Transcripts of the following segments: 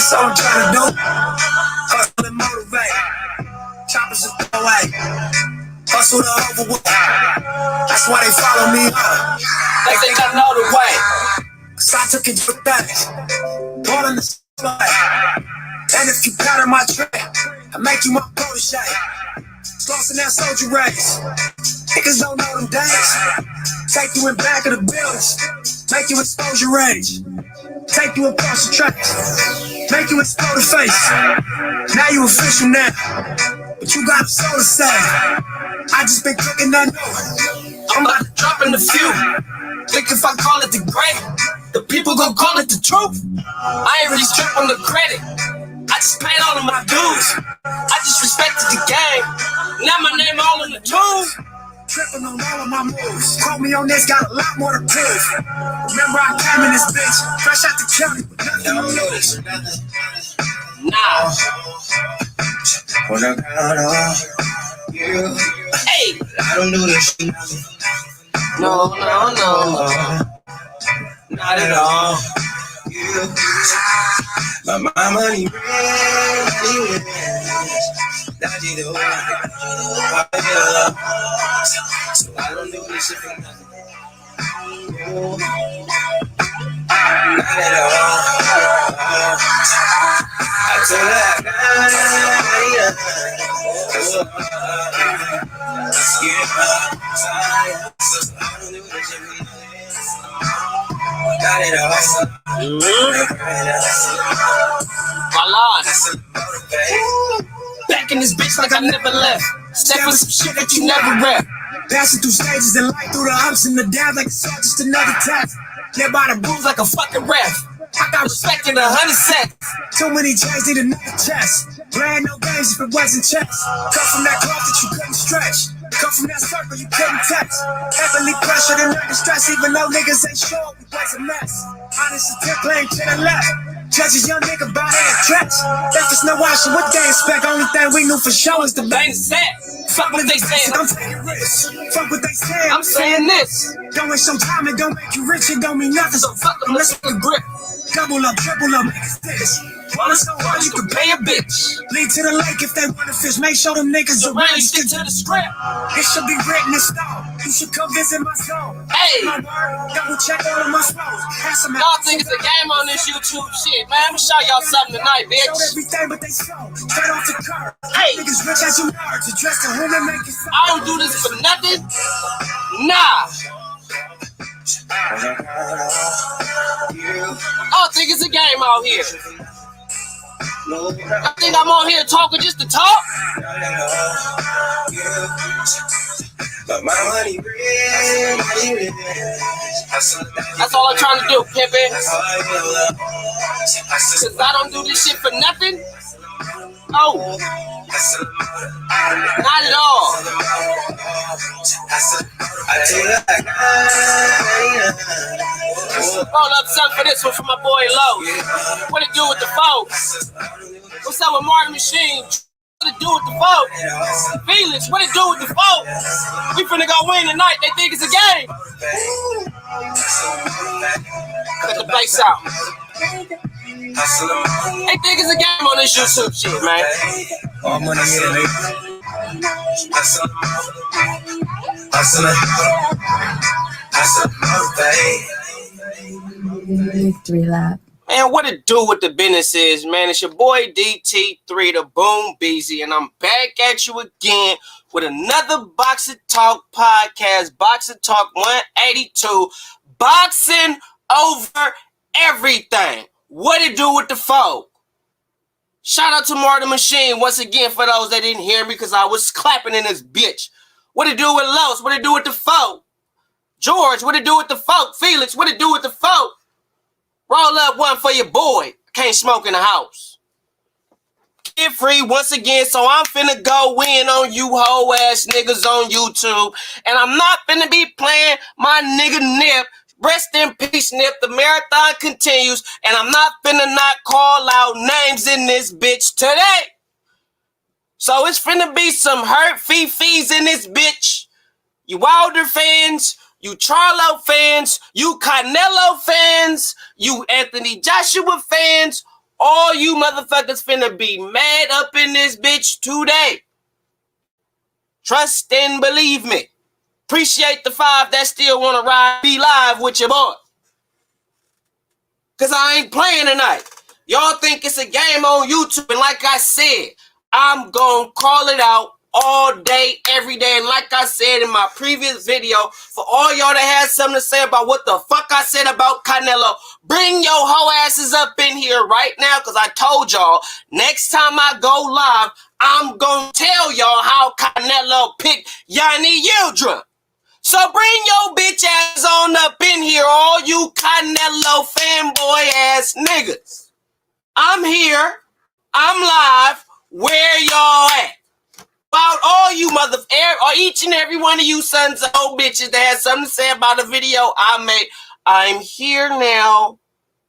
So I'm trying to do. Hustle and motivate. Choppers and throw away. Hustle the overweight. That's why they follow me up. They think I know the way. Cause I took it for things. Born in the spot. And if you pattern my track, I make you my protege. Lost in that soldier race. Niggas don't know them days. Take you in back of the buildings. Make you expose your rage. Take you across the tracks. Make you explode the face. Now you official now. But you got a soul to say. I just been cooking that new. I'm about to drop in a few. Think if I call it the great, the people gon' call it the truth. I ain't really stripped on the credit. I just paid all of my dues. I just respected the game. Now my name all in the tune. Tripping on all of my moves. Quote me on this, got a lot more to prove. Remember I came in this bitch, fresh out the county, but nothing to lose. Nah. When I got on you, hey, I don't do this shit. No, not at all. You, but my money really that you do. So I don't do this shit for nothing. Not at all. I told her I got so I don't do this shit for nothing. Got it all. Back in this bitch like I never left. Step for some shit that you never rep. Passing through stages and light through the ups and the downs like it's all just another test. Live by the rules like a fucking ref. I got respect in 100 sets. Too many chains need another chest. Playing no games if it wasn't chess. Come from that cloth that you couldn't stretch. Come from that circle you couldn't touch. Heavily pressured and under stress, even though niggas ain't sure we was a mess. Honest as tip playing to the left. Judges young nigga by their stretch. If it's no washing, what they expect? Only thing we knew for sure is the bang set. Fuck what they saying, I'm taking risks. Fuck what they saying, I'm saying this. Don't waste some time, it don't make you rich, it don't mean nothing. So fuck them, let's get a grip. Double up, triple up, make it this. While it's so hard, you can pay a bitch. Lead to the lake if they want to fish. Make sure them niggas around you stick to the script. It should be written in stone. You should come visit my zone. Hey! My word, double check all of my flows. Y'all think it's a game on this YouTube shit, man. I'm gonna show y'all something tonight, bitch. Showed everything but they show. Straight off the curb. Hey! Niggas rich as you are. To dress to whom they make it so. I don't do this for nothing. Nah. I don't think it's a game out here. I think I'm on here talking just to talk. But my money really. That's all I'm trying to do, pimpin'. Cause I don't do this shit for nothing. Oh, not at all. Roll up something for this one for my boy Low. What it do with the folks? What's up with Martin Machine? What it do with the folks? Felix, what it do with the folks? We finna go win tonight. They think it's a game. Cut the bass out. They think it's a game on this YouTube shit, man. All money in it. Victory lap. Man, what it do with the business is, man, it's your boy DT3, the Boom Beezy, and I'm back at you again with another Boxing Talk podcast, Boxing Talk 182, boxing over everything. What it do with the folk? Shout out to Martin Machine once again for those that didn't hear me because I was clapping in this bitch. What it do with Los? What it do with the folk? George, what it do with the folk? Felix, what it do with the folk? Roll up one for your boy. Can't smoke in the house. Get free once again, so I'm finna go in on you hoe ass niggas on YouTube. And I'm not finna be playing my nigga Nip. Rest in peace, Nip. The marathon continues, and I'm not finna not call out names in this bitch today. So it's finna be some hurt fee-fees in this bitch. You Wilder fans, you Charlo fans, you Canelo fans, you Anthony Joshua fans, All you motherfuckers finna be mad up in this bitch today. Trust and believe me. Appreciate the 5 that still wanna ride be live with your boy. Cause I ain't playing tonight. Y'all think it's a game on YouTube, and like I said, I'm gonna call it out all day, every day. And like I said in my previous video, for all y'all that had something to say about what the fuck I said about Canelo, bring your hoe asses up in here right now, because I told y'all, next time I go live, I'm gonna tell y'all how Canelo picked Yanni Yildirim. So bring your bitch ass on up in here, all you Canelo fanboy ass niggas. I'm here. I'm live. Where y'all at? About all you or each and every one of you sons of old bitches that had something to say about a video I made. I'm here now.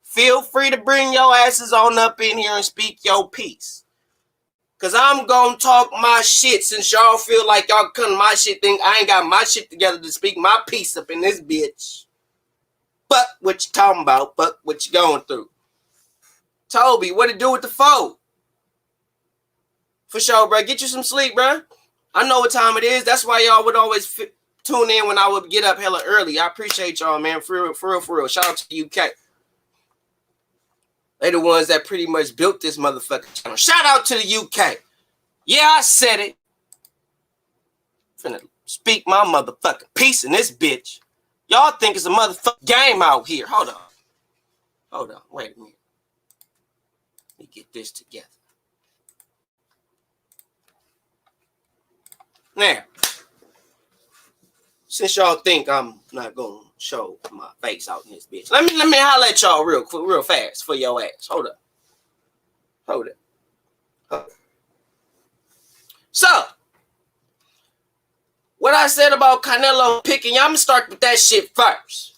Feel free to bring your asses on up in here and speak your piece. Cause I'm gonna talk my shit, since y'all feel like y'all come my shit thing. I ain't got my shit together to speak my piece up in this bitch. But what you talking about? But what you going through? Toby, what it do with the phone? For sure, bro. Get you some sleep, bro. I know what time it is. That's why y'all would always tune in when I would get up hella early. I appreciate y'all, man. For real, for real, for real. Shout out to the UK. They the ones that pretty much built this motherfucking channel. Shout out to the UK. Yeah, I said it. Finna speak my motherfucking piece in this bitch. Y'all think it's a motherfucking game out here. Hold on. Hold on. Wait a minute. Let me get this together. Now, since y'all think I'm not gonna show my face out in this bitch, let me holler at y'all real quick, real fast for your ass. Hold up. Hold up. Hold up. So, what I said about Canelo picking, y'all, I'm gonna start with that shit first.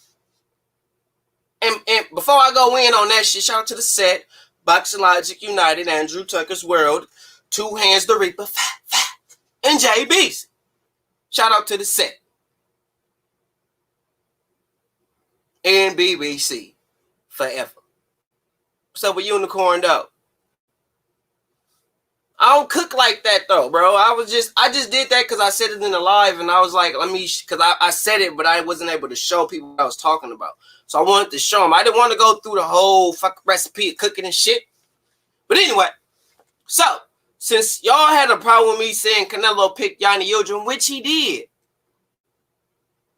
And before I go in on that shit, shout out to the set, Boxing Logic United, Andrew Tucker's World, Two Hands the Reaper, and JB's. Shout out to the set. And BBC forever. What's up with Unicorn though? I don't cook like that though, bro. I just did that because I said it in the live, and I was like, let me, because I said it, but I wasn't able to show people what I was talking about. So I wanted to show them. I didn't want to go through the whole fucking recipe of cooking and shit. But anyway, so since y'all had a problem with me saying Canelo picked Yanni Yildirim, which he did.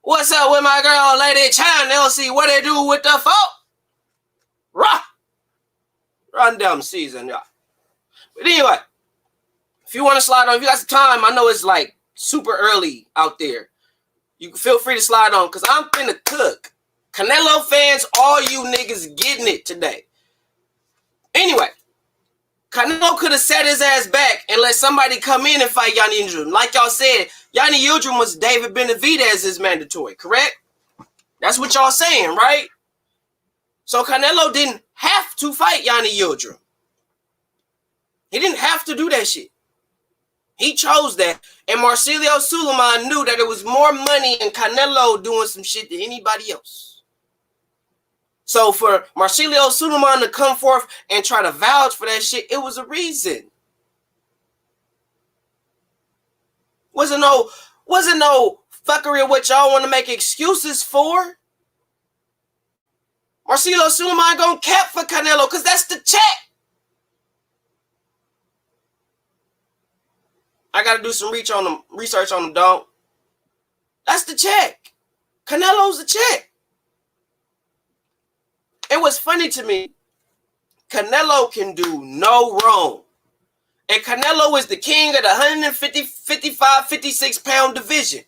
What's up with my girl, Lady China? They'll see what they do with the folk. Run down season, y'all. But anyway, if you want to slide on, if you got some time, I know it's like super early out there. You can feel free to slide on, because I'm finna cook. Canelo fans, all you niggas getting it today. Anyway, Canelo could have set his ass back and let somebody come in and fight Yanni Yildirim. Like y'all said, Yanni Yildirim was David Benavidez's mandatory, correct? That's what y'all saying, right? So Canelo didn't have to fight Yanni Yildirim. He didn't have to do that shit. He chose that. And Marsilio Suleiman knew that it was more money in Canelo doing some shit than anybody else. So for Marsilio Suleiman to come forth and try to vouch for that shit, it was a reason. Wasn't no fuckery of what y'all want to make excuses for. Marsilio Suleiman gonna cap for Canelo because that's the check. I gotta do some research on them, don't. That's the check. Canelo's the check. It was funny to me. Canelo can do no wrong. And Canelo is the king of the 150, 55, 56 pound division.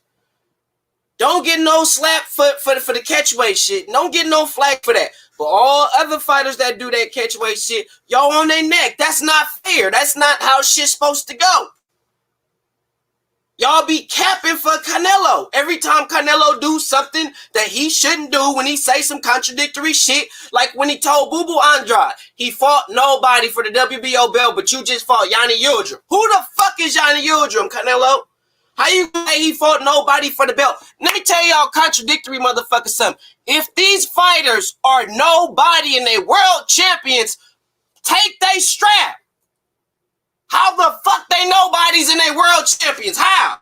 Don't get no slap for the catchweight shit. Don't get no flack for that. But all other fighters that do that catchweight shit, y'all on their neck. That's not fair. That's not how shit's supposed to go. Y'all be capping for Canelo. Every time Canelo do something that he shouldn't do, when he say some contradictory shit, like when he told Boo Boo Andrade, he fought nobody for the WBO belt, but you just fought Yanni Yildirim. Who the fuck is Yanni Yildirim, Canelo? How you say he fought nobody for the belt? Let me tell y'all contradictory motherfuckers something. If these fighters are nobody and they world champions, take they strap. How the fuck they nobodies and they world champions? How?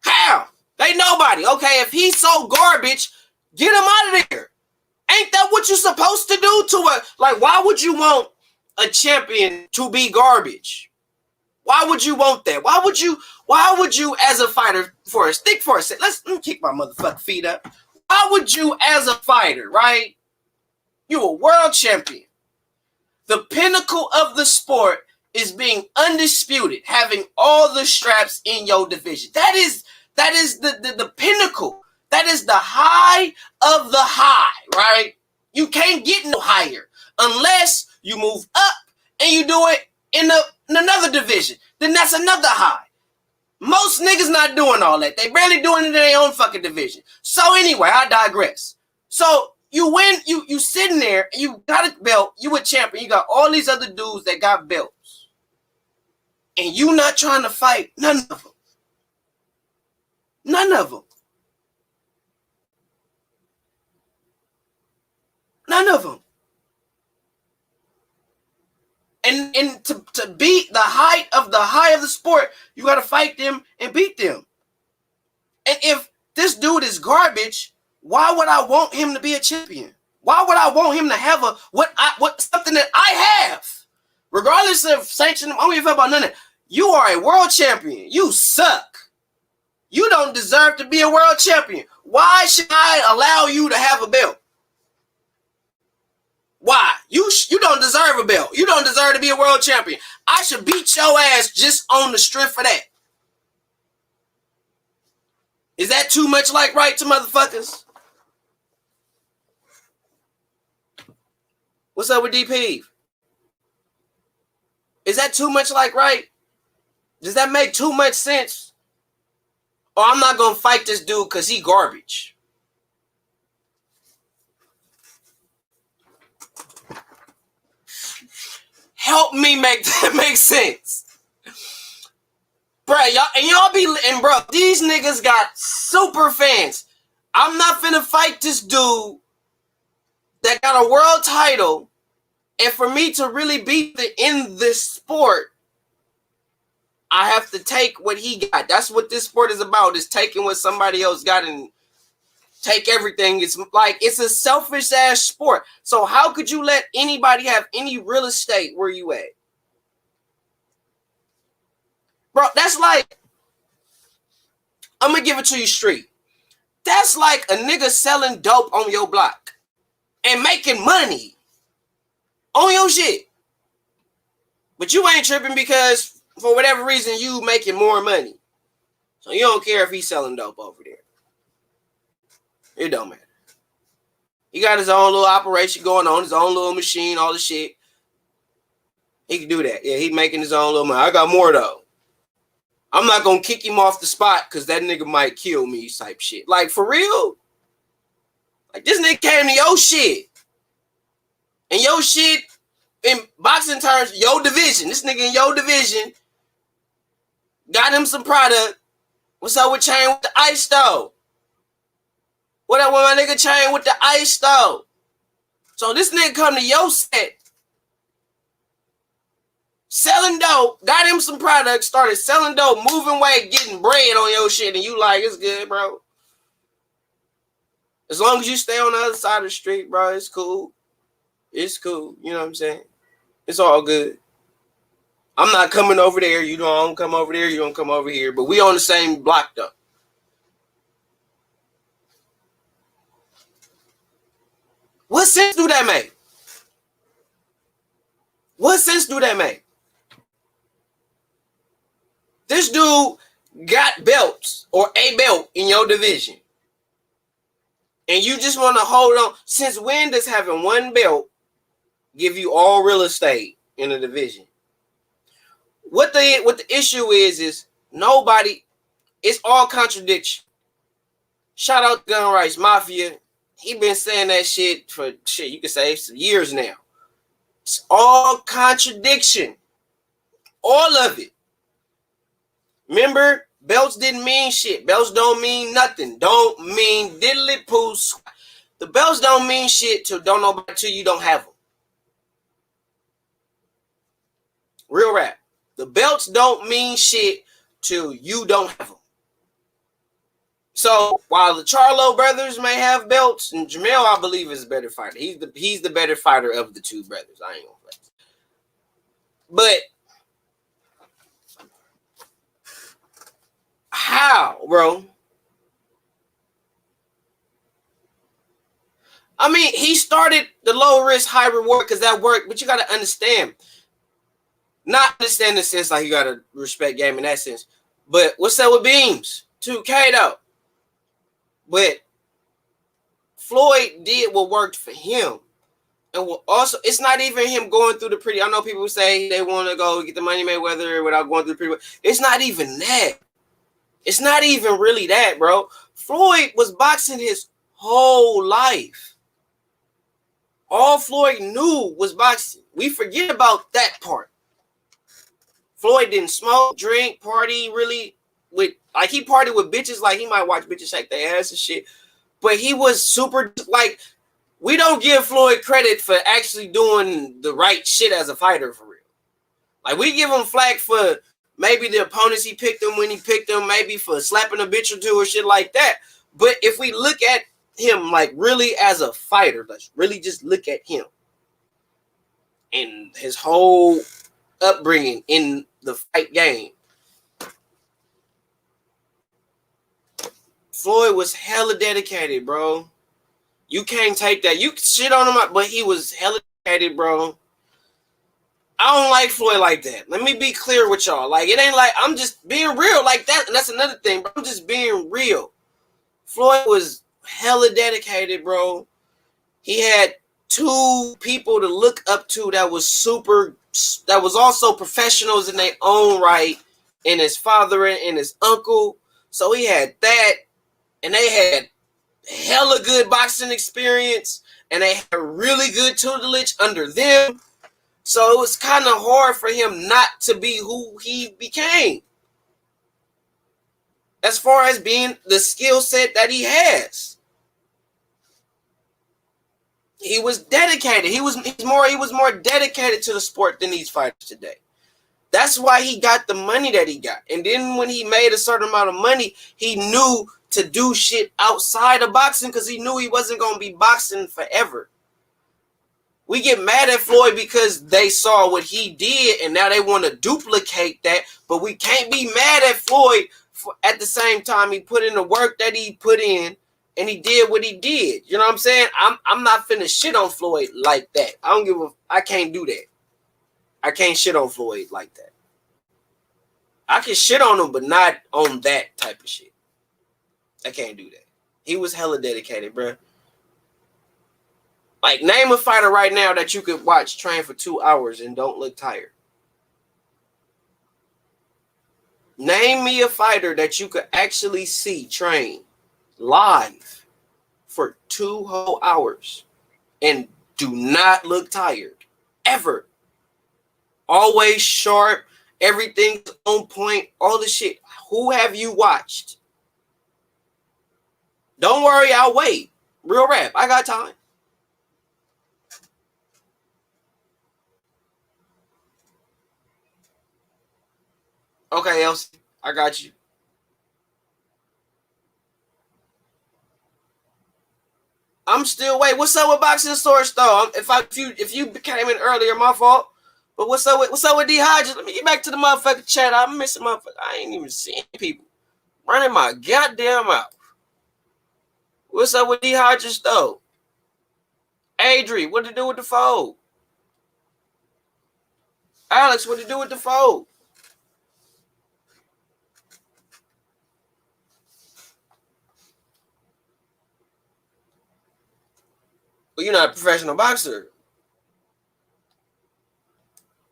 How? They nobody. Okay, if he's so garbage, get him out of there. Ain't that what you're supposed to do to a, like, why would you want a champion to be garbage? Why would you want that? Why would you as a fighter, for a second, let me kick my motherfucking feet up. Why would you as a fighter, right? You a world champion. The pinnacle of the sport is being undisputed, having all the straps in your division. That is the pinnacle. That is the high of the high, right? You can't get no higher unless you move up and you do it in another division. Then that's another high. Most niggas not doing all that. They barely doing it in their own fucking division. So anyway, I digress. So you win, you sitting there, you got a belt, you a champion, you got all these other dudes that got belts. And you not trying to fight none of them. None of them. None of them. And to beat the high of the sport, you got to fight them and beat them. And if this dude is garbage, why would I want him to be a champion? Why would I want him to have something that I have? Regardless of sanction, I don't give a fuck about none of that. You are a world champion. You suck. You don't deserve to be a world champion. Why should I allow you to have a belt? Why? You don't deserve a belt. You don't deserve to be a world champion. I should beat your ass just on the strength of that. Is that too much like right to motherfuckers? What's up with DP? Is that too much like right? Does that make too much sense? Or I'm not going to fight this dude because he garbage. Help me make that make sense. Bruh, y'all these niggas got super fans. I'm not finna fight this dude that got a world title, and for me to really beat in this sport, I have to take what he got. That's what this sport is about, is taking what somebody else got and take everything. It's like, it's a selfish ass sport. So how could you let anybody have any real estate where you at? Bro, that's like, I'm gonna give it to you straight. That's like a nigga selling dope on your block and making money on your shit. But you ain't tripping because for whatever reason you making more money. So you don't care if he's selling dope over there. It don't matter. He got his own little operation going on, his own little machine, all the shit. He can do that. Yeah, he making his own little money. I got more though. I'm not gonna kick him off the spot because that nigga might kill me type shit. Like, for real? Like, this nigga came to your shit. And your shit, in boxing terms, your division. This nigga in your division got him some product. What's up with Chain with the ice though? What up with my nigga Chain with the ice though? So this nigga come to your set, selling dope, got him some products, started selling dope, moving weight, getting bread on your shit, and you like, it's good, bro. As long as you stay on the other side of the street, bro, it's cool. It's cool. You know what I'm saying? It's all good. I'm not coming over there. You don't come over there. You don't come over here. But we on the same block, though. What sense do that make? What sense do that make? This dude got belts or a belt in your division. And you just want to hold on. Since when does having one belt give you all real estate in a division? What the issue is nobody, it's all contradiction. Shout out to Gun Rights Mafia. He been saying that shit for shit, you could say some years now. It's all contradiction. All of it. Remember, belts didn't mean shit. Belts don't mean nothing. Don't mean diddly poo. The belts don't mean shit till you don't have them. Real rap. The belts don't mean shit till you don't have them. So while the Charlo brothers may have belts, and Jamel, I believe, is a better fighter. He's the better fighter of the two brothers. I ain't gonna play. But how, bro? I mean, he started the low risk, high reward because that worked, but you got to understand. Not understand in the sense like you got to respect game in that sense. But what's up with Beams? 2K though. But Floyd did what worked for him. And also, it's not even him going through the pretty. I know people say they want to go get the Money Mayweather without going through the pretty. It's not even that. It's not even really that, bro. Floyd was boxing his whole life. All Floyd knew was boxing. We forget about that part. Floyd didn't smoke, drink, party really with, like, he partied with bitches, like he might watch bitches shake their ass and shit. But he was super, like, we don't give Floyd credit for actually doing the right shit as a fighter for real. Like, we give him flack for maybe the opponents he picked him when he picked them, maybe for slapping a bitch or two or shit like that. But if we look at him like really as a fighter, let's really just look at him and his whole upbringing in the fight game. Floyd was hella dedicated, bro. You can't take that. You can shit on him, but he was hella dedicated, bro. I don't like Floyd like that. Let me be clear with y'all. Like, it ain't like I'm just being real like that. And that's another thing, bro. I'm just being real. Floyd was hella dedicated, bro. He had two people to look up to that was also professionals in their own right, and his father and his uncle. So he had that, and they had hella good boxing experience, and they had really good tutelage under them. So it was kind of hard for him not to be who he became, as far as being the skill set that he has. He was dedicated. He was more dedicated to the sport than these fighters today. That's why he got the money that he got. And then when he made a certain amount of money, he knew to do shit outside of boxing because he knew he wasn't going to be boxing forever. We get mad at Floyd because they saw what he did and now they want to duplicate that. But we can't be mad at Floyd at the same time he put in the work that he put in. And he did what he did. You know what I'm saying? I'm not finna shit on Floyd like that. I can't do that. I can't shit on Floyd like that. I can shit on him, but not on that type of shit. I can't do that. He was hella dedicated, bro. Like, name a fighter right now that you could watch train for 2 hours and don't look tired. Name me a fighter that you could actually see train live for 2 whole hours and do not look tired ever. Always sharp, everything's on point, all the shit. Who have you watched? Don't worry, I'll wait. Real rap, I got time. Okay, Elsie, I got you. I'm still wait. What's up with Boxing Source though? If you came in earlier, my fault. But what's up with D Hodges? Let me get back to the motherfucking chat. I'm missing motherfucker. I ain't even seeing people running my goddamn mouth. What's up with D Hodges though? Adri, what to do with the fold? Alex, what to do with the fold? Well, you're not a professional boxer.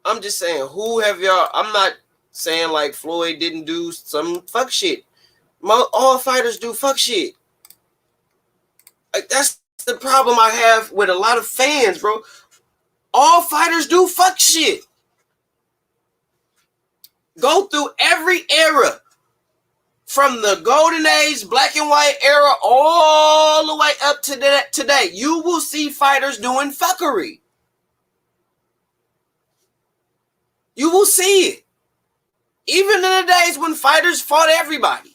I'm just saying, who have y'all? I'm not saying like Floyd didn't do some fuck shit. All fighters do fuck shit. Like, that's the problem I have with a lot of fans, bro. All fighters do fuck shit. Go through every era. From the golden age, black and white era, all the way up to today, you will see fighters doing fuckery. You will see it. Even in the days when fighters fought everybody.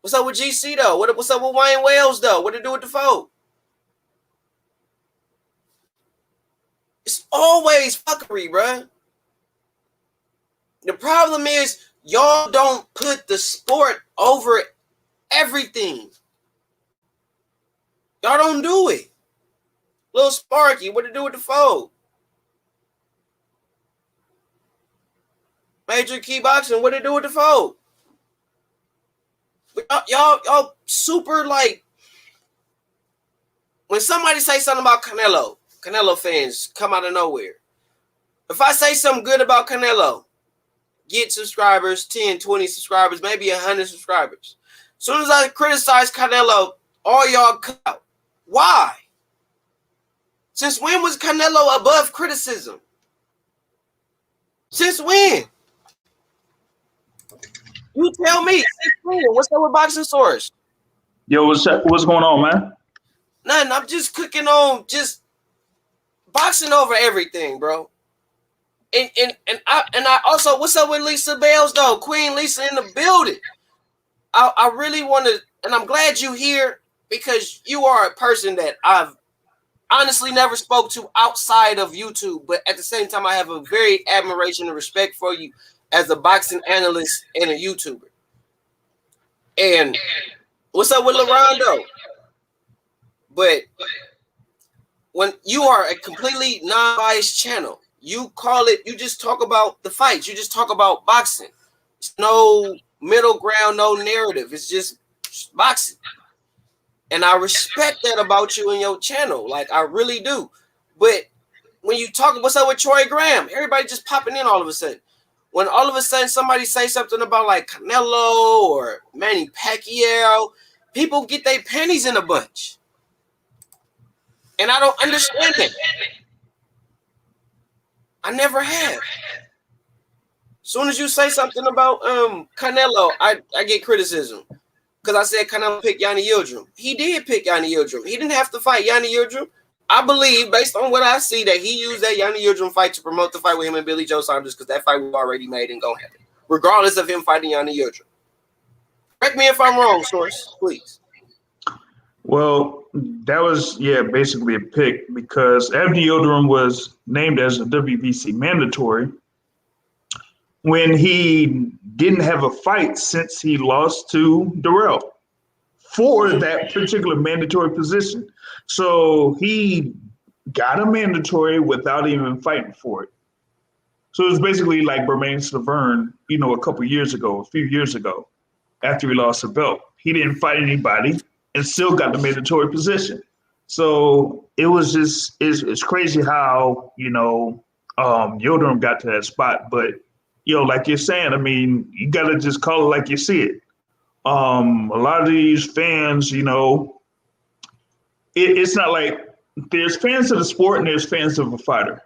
What's up with GC though? What's up with Wayne Wales though? What to do with the foe? It's always fuckery, bruh. The problem is y'all don't put the sport over everything. Y'all don't do it. Little Sparky, what to do with the foe? Major Key Boxing, what to do with the foe? Y'all super like, when somebody say something about Canelo fans come out of nowhere. If I say something good about Canelo, get subscribers, 10, 20 subscribers, maybe 100 subscribers. As soon as I criticize Canelo, all y'all cut out. Why? Since when was Canelo above criticism? Since when? You tell me. What's up with Boxing Source? Yo, what's going on, man? Nothing. I'm just cooking on just boxing over everything, bro. And I also, what's up with Lisa Bales though? Queen Lisa in the building. I really want to, and I'm glad you here because you are a person that I've honestly never spoke to outside of YouTube, but at the same time, I have a very admiration and respect for you as a boxing analyst and a YouTuber. And what's up with LaRondo? But when you are a completely non-biased channel, you call it, you just talk about the fights. You just talk about boxing. It's no middle ground, no narrative. It's just boxing. And I respect that about you and your channel. Like, I really do. But when you talk, what's up with Troy Graham? Everybody just popping in all of a sudden. When all of a sudden somebody say something about like Canelo or Manny Pacquiao, people get their panties in a bunch. And I don't understand it. I never have. As soon as you say something about Canelo, I get criticism. Because I said Canelo picked Yanni Yildirim. He did pick Yanni Yildirim. He didn't have to fight Yanni Yildirim. I believe, based on what I see, that he used that Yanni Yildirim fight to promote the fight with him and Billy Joe Saunders because that fight was already made and gonna happen, regardless of him fighting Yanni Yildirim. Correct me if I'm wrong, Source, please. Well, that was, basically a pick because Abdi Yildirim was named as a WBC mandatory when he didn't have a fight since he lost to Darrell for that particular mandatory position. So he got a mandatory without even fighting for it. So it was basically like Bermain Stavern, a few years ago, after he lost the belt. He didn't fight anybody and still got the mandatory position. So it was just, it's crazy how, Yildirim got to that spot. But, like you're saying, I mean, you got to just call it like you see it. A lot of these fans, it's not like there's fans of the sport and there's fans of a fighter.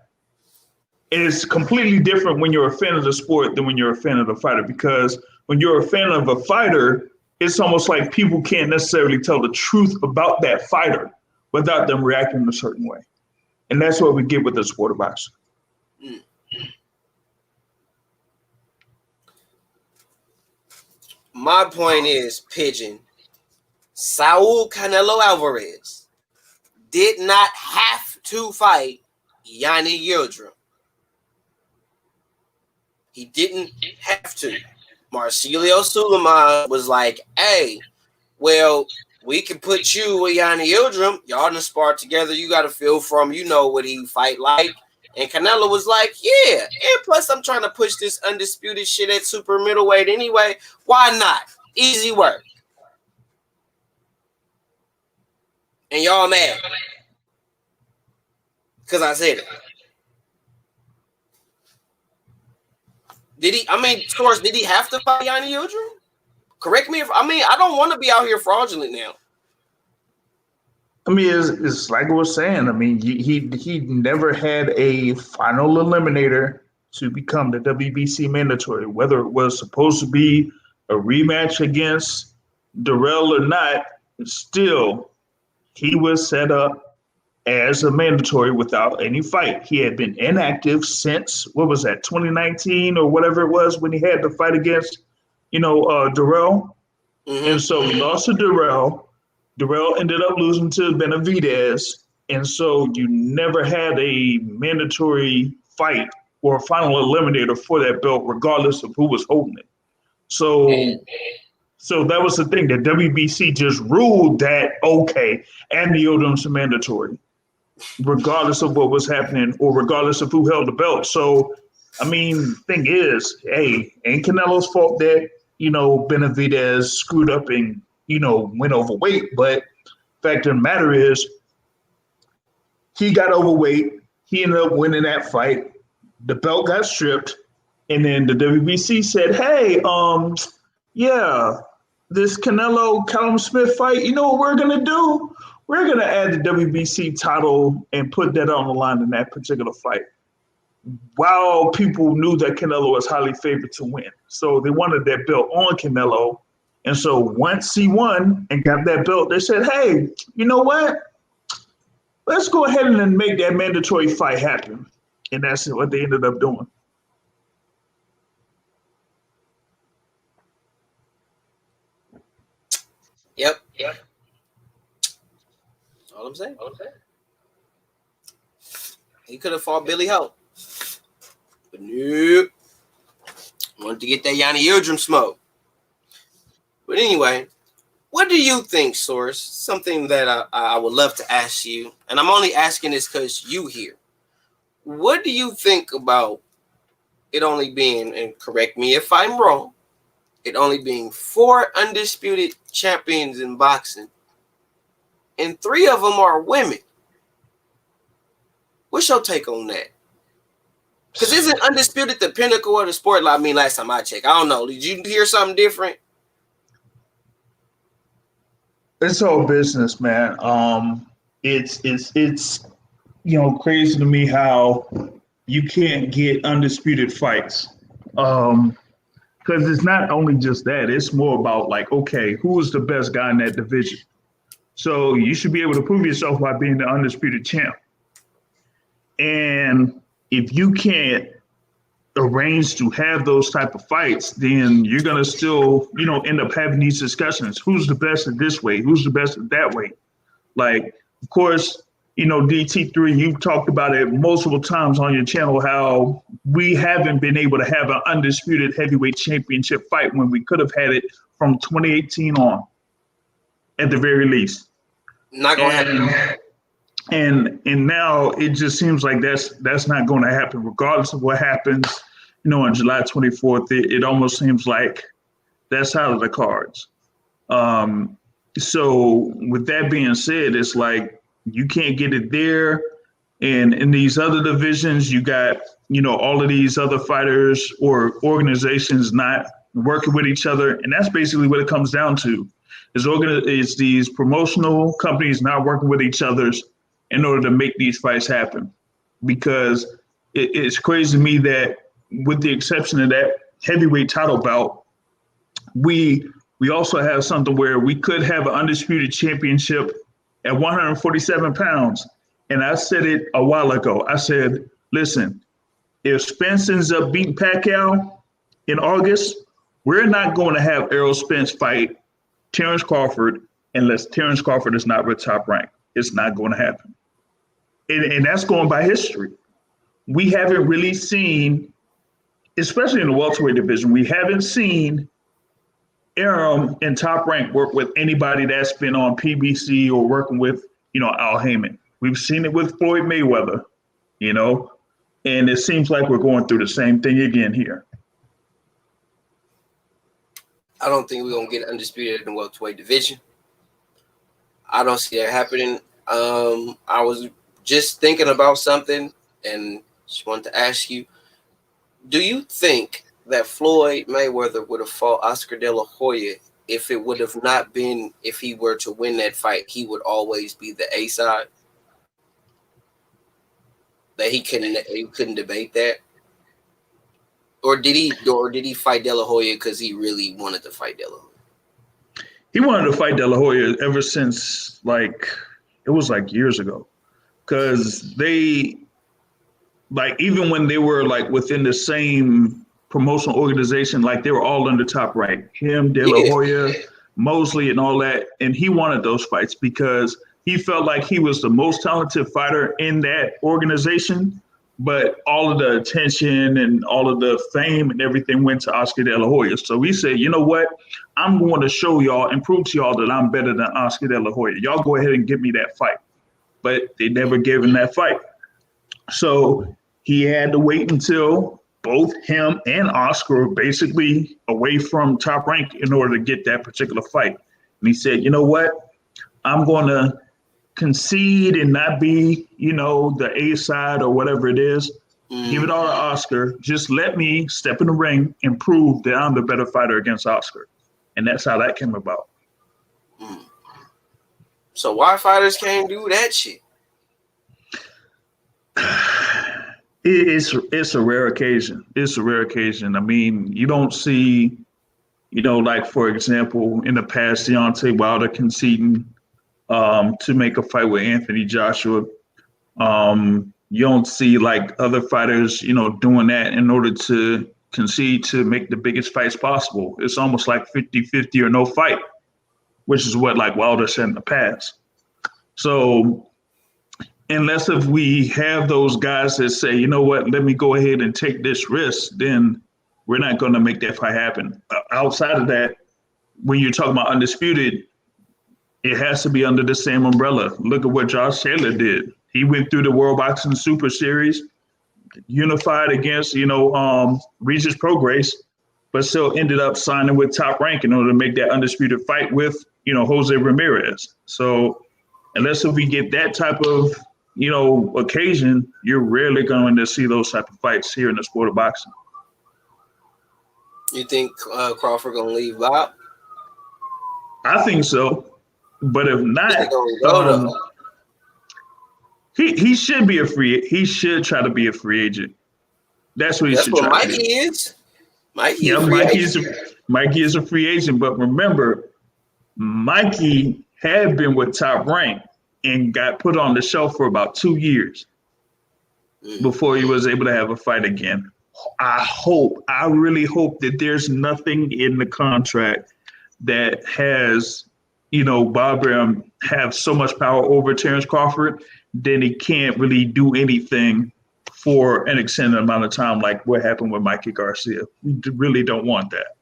It's completely different when you're a fan of the sport than when you're a fan of the fighter, because when you're a fan of a fighter, it's almost like people can't necessarily tell the truth about that fighter without them reacting a certain way. And that's what we get with the sport of boxing. My point is, Pigeon, Saul Canelo Alvarez did not have to fight Yanni Yildirim. He didn't have to. Marcelio Suleiman was like, hey, well, we can put you with Yanni Yildirim. Y'all done sparred together. You got to feel from, what he fight like. And Canelo was like, yeah. And plus, I'm trying to push this undisputed shit at super middleweight anyway. Why not? Easy work. And y'all mad. Because I said it. Source, did he have to fight Yanni Yildirim? Correct me I don't want to be out here fraudulent now. It's like I was saying. He never had a final eliminator to become the WBC mandatory, whether it was supposed to be a rematch against Darrell or not. Still, he was set up as a mandatory without any fight. He had been inactive since, what was that, 2019 or whatever it was when he had the fight against, Darrell. Mm-hmm. And so he lost to Darrell. Darrell ended up losing to Benavidez. And so you never had a mandatory fight or a final eliminator for that belt, regardless of who was holding it. So that was the thing, that WBC just ruled that, okay, Anthony Odom's mandatory, regardless of what was happening or regardless of who held the belt. So, I mean, thing is, hey, ain't Canelo's fault that, Benavidez screwed up and, went overweight. But fact of the matter is, he got overweight. He ended up winning that fight. The belt got stripped. And then the WBC said, hey, yeah, this Canelo Callum Smith fight, you know what we're going to do? We're going to add the WBC title and put that on the line in that particular fight. While people knew that Canelo was highly favored to win. So they wanted that belt on Canelo. And so once he won and got that belt, they said, hey, you know what? Let's go ahead and make that mandatory fight happen. And that's what they ended up doing. Yep. All I'm saying. He could have fought Billy Ho. But nope. Wanted to get that Yanni Yildirim smoke. But anyway, what do you think, Source? Something that I would love to ask you, and I'm only asking this because you here. What do you think about it only being, and correct me if I'm wrong, it only being 4 undisputed champions in boxing, and 3 of them are women? What's your take on that? Because isn't undisputed the pinnacle of the sport? I mean, last time I checked, I don't know. Did you hear something different? It's all business, man. It's crazy to me how you can't get undisputed fights. Because it's not only just that, it's more about like, okay, who is the best guy in that division? So you should be able to prove yourself by being the undisputed champ. And if you can't arrange to have those type of fights, then you're going to still, end up having these discussions. Who's the best at this way? Who's the best at that way? Like, of course, DT3, you've talked about it multiple times on your channel, how we haven't been able to have an undisputed heavyweight championship fight when we could have had it from 2018 on, at the very least. Not going to happen. And now it just seems like that's not going to happen, regardless of what happens, on July 24th. It almost seems like that's out of the cards. So with that being said, it's like you can't get it there. And in these other divisions, you got, all of these other fighters or organizations not working with each other. And that's basically what it comes down to, is these promotional companies not working with each other's in order to make these fights happen. Because it's crazy to me that, with the exception of that heavyweight title bout, we also have something where we could have an undisputed championship at 147 pounds. And I said it a while ago. I said, listen, if Spence ends up beating Pacquiao in August, we're not going to have Errol Spence fight Terrence Crawford unless Terrence Crawford is not with Top Rank. It's not going to happen. And that's going by history. We haven't really seen, especially in the welterweight division, we haven't seen Arum and Top Rank work with anybody that's been on PBC or working with, Al Heyman. We've seen it with Floyd Mayweather, and it seems like we're going through the same thing again here. I don't think we're going to get undisputed in the welterweight division. I don't see that happening. I was just thinking about something and just wanted to ask you, do you think that Floyd Mayweather would have fought Oscar De La Hoya if it would have not been, if he were to win that fight, he would always be the A side? That he couldn't debate that? Or did he fight De La Hoya because he really wanted to fight De La Hoya? He wanted to fight De La Hoya ever since, it was years ago. because they like even when they were like within the same promotional organization, like they were all under Top Rank. Him, De La Yeah. Hoya, Mosley, and all that, and he wanted those fights because he felt like he was the most talented fighter in that organization. But all of the attention and all of the fame and everything went to Oscar De La Hoya. So he said, you know what? I'm going to show y'all and prove to y'all that I'm better than Oscar De La Hoya. Y'all go ahead and give me that fight. But they never gave him that fight. So he had to wait until both him and Oscar were basically away from Top Rank in order to get that particular fight. And he said, you know what? I'm going to concede and not be, the A side or whatever it is. Give it all to Oscar. Just let me step in the ring and prove that I'm the better fighter against Oscar. And that's how that came about. So why fighters can't do that shit? It's a rare occasion. It's a rare occasion. I mean, you don't see, like for example, in the past, Deontay Wilder conceding to make a fight with Anthony Joshua. You don't see like other fighters, doing that in order to concede to make the biggest fights possible. It's almost like 50-50 or no fight, which is what like Wilder said in the past. So unless if we have those guys that say, you know what, let me go ahead and take this risk, then we're not going to make that fight happen. Outside of that, when you're talking about undisputed, it has to be under the same umbrella. Look at what Josh Taylor did. He went through the World Boxing Super Series, unified against, Regis Prograis, but still ended up signing with Top Rank in order to make that undisputed fight with, Jose Ramirez. So unless if we get that type of, occasion, you're rarely going to see those type of fights here in the sport of boxing. You think Crawford gonna leave Bob? I think so, but if not, he should be a free. He should try to be a free agent. That's what he should try Mikey to do. is. Mikey is a free agent. But remember, Mikey had been with Top Rank and got put on the shelf for about 2 years before he was able to have a fight again. I really hope that there's nothing in the contract that has, Bob Graham have so much power over Terrence Crawford, then he can't really do anything for an extended amount of time like what happened with Mikey Garcia. We really don't want that.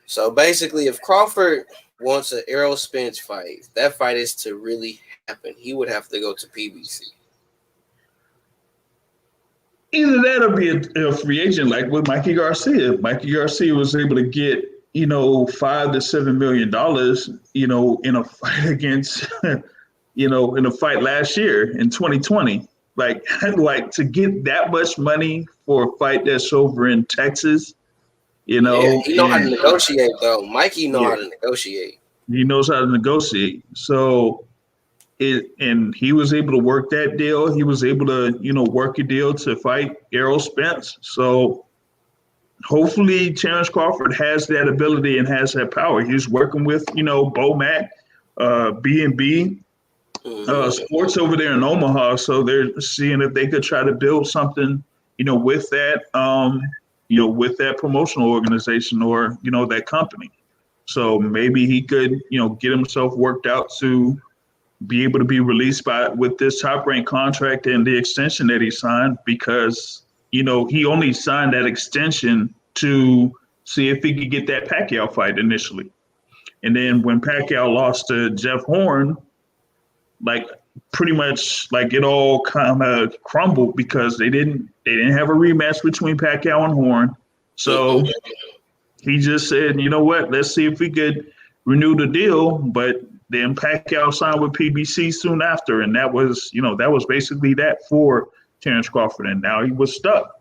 So basically, if Crawford wants an Errol Spence fight, that fight is to really happen, he would have to go to PBC. Either that or be a free agent like with Mikey Garcia. Mikey Garcia was able to get, $5 to $7 million, in a fight against, in a fight last year in 2020. Like to get that much money for a fight that's over in Texas, he know how to negotiate though. Mikey know how to negotiate. He knows how to negotiate. So and he was able to work that deal. He was able to, work a deal to fight Errol Spence. So hopefully Terrence Crawford has that ability and has that power. He's working with, Bo Mack, B&B Sports over there in Omaha. So they're seeing if they could try to build something, with that, with that promotional organization or, that company. So maybe he could, get himself worked out to be able to be released with this Top Rank contract and the extension that he signed, because, he only signed that extension to see if he could get that Pacquiao fight initially. And then when Pacquiao lost to Jeff Horn, like pretty much like it all kind of crumbled because they didn't have a rematch between Pacquiao and Horn. So he just said, you know what, let's see if we could renew the deal. But then Pacquiao signed with PBC soon after. And that was basically that for Terrence Crawford. And now he was stuck.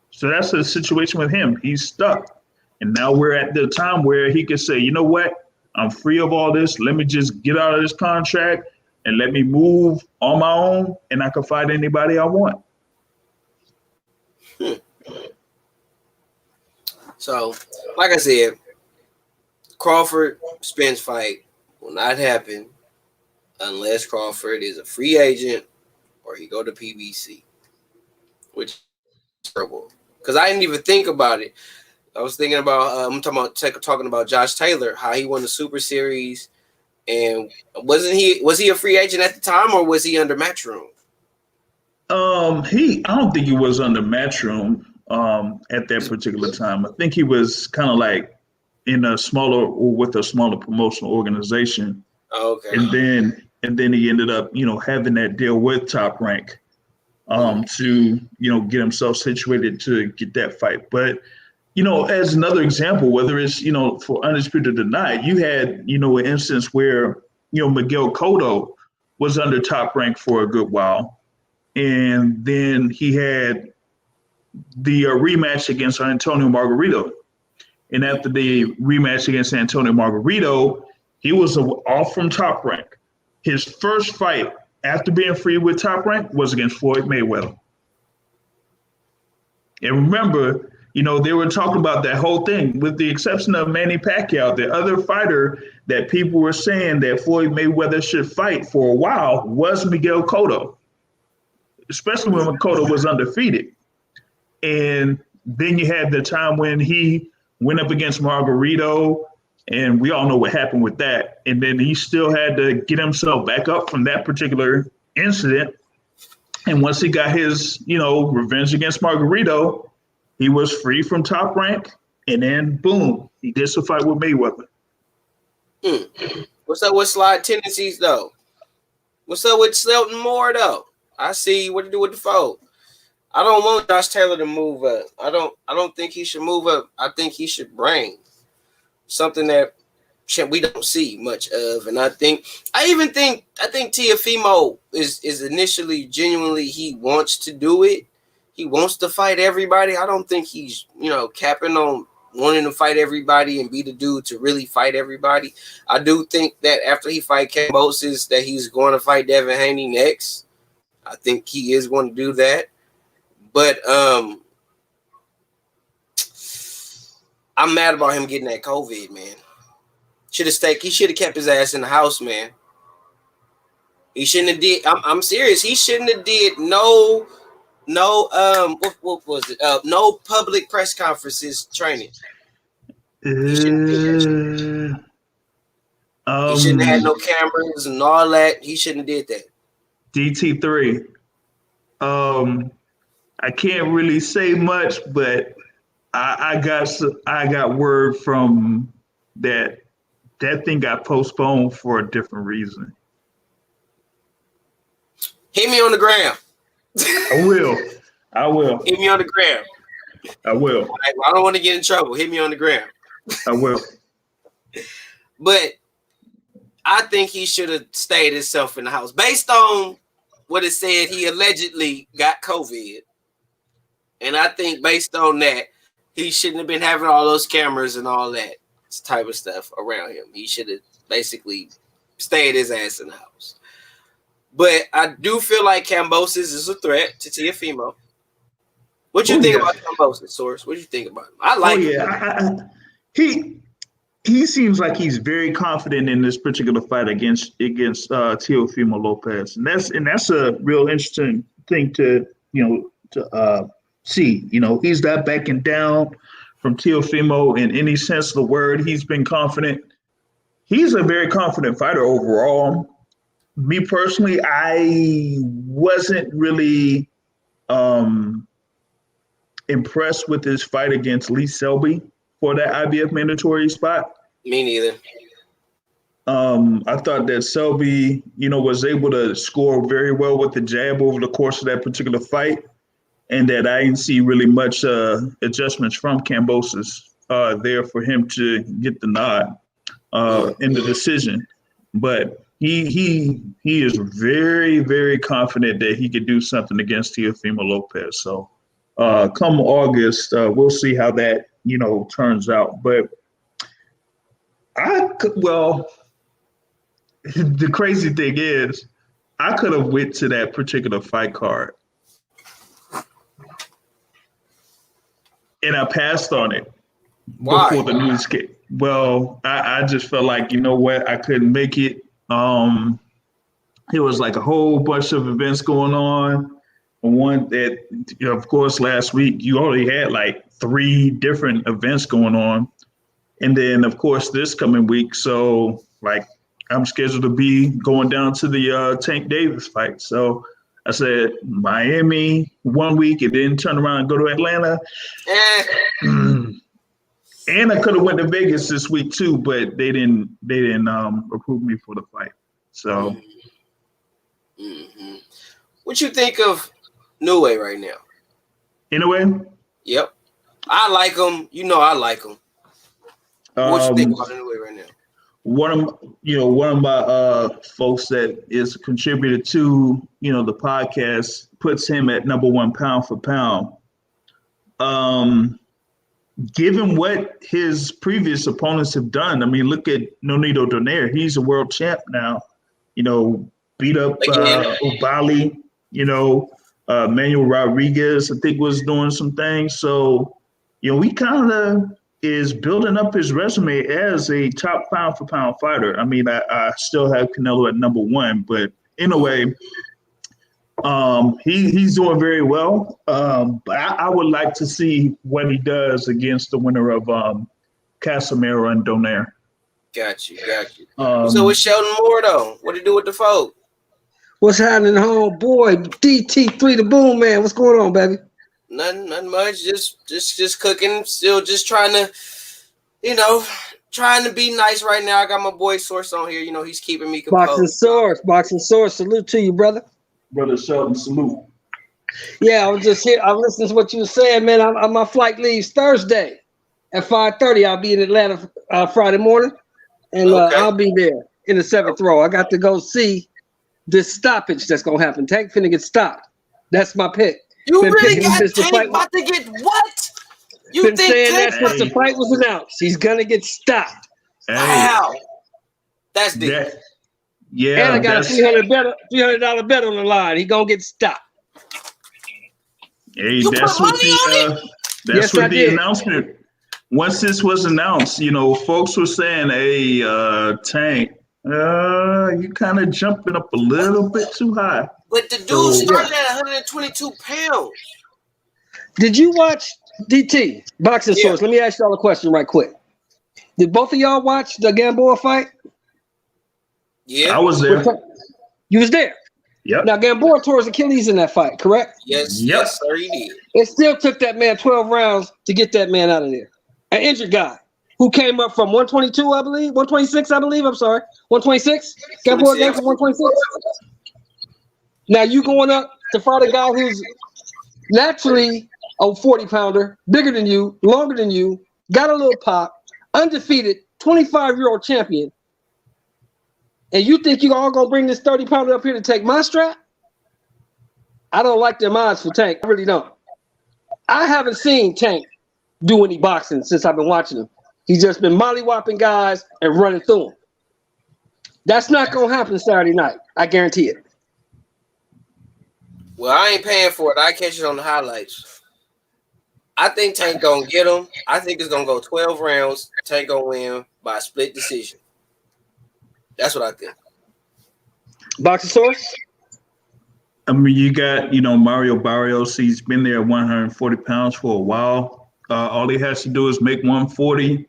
So that's the situation with him. He's stuck. And now we're at the time where he could say, you know what, I'm free of all this. Let me just get out of this contract and let me move on my own, and I can fight anybody I want. So, like I said, Crawford Spence fight will not happen unless Crawford is a free agent or he go to PBC, which is terrible. Because I didn't even think about it. I was thinking about talking about Josh Taylor, how he won the Super Series, and was he a free agent at the time, or was he under Matchroom? I don't think he was under Matchroom at that particular time. I think he was kind of like in a smaller or with a smaller promotional organization. Okay. And then he ended up, having that deal with Top Rank to, get himself situated to get that fight. But, as another example, whether it's, for Undisputed or not, you had, an instance where, Miguel Cotto was under Top Rank for a good while. And then he had the rematch against Antonio Margarito. And after the rematch against Antonio Margarito, he was off from Top Rank. His first fight after being free with Top Rank was against Floyd Mayweather. And remember, they were talking about that whole thing, with the exception of Manny Pacquiao. The other fighter that people were saying that Floyd Mayweather should fight for a while was Miguel Cotto, especially when Cotto was undefeated. And then you had the time when he went up against Margarito, and we all know what happened with that. And then he still had to get himself back up from that particular incident. And once he got his, revenge against Margarito, he was free from Top Rank. And then, boom, he gets a fight with Mayweather. What's up with Slide Tendencies, though? What's up with Shelton Moore, though? I see what to do with the fold. I don't want Josh Taylor to move up. I don't think he should move up. I think he should bring something that we don't see much of. And I think Teofimo is initially genuinely, he wants to do it. He wants to fight everybody. I don't think he's, capping on wanting to fight everybody and be the dude to really fight everybody. I do think that after he fight Kambosos, that he's going to fight Devin Haney next. I think he is going to do that. But I'm mad about him getting that COVID, man. He should have kept his ass in the house, man. He shouldn't have did. I'm serious. He shouldn't have did no what was it? No public press conferences training. He shouldn't have did that. He shouldn't have had no cameras and all that. He shouldn't have did that. DT3. I can't really say much, but I got word from that thing got postponed for a different reason. Hit me on the gram. I will. Hit me on the gram. I will. I don't want to get in trouble. Hit me on the gram. I will. But I think he should have stayed himself in the house. Based on what it said, he allegedly got COVID. And I think based on that, he shouldn't have been having all those cameras and all that type of stuff around him. He should have basically stayed his ass in the house. But I do feel like Kambosos is a threat to Teofimo. What you think about Kambosos, Source? What do you think about him? I like him. He seems like he's very confident in this particular fight against Teofimo Lopez, and that's a real interesting thing to see. He's not backing down from Teofimo in any sense of the word. He's been confident. He's a very confident fighter overall. Me personally, I wasn't really impressed with his fight against Lee Selby for that IBF mandatory spot. Me neither. I thought that Selby, was able to score very well with the jab over the course of that particular fight, and that I didn't see really much adjustments from Kambosos there for him to get the nod in the decision. But he is very, very confident that he could do something against Teofimo Lopez. So come August, we'll see how that turns out. But the crazy thing is, I could have went to that particular fight card, and I passed on it. Why? Before the news came. Well, I just felt like, I couldn't make it. It was like a whole bunch of events going on. One that, of course, last week you already had like 3 different events going on. And then, of course, this coming week. So, like, I'm scheduled to be going down to the Tank Davis fight. So I said Miami 1 week and then turn around and go to Atlanta. And I could have went to Vegas this week too, but they didn't approve me for the fight. So, what you think of Newey right now? In a way, yep, I like him. You know, I like him. What you think about Newey right now? One of my folks that is a contributor to the podcast puts him at number 1 pound for pound. Given what his previous opponents have done, I mean, look at Nonito Donaire. He's a world champ now. Beat up Obali. Manuel Rodriguez, I think, was doing some things. So, we kind of is building up his resume as a top pound for pound fighter. I mean, I still have Canelo at number 1, but in a way, he's doing very well. But I would like to see what he does against the winner of Casemiro and Donaire. Got you. So with Sheldon Moore though, what do you do with the folk? What's happening, homeboy? DT3 the Boom Man. What's going on, baby? Nothing much. Just cooking. Still just trying to, trying to be nice right now. I got my boy Source on here. He's keeping me composed. Boxing Source. Salute to you, brother. Brother Sheldon, salute. Yeah, I was just here. I'm listening to what you were saying, man. My flight leaves Thursday at 5:30. I'll be in Atlanta Friday morning, and I'll be there in the 7th row. I got to go see this stoppage that's gonna happen. Tank finna get stopped. That's my pick. You really got Tank about to get what? You been think saying Tank? that since the fight was announced. He's gonna get stopped. Wow, that's deep. Yeah, and I got a $300 bet on the line. He gonna get stopped. Hey, that's what the announcement. Once this was announced, folks were saying, "Hey, Tank, you kind of jumping up a little bit too high." But the dude started at 122 pounds. Did you watch DT Boxing Source? Let me ask y'all a question right quick. Did both of y'all watch the Gamboa fight? Yeah, I was there. You was there. Yep. Now Gamboa tore his Achilles in that fight, correct? Yes, sir, he did. It still took that man 12 rounds to get that man out of there. An injured guy who came up from 122, I believe, 126, I believe. I'm sorry, 126. Gamboa came from 126. Now you going up to fight a guy who's naturally a 40-pounder, bigger than you, longer than you, got a little pop, undefeated, 25-year-old champion. And you think you all gonna bring this 30-pounder up here to take my strap? I don't like them odds for Tank. I really don't. I haven't seen Tank do any boxing since I've been watching him. He's just been mollywhopping guys and running through them. That's not gonna happen Saturday night. I guarantee it. Well, I ain't paying for it. I catch it on the highlights. I think Tank gonna get him. I think it's gonna go 12 rounds. Tank gonna win by a split decision. That's what I think. Boxing Source? I mean, you got, Mario Barrios. He's been there at 140 pounds for a while. All he has to do is make 140.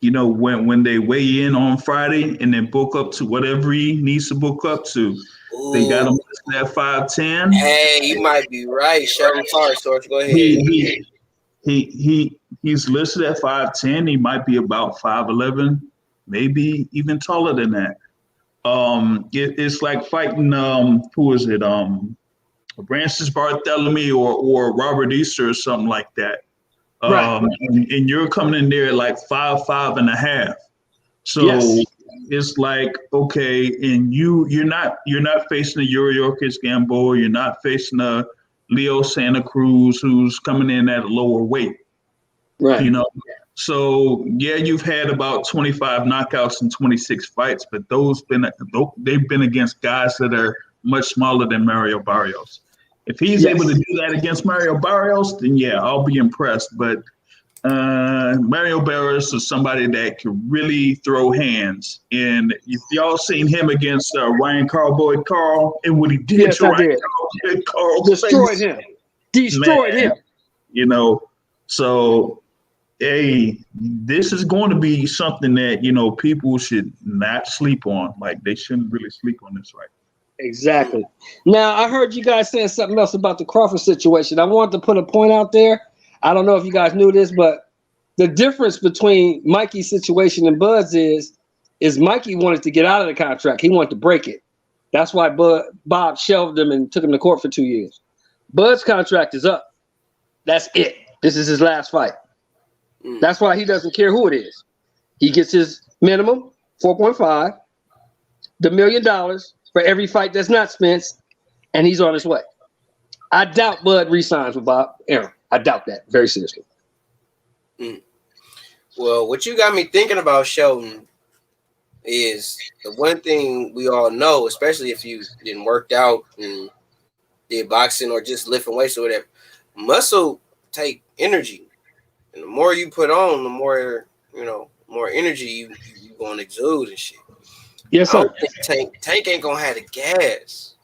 When they weigh in on Friday and then book up to whatever he needs to book up to. Ooh. They got him at 5'10". Hey, you might be right. Sheldon, sorry, Source. Go ahead. He's listed at 5'10". He might be about 5'11". Maybe even taller than that. It's like fighting who is it? Francis Bartholomew or Robert Easter or something like that. Right. And you're coming in there at like 5'5.5". So it's like, okay, and you're not facing a Yuriorkis Gamboa, you're not facing a Leo Santa Cruz who's coming in at a lower weight. Right. So you've had about 25 knockouts in 26 fights, but they've been against guys that are much smaller than Mario Barrios. If he's able to do that against Mario Barrios, then I'll be impressed. But Mario Barris is somebody that can really throw hands. And if y'all seen him against Ryan Cowboy Carl and what he did Yes, to I Ryan did. Cowboy Carl's Destroyed face, him. Destroyed man, him. you know, so hey, this is going to be something that, people should not sleep on. Like they shouldn't really sleep on this right. Exactly. Now, I heard you guys saying something else about the Crawford situation. I wanted to put a point out there. I don't know if you guys knew this, but the difference between Mikey's situation and Bud's is Mikey wanted to get out of the contract. He wanted to break it. That's why Bob shelved him and took him to court for 2 years. Bud's contract is up. That's it. This is his last fight. That's why he doesn't care who it is. He gets his minimum, 4.5, the $1 million for every fight that's not Spence, and he's on his way. I doubt Bud re-signs with Bob Arum. I doubt that very seriously. Well, what you got me thinking about, Sheldon, is the one thing we all know, especially if you didn't work out and did boxing or just lifting weights or whatever, muscle take energy. And the more you put on, the more, more energy you going to exude and shit. Yes, sir. I don't think Tank ain't going to have the gas.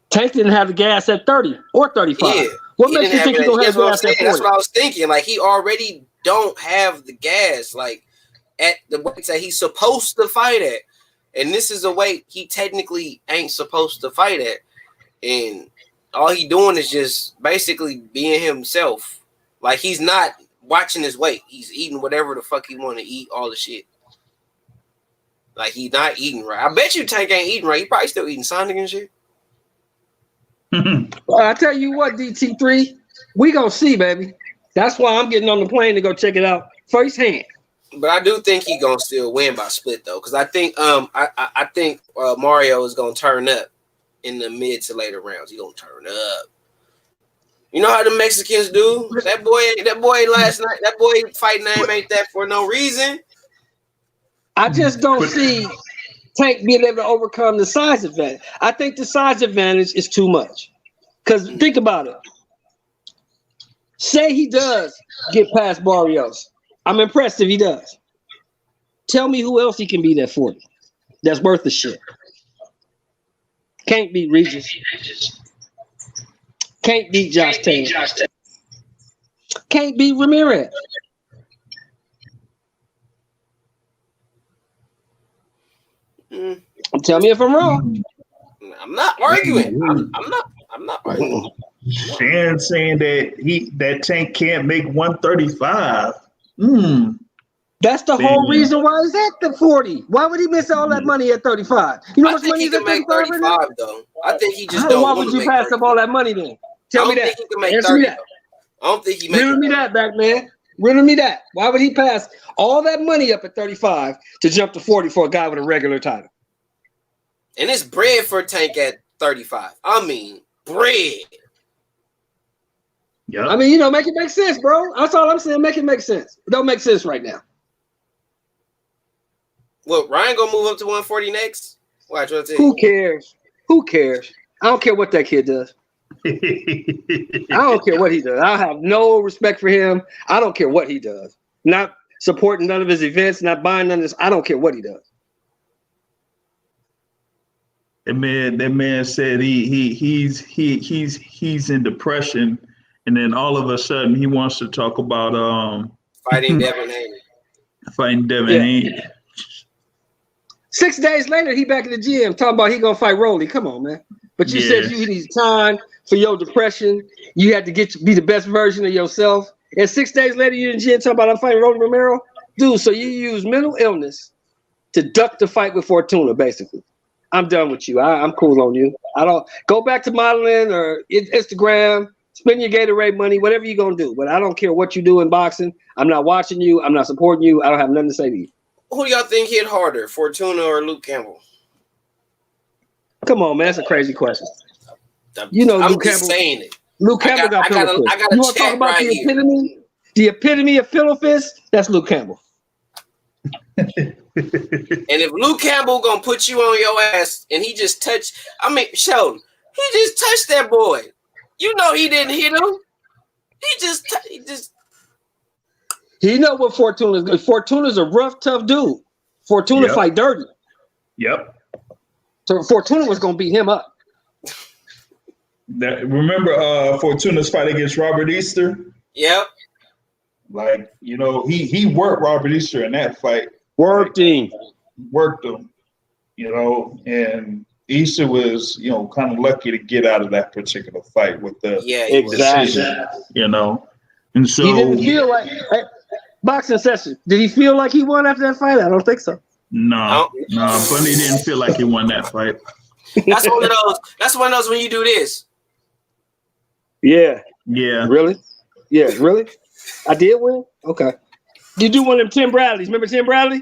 Tank didn't have the gas at 30 or 35. Yeah. What makes you think he's going to have gas at 40? That's what I was thinking. Like, he already don't have the gas, like, at the weights that he's supposed to fight at. And this is a weight he technically ain't supposed to fight at. And all he doing is just basically being himself. Like, he's not watching his weight. He's eating whatever the fuck he want to eat, all the shit. Like, he's not eating right. I bet you Tank ain't eating right. He probably still eating Sonic and shit. I tell you what, DT3, we gonna see, baby. That's why I'm getting on the plane to go check it out firsthand. But I do think he gonna still win by split though, because I think I think Mario is gonna turn up in the mid to later rounds. He gonna turn up. You know how the Mexicans do? That boy last night, that boy fight name ain't that for no reason. I just don't see Tank being able to overcome the size advantage. I think the size advantage is too much. Because think about it. Say he does get past Barrios. I'm impressed if he does. Tell me who else he can beat at 40. That's worth the shit. Can't beat Regis. Can't beat Josh Taylor. Can't beat Ramirez. Tell me if I'm wrong. I'm not arguing. I'm not arguing. Shan saying that Tank can't make 135. That's the whole reason why he's at the 40. Why would he miss all that money at 35? You know how much money he's at 35 right now? Though. I think he just don't. Why would you pass up all that money then? Tell me that. Answer me that. I don't think he makes. Riddle me that, back man. Riddle me that. Why would he pass all that money up at 35 to jump to 40 for a guy with a regular title? And it's bread for Tank at 35. I mean, bread. Yeah. I mean, make it make sense, bro. That's all I'm saying. Make it make sense. It don't make sense right now. Well, Ryan gonna move up to 140 next? Watch what I tell you. Who cares? Who cares? I don't care what that kid does. I don't care what he does. I have no respect for him. I don't care what he does. Not supporting none of his events, not buying none of this. I don't care what he does. That man said he's in depression, and then all of a sudden he wants to talk about fighting Devin Haney. Fighting Devin Haney. 6 days later, he back in the gym talking about he gonna fight Rolly. Come on, man. But you said you need time for your depression. You had to be the best version of yourself. And 6 days later, you in the gym talking about I'm fighting Rolly Romero. Dude, so you use mental illness to duck the fight with Fortuna, basically. I'm done with you. I'm cool on you. I don't go back to modeling or Instagram, spend your Gatorade money, whatever you're gonna do. But I don't care what you do in boxing. I'm not watching you. I'm not supporting you. I don't have nothing to say to you. Who do y'all think hit harder, Fortuna or Luke Campbell? Come on, man. That's a crazy question. I'm Luke just Campbell. Saying it. Luke Campbell got pillow fist. You want to talk about the epitome of pillow fist? That's Luke Campbell. And if Luke Campbell gonna put you on your ass and he just touched, Sheldon, he just touched that boy. You know he didn't hit him. He just He know what Fortuna's. Fortuna's a rough, tough dude. Fortuna fight dirty. Yep. So Fortuna was gonna beat him up. Remember Fortuna's fight against Robert Easter? Yep. Like, he worked Robert Easter in that fight. Worked him. And Easter was, kind of lucky to get out of that particular fight with the decision, And so he didn't feel like boxing session. Did he feel like he won after that fight? I don't think so. No, Bundy didn't feel like he won that fight. That's one of those. That's one of those when you do this. Yeah. Really? Yeah, really? I did win? Okay. You do one of them Tim Bradleys. Remember Tim Bradley?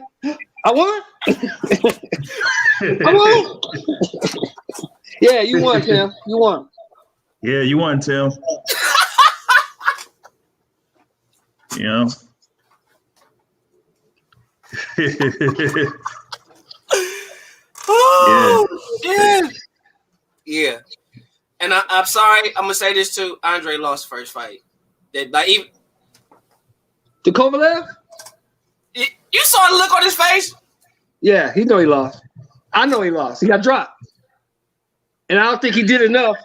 I won? I won? Yeah, you won, Tim. You won. Yeah, you won, Tim. Yeah. And I'm sorry, I'm gonna say this too. Andre lost first fight. That like even to Kovalev? You saw the look on his face? Yeah, he know he lost. I know he lost. He got dropped. And I don't think he did enough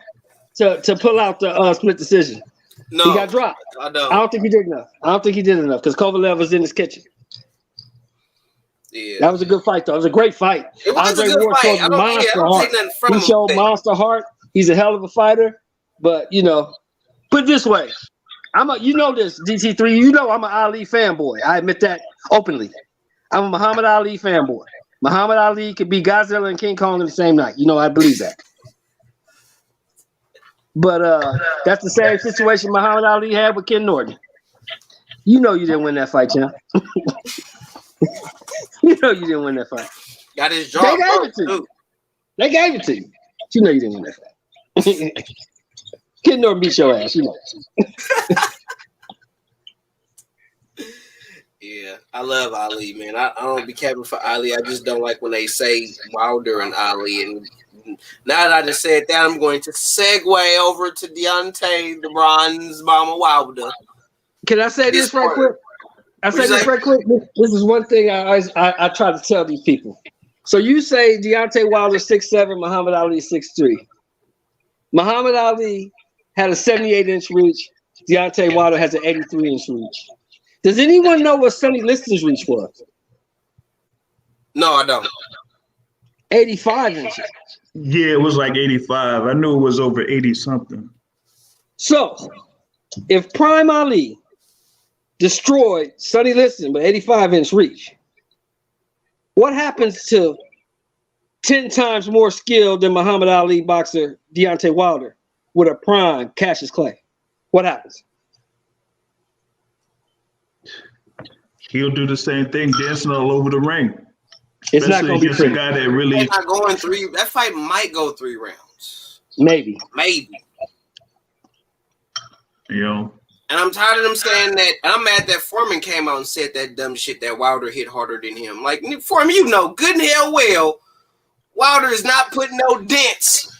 to pull out the split decision. No, he got dropped. I know. I don't think he did enough. Because Kovalev was in his kitchen. Yeah. That was a good fight, though. It was a great fight. It was Andre a good Ward fight. showed monster heart. He showed monster heart. He's a hell of a fighter. But, put it this way. This, DT3. I'm an Ali fanboy. I admit that openly. I'm a Muhammad Ali fanboy. Muhammad Ali could be Godzilla and King Kong in the same night. I believe that. But that's the same situation Muhammad Ali had with Ken Norton. You didn't win that fight, champ. You didn't win that fight. Got his jaw. They gave it to you. They gave it to you. You know you didn't win that fight. Ken Norton beat your ass. Yeah, I love Ali, man. I don't be capping for Ali. I just don't like when they say Wilder and Ali. And now that I just said that, I'm going to segue over to Deontay the Bronze Bomber Wilder. Can I say this right quick? This is one thing I try to tell these people. So you say Deontay Wilder 6'7", Muhammad Ali 6'3". Muhammad Ali had a 78-inch reach. Deontay Wilder has an 83-inch reach. Does anyone know what Sonny Liston's reach was? No, I don't. 85 inches. Yeah, it was like 85. I knew it was over 80-something. So, if Prime Ali destroyed Sonny Liston with 85-inch reach, what happens to 10 times more skill than Muhammad Ali boxer Deontay Wilder with a prime Cassius Clay? What happens? He'll do the same thing, dancing all over the ring. It's not going to be pretty. A guy that really not going 3. That fight might go 3 rounds. Maybe. And I'm tired of them saying that. And I'm mad that Foreman came out and said that dumb shit that Wilder hit harder than him. Like, Foreman, good and hell well, Wilder is not putting no dents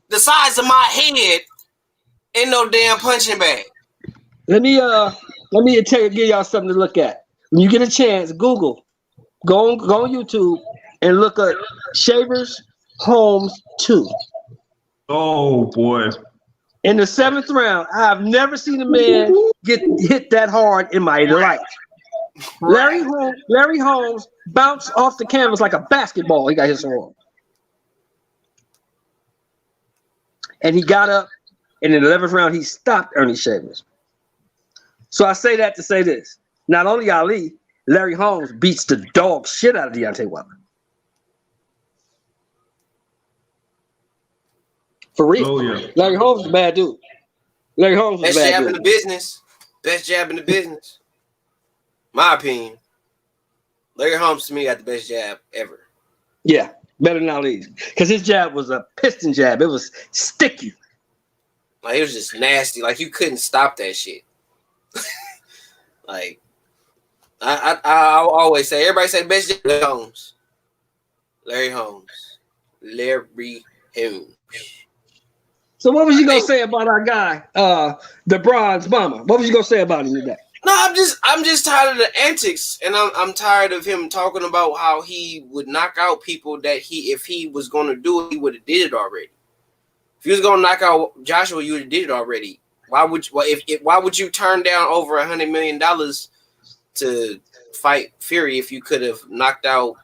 the size of my head in no damn punching bag. Let me give y'all something to look at. When you get a chance, Google, go on YouTube and look at Shavers Holmes 2. Oh boy! In the 7th round, I've never seen a man get hit that hard in my life. Larry Holmes bounced off the canvas like a basketball. He got his arm, and he got up. And in the 11th round, he stopped Ernie Shavers. So I say that to say this. Not only Ali, Larry Holmes beats the dog shit out of Deontay Wilder. For real. Oh, yeah. Larry Holmes is a bad dude. Larry Holmes is a bad jab dude. in the business. Best jab in the business. My opinion. Larry Holmes to me got the best jab ever. Yeah, better than Ali's. Because his jab was a piston jab. It was sticky. Like, it was just nasty. Like, you couldn't stop that shit. Like, I always say, everybody say best jab, Larry Holmes. Larry Holmes. So what was you going to say about our guy, the Bronze Bomber? What was you going to say about him today? No, I'm just tired of the antics, and I'm tired of him talking about how he would knock out people that if he was going to do it, he would have did it already. If he was going to knock out Joshua, you would have did it already. Why would you turn down over $100 million to fight Fury if you could have knocked out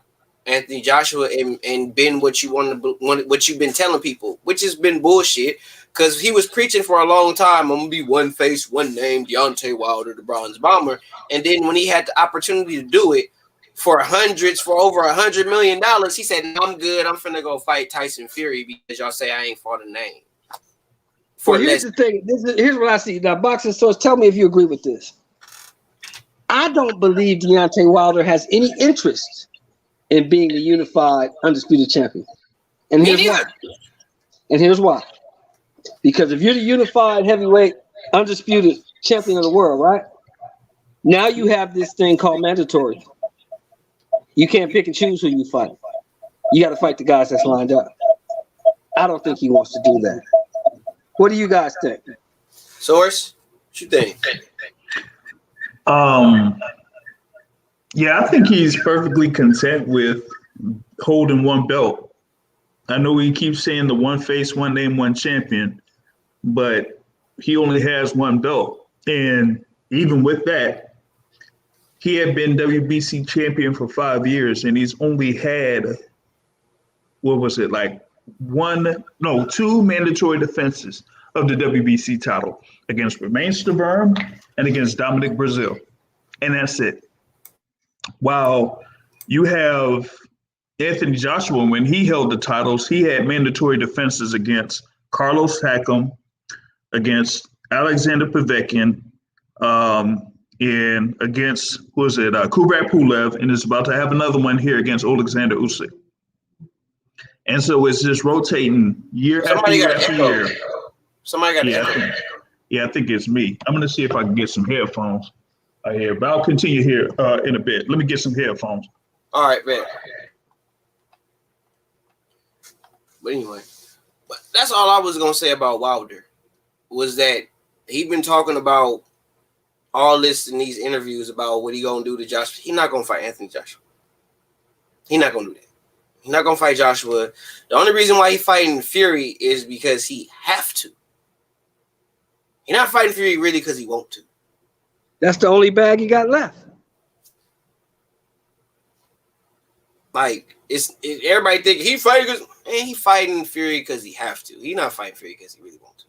Anthony Joshua and been what you what you've been telling people, which has been bullshit. Because he was preaching for a long time, I'm gonna be one face, one name, Deontay Wilder, the Bronze Bomber. And then when he had the opportunity to do it for over $100 million, he said, no, I'm good. I'm finna go fight Tyson Fury because y'all say I ain't fought a name. Well, here's the thing. Here's what I see. Now, Boxing Source, tell me if you agree with this. I don't believe Deontay Wilder has any interest in being the unified undisputed champion. And here's why. Because if you're the unified heavyweight undisputed champion of the world, right? Now you have this thing called mandatory. You can't pick and choose who you fight. You got to fight the guys that's lined up. I don't think he wants to do that. What do you guys think? Source, what you think? Yeah, I think he's perfectly content with holding one belt. I know he keeps saying the one face, one name, one champion, but he only has one belt. And even with that, he had been WBC champion for 5 years, and he's only had, two mandatory defenses of the WBC title against Romain Stavern and against Dominic Brazil. And that's it. While you have Anthony Joshua, when he held the titles, he had mandatory defenses against Carlos Takam, against Alexander Povetkin, and against, Kubrat Pulev, and is about to have another one here against Alexander Usyk. And so it's just rotating year after year. Somebody got to I think it's me. I'm going to see if I can get some headphones here, but I'll continue here in a bit. Let me get some headphones. All right, man. But anyway, that's all I was going to say about Wilder, was that he been talking about all this in these interviews about what he going to do to Joshua. He's not going to fight Anthony Joshua. He's not going to do that. He's not going to fight Joshua. The only reason why he's fighting Fury is because he have to. He's not fighting Fury really because he want to. That's the only bag he got left. Like, everybody think he fighting because he fighting Fury because he have to. He not fighting Fury because he really want to.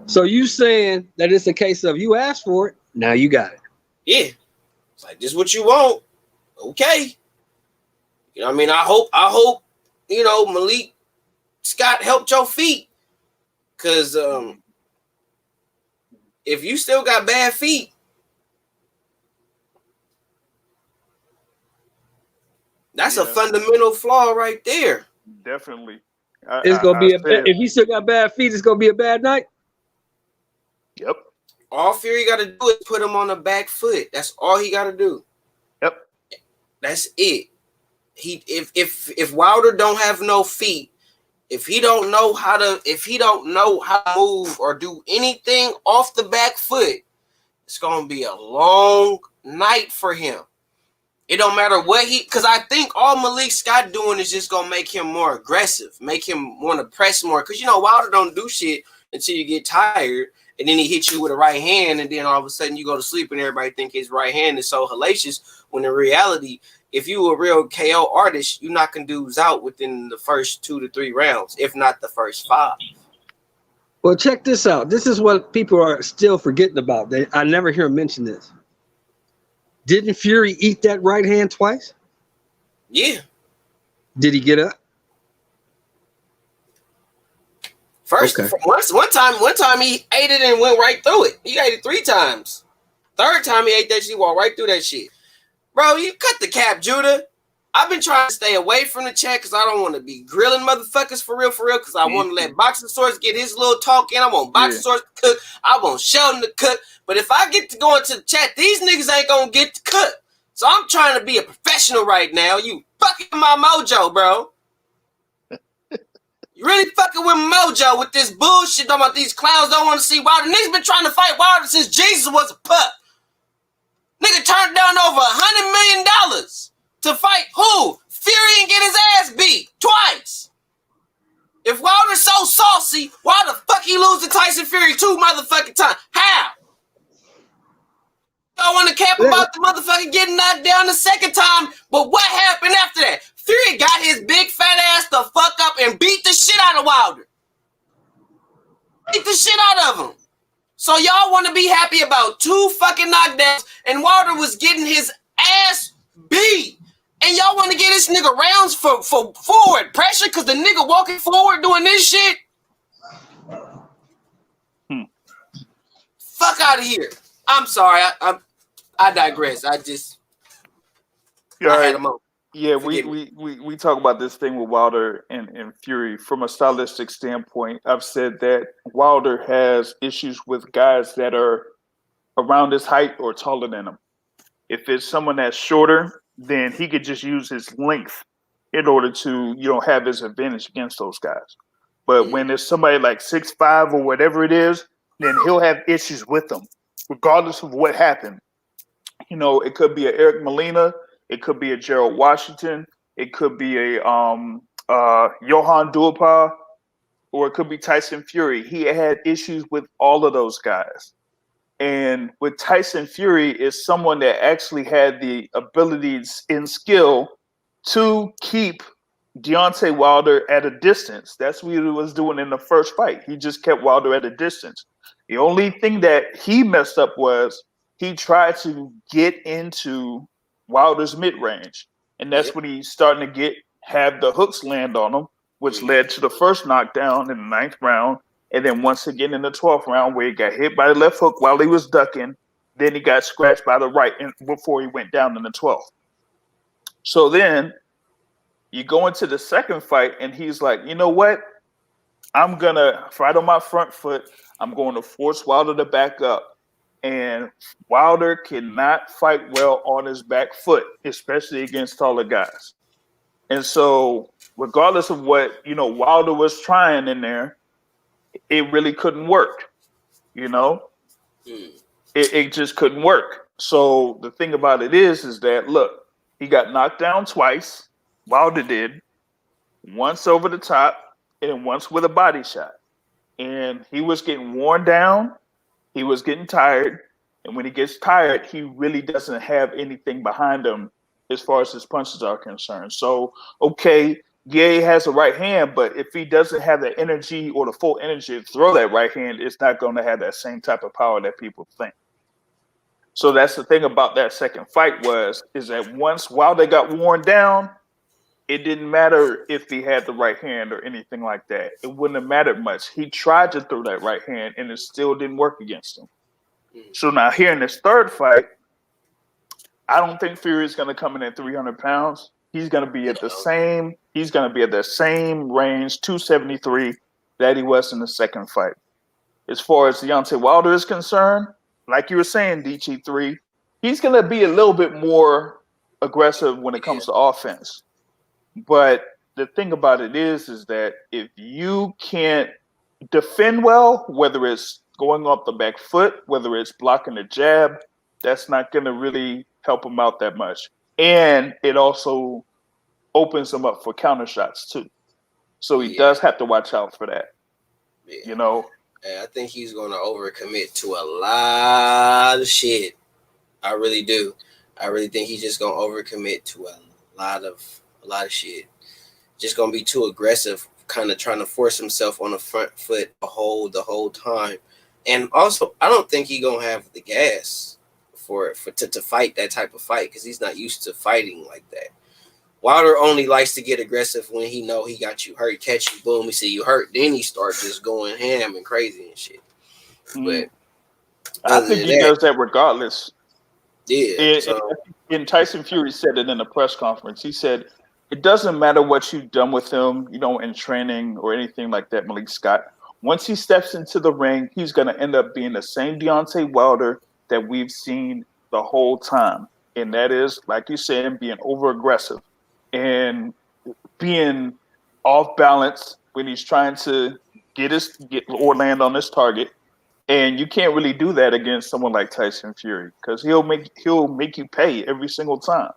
So you saying that it's a case of you asked for it, now you got it. Yeah. It's like, this is what you want. Okay. You know what I mean? I hope, Malik Scott helped your feet. Because if you still got bad feet, that's a fundamental flaw right there. Definitely. It's going to be if you still got bad feet, it's going to be a bad night. Yep. All Fury got to do is put him on the back foot. That's all he got to do. Yep. That's it. If Wilder don't have no feet, if he don't know how to move or do anything off the back foot, it's gonna be a long night for him. It don't matter what because I think all Malik Scott doing is just gonna make him more aggressive, make him want to press more. Because Wilder don't do shit until you get tired, and then he hits you with a right hand, and then all of a sudden you go to sleep, and everybody think his right hand is so hellacious. When in reality, if you a real KO artist, you're knocking dudes out within the first 2 to 3 rounds, if not the first 5. Well, check this out. This is what people are still forgetting about. I never hear them mention this. Didn't Fury eat that right hand twice? Yeah. Did he get up? First, okay. One time he ate it and went right through it. He ate it 3 times. Third time he ate that shit, he walked right through that shit. Bro, you cut the cap, Judah. I've been trying to stay away from the chat because I don't want to be grilling motherfuckers for real, because I want to let Boxing Source get his little talk in. I want Boxing Source to cook. I want Sheldon to cook. But if I get to go into the chat, these niggas ain't going to get to cook. So I'm trying to be a professional right now. You fucking my mojo, bro. You really fucking with Mojo with this bullshit talking about these clowns don't want to see Wilder. Niggas been trying to fight Wilder since Jesus was a pup. Nigga turned down over $100 million to fight who? Fury and get his ass beat twice. If Wilder's so saucy, why the fuck he lose to Tyson Fury 2 motherfucking times? How? Y'all want to cap about the motherfucker getting knocked down the second time, but what happened after that? Fury got his big fat ass the fuck up and beat the shit out of Wilder. Beat the shit out of him. So y'all want to be happy about 2 fucking knockdowns and Wilder was getting his ass beat. And y'all want to get this nigga rounds for forward pressure because the nigga walking forward doing this shit? Fuck out of here. I'm sorry. I digress. I had a moment. Yeah, we talk about this thing with Wilder and Fury from a stylistic standpoint. I've said that Wilder has issues with guys that are around his height or taller than him. If it's someone that's shorter, then he could just use his length in order to, have his advantage against those guys. But when it's somebody like 6'5" or whatever it is, then he'll have issues with them, regardless of what happened. It could be a Eric Molina. It could be a Gerald Washington. It could be a Johan Duhaupas, or it could be Tyson Fury. He had issues with all of those guys. And with Tyson Fury is someone that actually had the abilities and skill to keep Deontay Wilder at a distance. That's what he was doing in the first fight. He just kept Wilder at a distance. The only thing that he messed up was he tried to get into Wilder's mid-range. And that's when he's starting to have the hooks land on him, which led to the first knockdown in the 9th round. And then once again in the 12th round where he got hit by the left hook while he was ducking, then he got scratched by the right before he went down in the 12th. So then you go into the second fight and he's like, you know what? I'm going to fight on my front foot. I'm going to force Wilder to back up. And Wilder cannot fight well on his back foot, especially against taller guys. And so regardless of what, Wilder was trying in there, it really couldn't work, It just couldn't work. So the thing about it is that, look, he got knocked down twice. Wilder did. Once over the top and once with a body shot. And he was getting worn down. He was getting tired. And when he gets tired, he really doesn't have anything behind him as far as his punches are concerned. So, okay, yeah, he has a right hand, but if he doesn't have the energy or the full energy to throw that right hand, it's not going to have that same type of power that people think. So that's the thing about that second fight is that once Wilder got worn down, it didn't matter if he had the right hand or anything like that. It wouldn't have mattered much. He tried to throw that right hand, and it still didn't work against him. So now here in this third fight, I don't think Fury is going to come in at 300 pounds. He's going to be at the same. He's going to be at the same range, 273, that he was in the second fight. As far as Deontay Wilder is concerned, like you were saying, DG3, he's going to be a little bit more aggressive when it comes to offense. But the thing about it is that if you can't defend well, whether it's going off the back foot, whether it's blocking the jab, that's not going to really help him out that much. And it also opens him up for counter shots too. So he does have to watch out for that. And I think he's going to overcommit to a lot of shit. I really do. I really think he's just going to overcommit to a lot of shit. Just going to be too aggressive, kind of trying to force himself on the front foot the whole time. And also, I don't think he's going to have the gas to fight that type of fight because he's not used to fighting like that. Wilder only likes to get aggressive when he know he got you hurt, catch you, boom, he see you hurt, then he starts just going ham and crazy and shit. But I think he does that regardless. Yeah. And Tyson Fury said it in a press conference. He said, it doesn't matter what you've done with him, in training or anything like that, Malik Scott. Once he steps into the ring, he's going to end up being the same Deontay Wilder that we've seen the whole time. And that is, like you said, being over-aggressive and being off balance when he's trying to get or land on his target. And you can't really do that against someone like Tyson Fury because he'll make you pay every single time.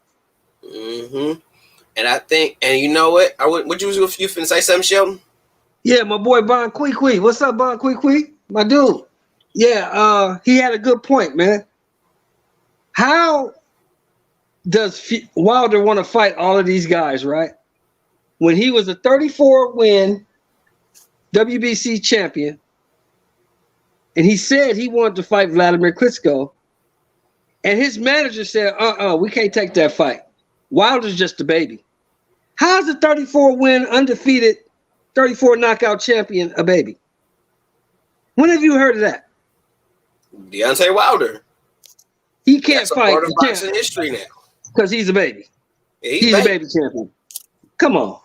Mm-hmm. And I think, and you know what? What you finna say something, Shelton? Yeah, my boy Bon Kui. What's up, Bon Kui? My dude. Yeah, he had a good point, man. How does Wilder want to fight all of these guys, right? When he was a 34-win WBC champion, and he said he wanted to fight Vladimir Klitschko, and his manager said, we can't take that fight. Wilder's just a baby. How's a 34-win, undefeated, 34 knockout champion a baby? When have you heard of that? Deontay Wilder. He can't fight. Part of boxing history now. Because he's a baby. Yeah, he's a baby champion. Come on.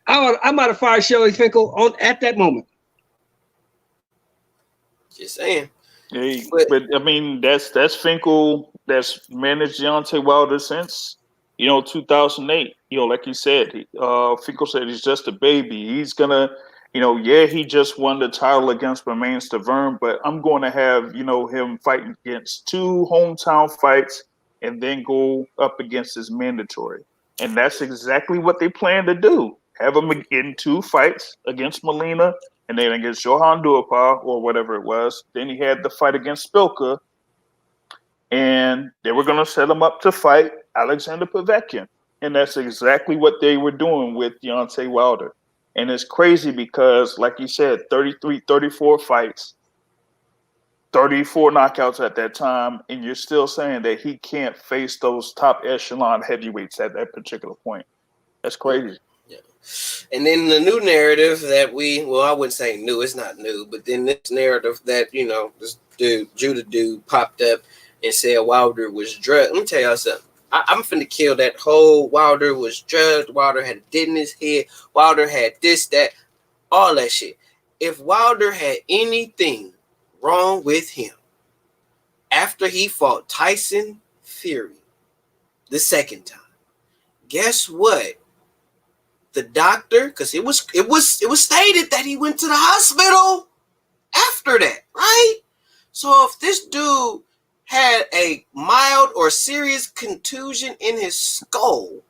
I might have fired Shelly Finkel at that moment. Just saying. Hey, but I mean, that's Finkel that's managed Deontay Wilder since 2008. Like you said, Finkel said he's just a baby. He's gonna, he just won the title against Romain Stavern, but I'm going to have him fighting against 2 hometown fights and then go up against his mandatory, and that's exactly what they plan to do. Have him in 2 fights against Molina. And then against Johan Duhaupas or whatever it was. Then he had the fight against Spilka. And they were going to set him up to fight Alexander Povetkin. And that's exactly what they were doing with Deontay Wilder. And it's crazy because, like you said, 34 fights, 34 knockouts at that time. And you're still saying that he can't face those top echelon heavyweights at that particular point. That's crazy. Yeah. And then the new narrative that I wouldn't say new, it's not new, but then this narrative that, this dude, Judah dude popped up and said Wilder was drugged. Let me tell y'all something. I'm finna kill that whole Wilder was drugged, Wilder had a dent in his head, Wilder had this, that, all that shit. If Wilder had anything wrong with him after he fought Tyson Fury the second time, guess what? The doctor, because it was stated that he went to the hospital after that, right? So if this dude had a mild or serious contusion in his skull,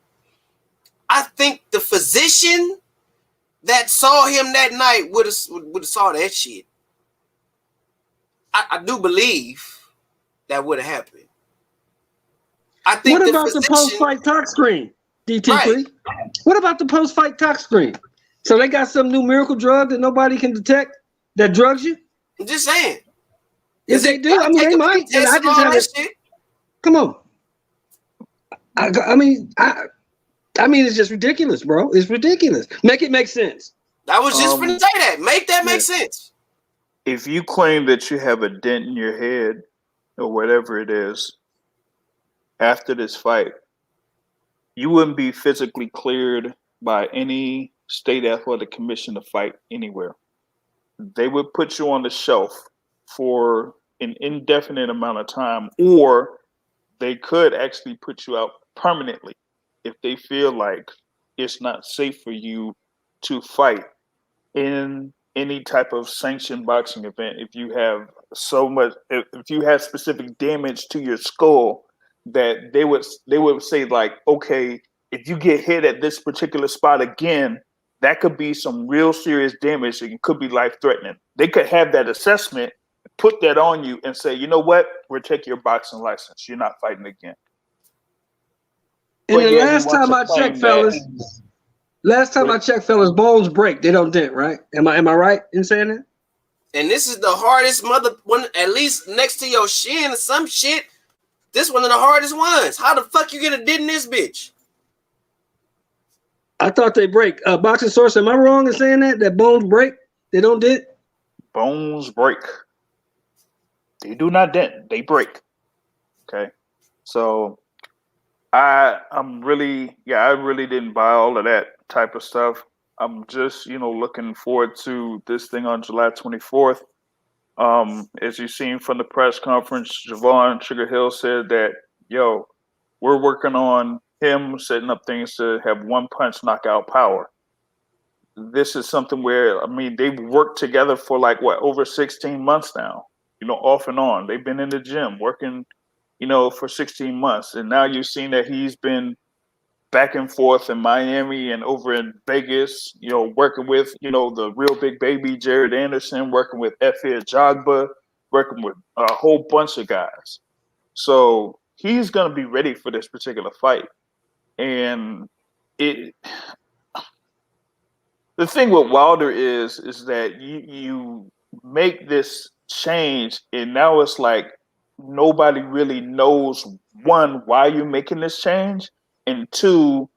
I think the physician that saw him that night would have saw that shit. I do believe that would have happened. I think. What about the post-fight tox screen? DT3. Right. What about the post-fight tox screen? So they got some new miracle drug that nobody can detect that drugs you? I'm just saying. If they do, I mean, they might. And I just have it. Come on. I mean, it's just ridiculous, bro. It's ridiculous. Make it make sense. I was just going to say that. Make that make sense. If you claim that you have a dent in your head or whatever it is after this fight, you wouldn't be physically cleared by any state athletic commission to fight anywhere. They would put you on the shelf for an indefinite amount of time, or they could actually put you out permanently if they feel like it's not safe for you to fight in any type of sanctioned boxing event. If you have if you have specific damage to your skull, that they would say like, okay, if you get hit at this particular spot again, that could be some real serious damage. It could be life-threatening. They could have that assessment, put that on you, and say, you know what, we're taking your boxing license. You're not fighting again. And the last time I checked, fellas, bones break. They don't dent, right? Am I right in saying that? And this is the hardest one, at least next to your shin or some shit. This one of the hardest ones. How the fuck you get a dent in this bitch? I thought they break. Boxing Source, am I wrong in saying that? That bones break? They don't dent? Bones break. They do not dent. They break. Okay. So I really didn't buy all of that type of stuff. I'm just, looking forward to this thing on July 24th. As you've seen from the press conference, Javon Sugar Hill said that, we're working on him setting up things to have one punch knockout power. this is something where, I mean, they've worked together for like what, over 16 months now, off and on. They've been in the gym working, for 16 months. And now you've seen that he's been back and forth in Miami and over in Vegas, working with, the real big baby, Jared Anderson, working with Efe Ajagba, working with a whole bunch of guys. So he's going to be ready for this particular fight. And the thing with Wilder is that you make this change, and now it's like nobody really knows, one, why you're making this change, and two,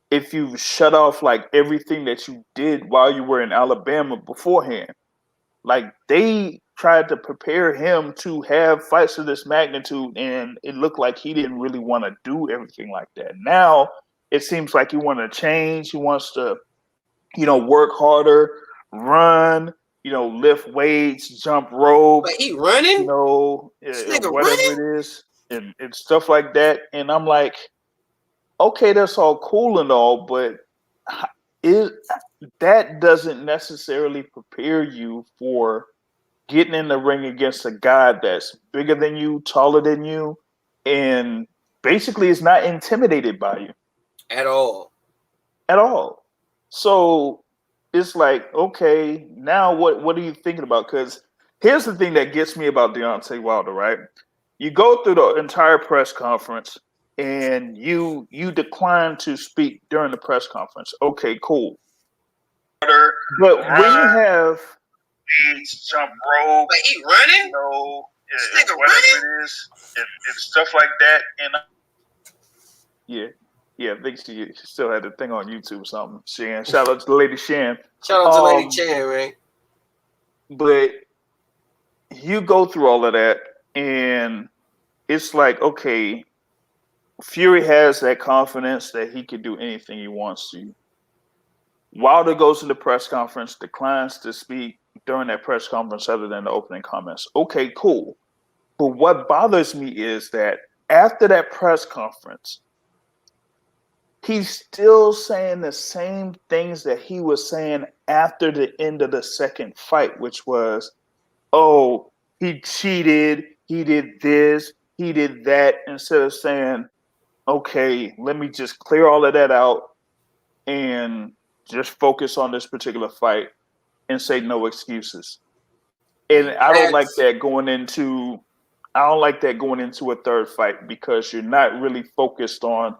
if you shut off like everything that you did while you were in Alabama beforehand. Like, they tried to prepare him to have fights of this magnitude, and it looked like he didn't really want to do everything like that. Now it seems like he wants to change. He wants to, work harder, run, lift weights, jump rope. But he running? Whatever it is, and stuff like that. And I'm like, okay, that's all cool and all, but that doesn't necessarily prepare you for getting in the ring against a guy that's bigger than you, taller than you, and basically is not intimidated by you. At all. So it's like, okay, now what are you thinking about? Because here's the thing that gets me about Deontay Wilder, right? You go through the entire press conference and you decline to speak during the press conference. Okay, cool. But when you have jump rope, but he running? Whatever it is, and stuff like that, and I think she still had the thing on YouTube or something. Shan, shout out to Lady Shan. Shout out to Lady Shan, man. But you go through all of that, and it's like, okay, Fury has that confidence that he can do anything he wants to. Wilder goes to the press conference, declines to speak during that press conference other than the opening comments. Okay, cool. But what bothers me is that after that press conference, he's still saying the same things that he was saying after the end of the second fight, which was, oh, he cheated, he did this, he did that, instead of saying, okay, let me just clear all of that out and just focus on this particular fight and say no excuses. And I don't like that going into a third fight, because you're not really focused on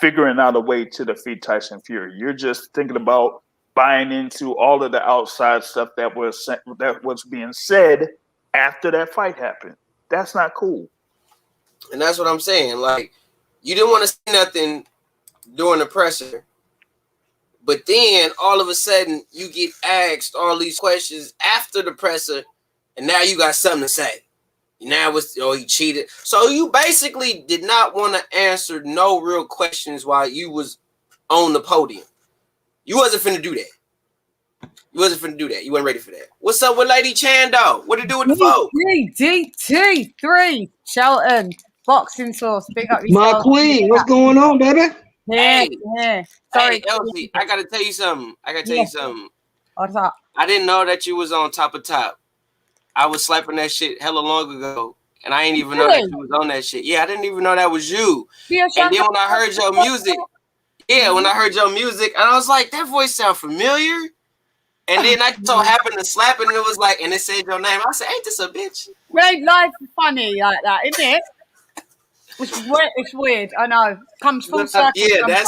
figuring out a way to defeat Tyson Fury. You're just thinking about buying into all of the outside stuff that was being said after that fight happened. That's not cool. And that's what I'm saying. Like, you didn't want to say nothing during the presser, but then all of a sudden you get asked all these questions after the presser, and now you got something to say. Now he cheated. So you basically did not want to answer no real questions while you was on the podium. You wasn't finna do that. You wasn't ready for that. What's up with Lady Chando? What to do with the phone? DT3 Shelton boxing sauce. Big up yourself. My queen, what's going on, baby? Yeah. Sorry, Elsie, I gotta tell you something. What's up? I didn't know that you was on Top of Top. I was slapping that shit hella long ago, and I ain't even know that you was on that shit. Yeah, I didn't even know that was you. And then when I heard your music, and I was like, that voice sound familiar. And then I so happened to slap it, and it was like, and it said your name. I said, ain't this a bitch? Well, life is funny like that, isn't it? It's weird. I know. Comes full circle. Yeah,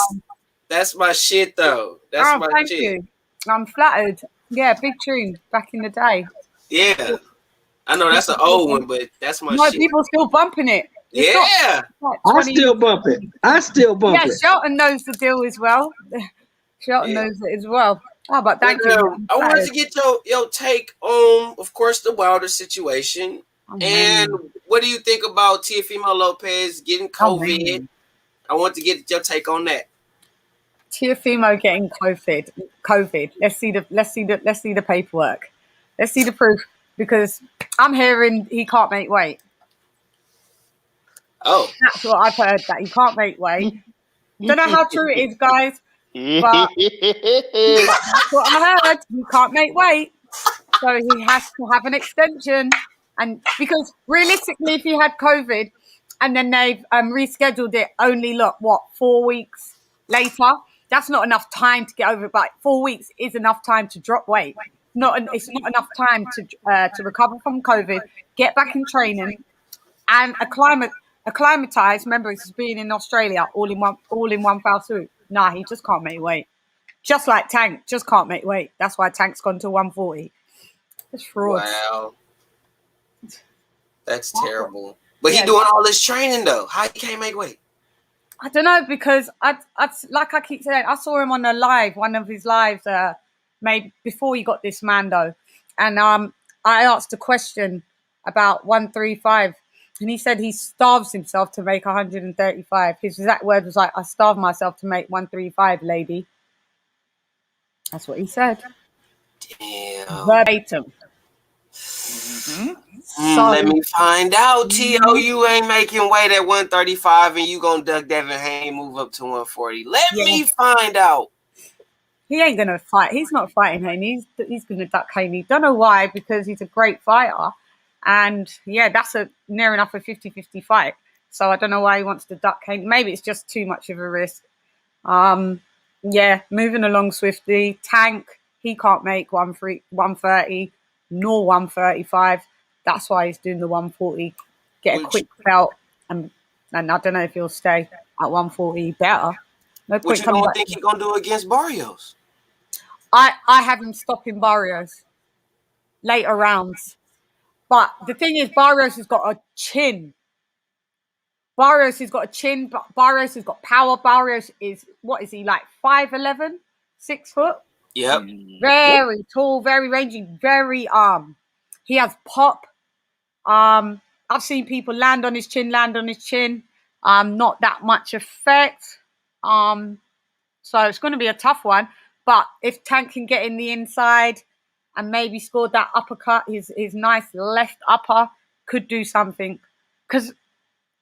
that's my shit though. That's my thank shit. You. I'm flattered. Yeah, big tune back in the day. Yeah. I know that's an old one, but that's my shit. People still bumping it. Yeah. I still bump it. Yeah, Shelton knows the deal as well. Shelton knows it as well. Oh, but thank you. I wanted to get your take on, of course, the Wilder situation. And what do you think about Teofimo Lopez getting COVID? I want to get your take on that. Teofimo getting COVID. Let's see the paperwork. Let's see the proof, because I'm hearing he can't make weight. Oh, that's what I've heard, that he can't make weight. Don't know how true it is, guys. But that's what I heard. He can't make weight, so he has to have an extension. And because realistically, if he had COVID and then they've rescheduled it, only 4 weeks later, that's not enough time to get over it. But 4 weeks is enough time to drop weight. It's not enough time to recover from COVID, get back in training, and acclimatize. Remember, he's been in Australia all in one foul swoop. Nah, he just can't make weight. Just like Tank, just can't make weight. That's why Tank's gone to 140. It's fraud. Wow. That's terrible. But he doing all this training though. How he can't make weight? I don't know, because I like I keep saying, I saw him on a live, one of his lives made before he got this Mando. And I asked a question about 135. And he said he starves himself to make 135. His exact word was like, I starve myself to make 135, lady. That's what he said. Damn. Verbatim. Let me find out, T.O. You ain't making weight at 135 and you gonna duck Devin Haney move up to 140. Let me find out. He ain't gonna fight. He's not fighting Haney. He's gonna duck Haney. Don't know why, because he's a great fighter. And yeah, that's near enough a 50-50 fight. So I don't know why he wants to duck Haney. Maybe it's just too much of a risk. Yeah, moving along swiftly. Tank, he can't make 130 nor 135. That's why he's doing the 140. Get a quick belt, and I don't know if he'll stay at 140. Better. No What you don't think he's gonna do against Barrios? I have him stopping Barrios later rounds. But the thing is, Barrios has got a chin. Barrios has got a chin, but Barrios has got power. Barrios is, what is he, like 5'11", 6 foot? Yep. Very tall, very rangy, very he has pop. I've seen people land on his chin. Not that much effect. So it's going to be a tough one. But if Tank can get in the inside and maybe score that uppercut, his nice left upper could do something. Because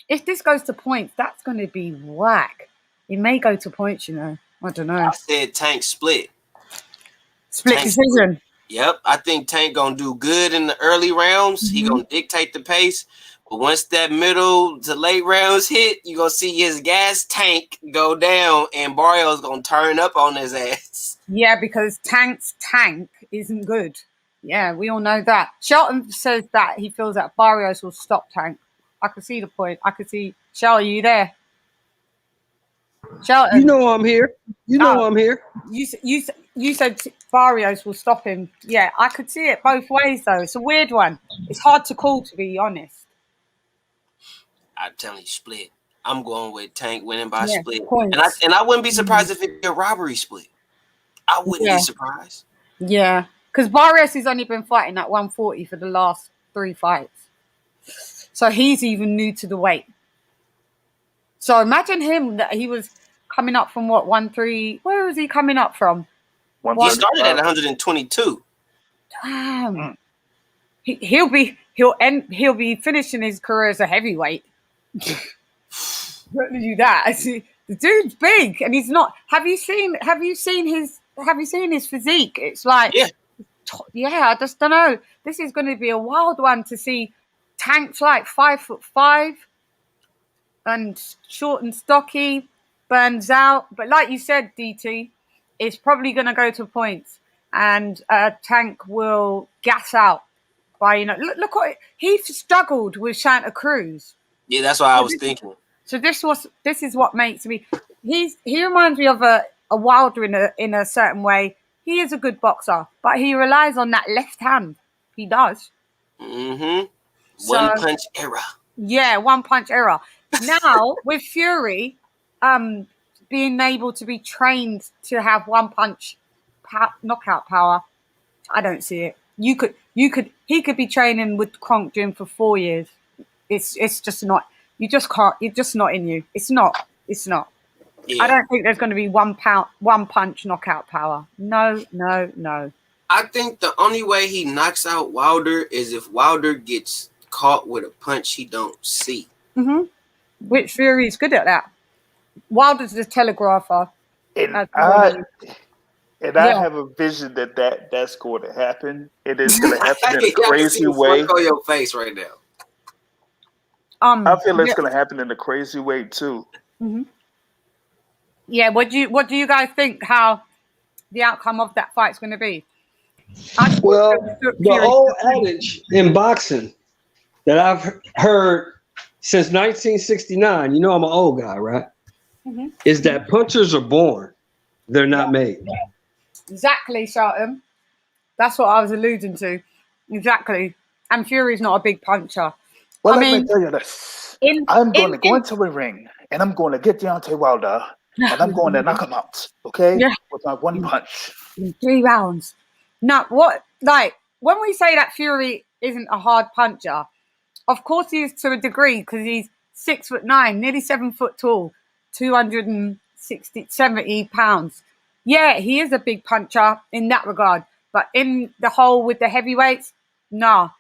if this goes to points, that's going to be whack. It may go to points, I don't know. I said Tank split. Split decision. Yep, I think Tank gonna do good in the early rounds. He gonna dictate the pace. But once that middle to late rounds hit, you gonna see his gas tank go down, and Barrios gonna turn up on his ass. Yeah, because Tank's tank isn't good. Yeah, we all know that. Shelton says that he feels that Barrios will stop Tank. I can see the point. I can see. Shelton, are you there? Shelton, you know I'm here. I'm here. You said Barrios will stop him. Yeah, I could see it both ways though. It's a weird one. It's hard to call, to be honest. I'm telling you, split. I'm going with Tank winning by split, points. and I wouldn't be surprised if it be a robbery split. I wouldn't be surprised. Yeah, because Barrios has only been fighting at 140 for the last 3 fights, so he's even new to the weight. So imagine him that he was coming up from 130. Where was he coming up from? He started at 122. Damn. He'll be finishing his career as a heavyweight. What did you that? The dude's big, and he's not. Have you seen his physique? It's like I just don't know. This is going to be a wild one to see. Tank's like 5'5" and short and stocky, burns out. But like you said, DT, it's probably going to go to points, and Tank will gas out by look what he struggled with Santa Cruz. Yeah, that's what I was thinking. So this is what makes me. He reminds me of a Wilder in a certain way. He is a good boxer, but he relies on that left hand. He does. One punch error. Yeah, one punch error. Now with Fury, being able to be trained to have one punch knockout power, I don't see it. He could be training with Kronk Gym for 4 years. It's just not. You just can't. It's just not in you. It's not. Yeah. I don't think there's going to be one punch knockout power. No. I think the only way he knocks out Wilder is if Wilder gets caught with a punch he don't see. Which Fury is good at that. Wilder's the telegrapher. And That's I really, have a vision that's going to happen. It is going to happen in a I can see crazy the way. smirk on your face right now. I feel it's yeah. going to happen in a crazy way too. Yeah, what do you guys think how the outcome of that fight's going to be? Well, the old adage in boxing that I've heard since 1969, you know I'm an old guy, right? Is that punchers are born, they're not made. Exactly, Shelton. That's what I was alluding to. Exactly. And Fury's not a big puncher. Well, I let me mean, tell you this. in I'm going to go in into a ring and I'm going to get Deontay Wilder and I'm going to knock him out, okay? Yeah. With my one punch. in 3 rounds. No, what like when we say that Fury isn't a hard puncher, of course he is to a degree because he's 6'9", nearly 7 foot tall, 270 pounds. Yeah, he is a big puncher in that regard, but in the whole with the heavyweights, nah.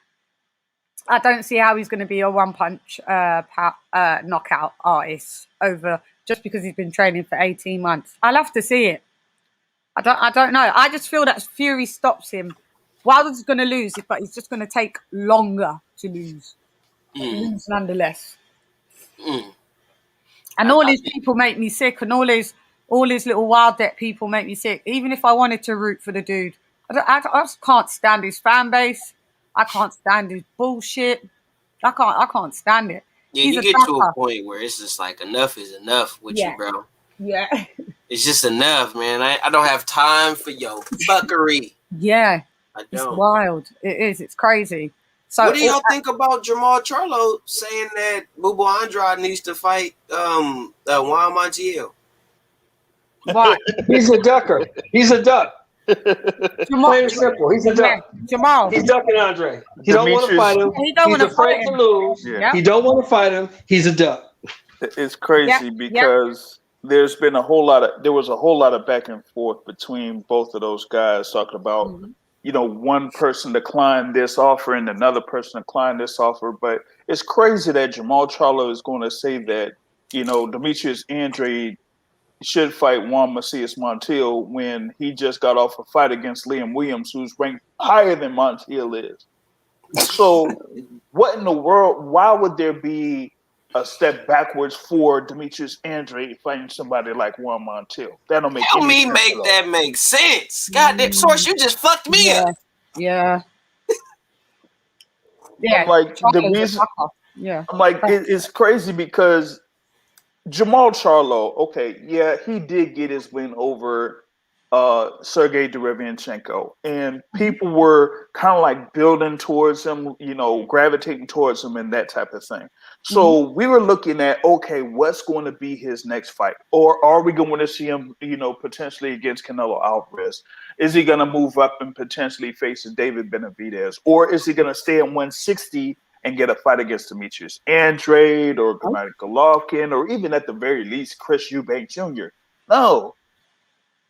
I don't see how he's going to be a one punch knockout artist over just because he's been training for 18 months. I'll have to see it. I don't know. I just feel that Fury stops him. Wilder's going to lose, but he's just going to take longer to lose. Lose nonetheless. And all these people make me sick, and all these little wild debt people make me sick. Even if I wanted to root for the dude, I just can't stand his fan base. I can't stand his bullshit. I can't stand it. Yeah, He's you a get to a sucker. point where it's just like enough is enough with you, bro. Yeah. It's just enough, man. I don't have time for your fuckery. Yeah. I It's don't. wild. It is. It's crazy. So What do y'all think about Jamal Charlo saying that Bubu Andrade needs to fight Juan Montiel? Why? He's a ducker. He's a duck. Jamal, Plain and simple. He's a duck. Jamal. He's ducking Andre. He don't want to Demetrius- fight him. He don't He's wanna afraid fight to him. lose. Yeah. He don't want to fight him. He's a duck. It's crazy because there was a whole lot of back and forth between both of those guys talking about, one person declined this offer and another person declined this offer. But it's crazy that Jamal Charlo is going to say that, Demetrius Andrade should fight Juan Macias Montiel when he just got off a fight against Liam Williams, who's ranked higher than Montiel is. So what in the world, why would there be a step backwards for Demetrius Andrade fighting somebody like Juan Montiel? That don't make Help any me sense make at all. that make sense. Goddamn, Source, you just fucked me up. Yeah. Yeah. I'm like, the Charlo's a reason, sucker. Yeah. I'm like, it's crazy because Jamal Charlo, okay, yeah, he did get his win over Sergey Derevianchenko, and people were kind of like building towards him, gravitating towards him and that type of thing. So we were looking at, okay, what's going to be his next fight? Or are we going to see him, potentially against Canelo Alvarez? Is he going to move up and potentially face David Benavidez? Or is he going to stay at 160 and get a fight against Demetrius Andrade or Gennady Golovkin or even at the very least Chris Eubank Jr.? No.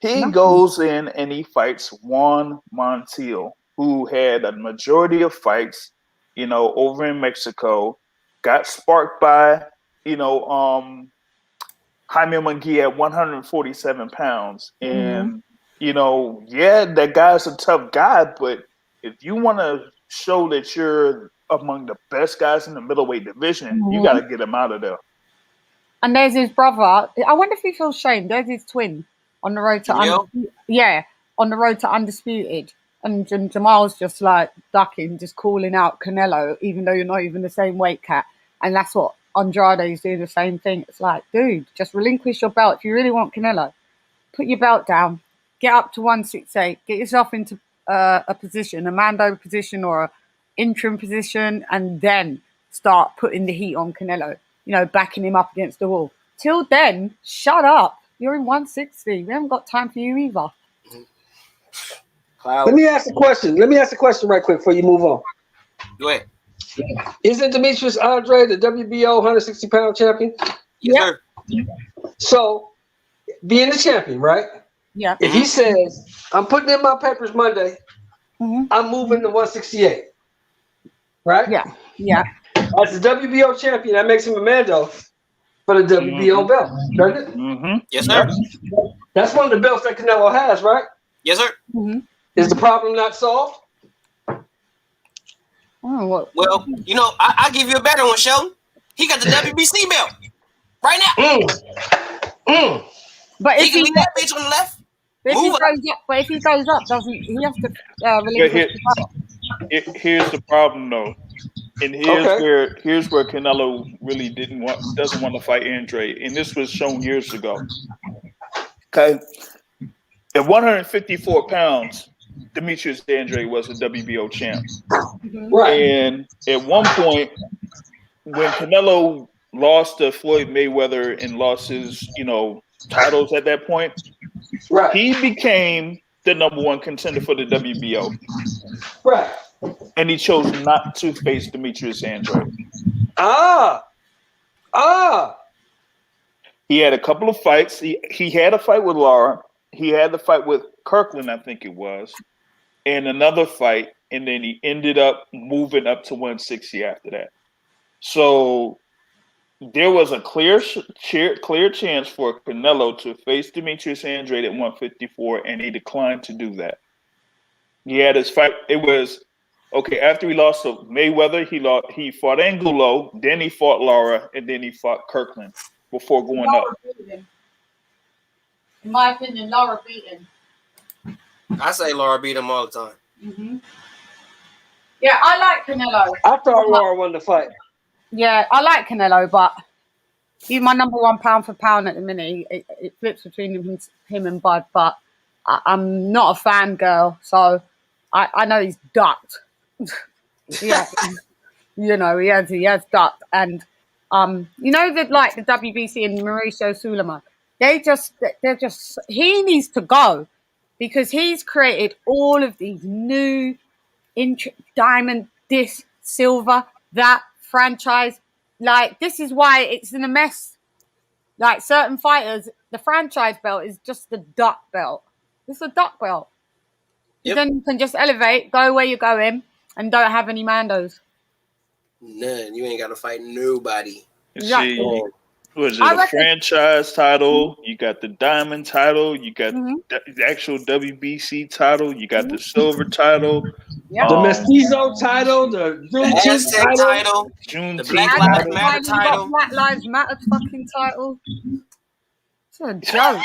He goes in and he fights Juan Montiel, who had a majority of fights, over in Mexico, got sparked by, Jaime Munguia at 147 pounds. And, that guy's a tough guy, but if you want to show that you're among the best guys in the middleweight division, you got to get him out of there. And there's his brother. I wonder if he feels shame. There's his twin on the road to on the road to undisputed. And Jamal's just like ducking, just calling out Canelo, even though you're not even the same weight cat. And that's what Andrade is doing the same thing. It's like, dude, just relinquish your belt. If you really want Canelo, put your belt down, get up to 168, get yourself into a position, a Mando position or an interim position, and then start putting the heat on Canelo, backing him up against the wall. Till then, shut up. You're in 160. We haven't got time for you either. Let me ask a question. Right quick before you move on. Go ahead. Isn't Demetrius Andrade the WBO 160-pound champion? Yes, sir. So, being the champion, right? Yeah. If he says, I'm putting in my papers Monday, I'm moving to 168, right? Yeah. As the WBO champion, that makes him a Mando for the WBO belt, doesn't it? Yes, sir. That's one of the belts that Canelo has, right? Yes, sir. Mm-hmm. Is the problem not solved? Oh, what? Well, I give you a better one, Sheldon. He got the WBC belt right now. But He if can he leave that bitch on the left. if he goes up, doesn't he have to But relinquish the belt? here's the problem, though, and here's where Canelo really doesn't want to fight Andre, and this was shown years ago. Okay, at 154 pounds, Demetrius Andre was a WBO champ, Right. and at one point, when Canelo lost to Floyd Mayweather and lost his titles at that point, Right. he became the number one contender for the WBO. Right. And he chose not to face Demetrius Andre. He had a couple of fights. He had a fight with Lara. He had the fight with Kirkland, I think it was, and another fight. And then he ended up moving up to 160 after that. So there was a clear chance for Canelo to face Demetrius Andre at 154, and he declined to do that. He had his fight. It was okay after he lost to Mayweather. He fought Angulo, then he fought Lara, and then he fought Kirkland before going up. In my opinion, Lara beat him. I say Lara beat him all the time. Mm-hmm. Yeah, I like Canelo. I thought Lara won the fight. Yeah, I like Canelo, but he's my number one pound for pound at the minute. It flips between him and Bud, but I'm not a fan girl, so I know he's ducked. Yeah, he has ducked, and that like the WBC and Mauricio Sulaiman, they're just he needs to go because he's created all of these new diamond, this, silver, that franchise. Like, this is why it's in a mess. Like, certain fighters, the franchise belt is just the duck belt. It's a duck belt. Yep. Then you can just elevate, go where you're going, and don't have any Mandos. None. You ain't got to fight nobody. Exactly. See, was it a franchise title? You got the diamond title. You got the actual WBC title. You got the silver title. Yep. The Mestizo title. The Aztec title. The Black Lives Matter title. Black Lives Matter fucking title. It's a joke.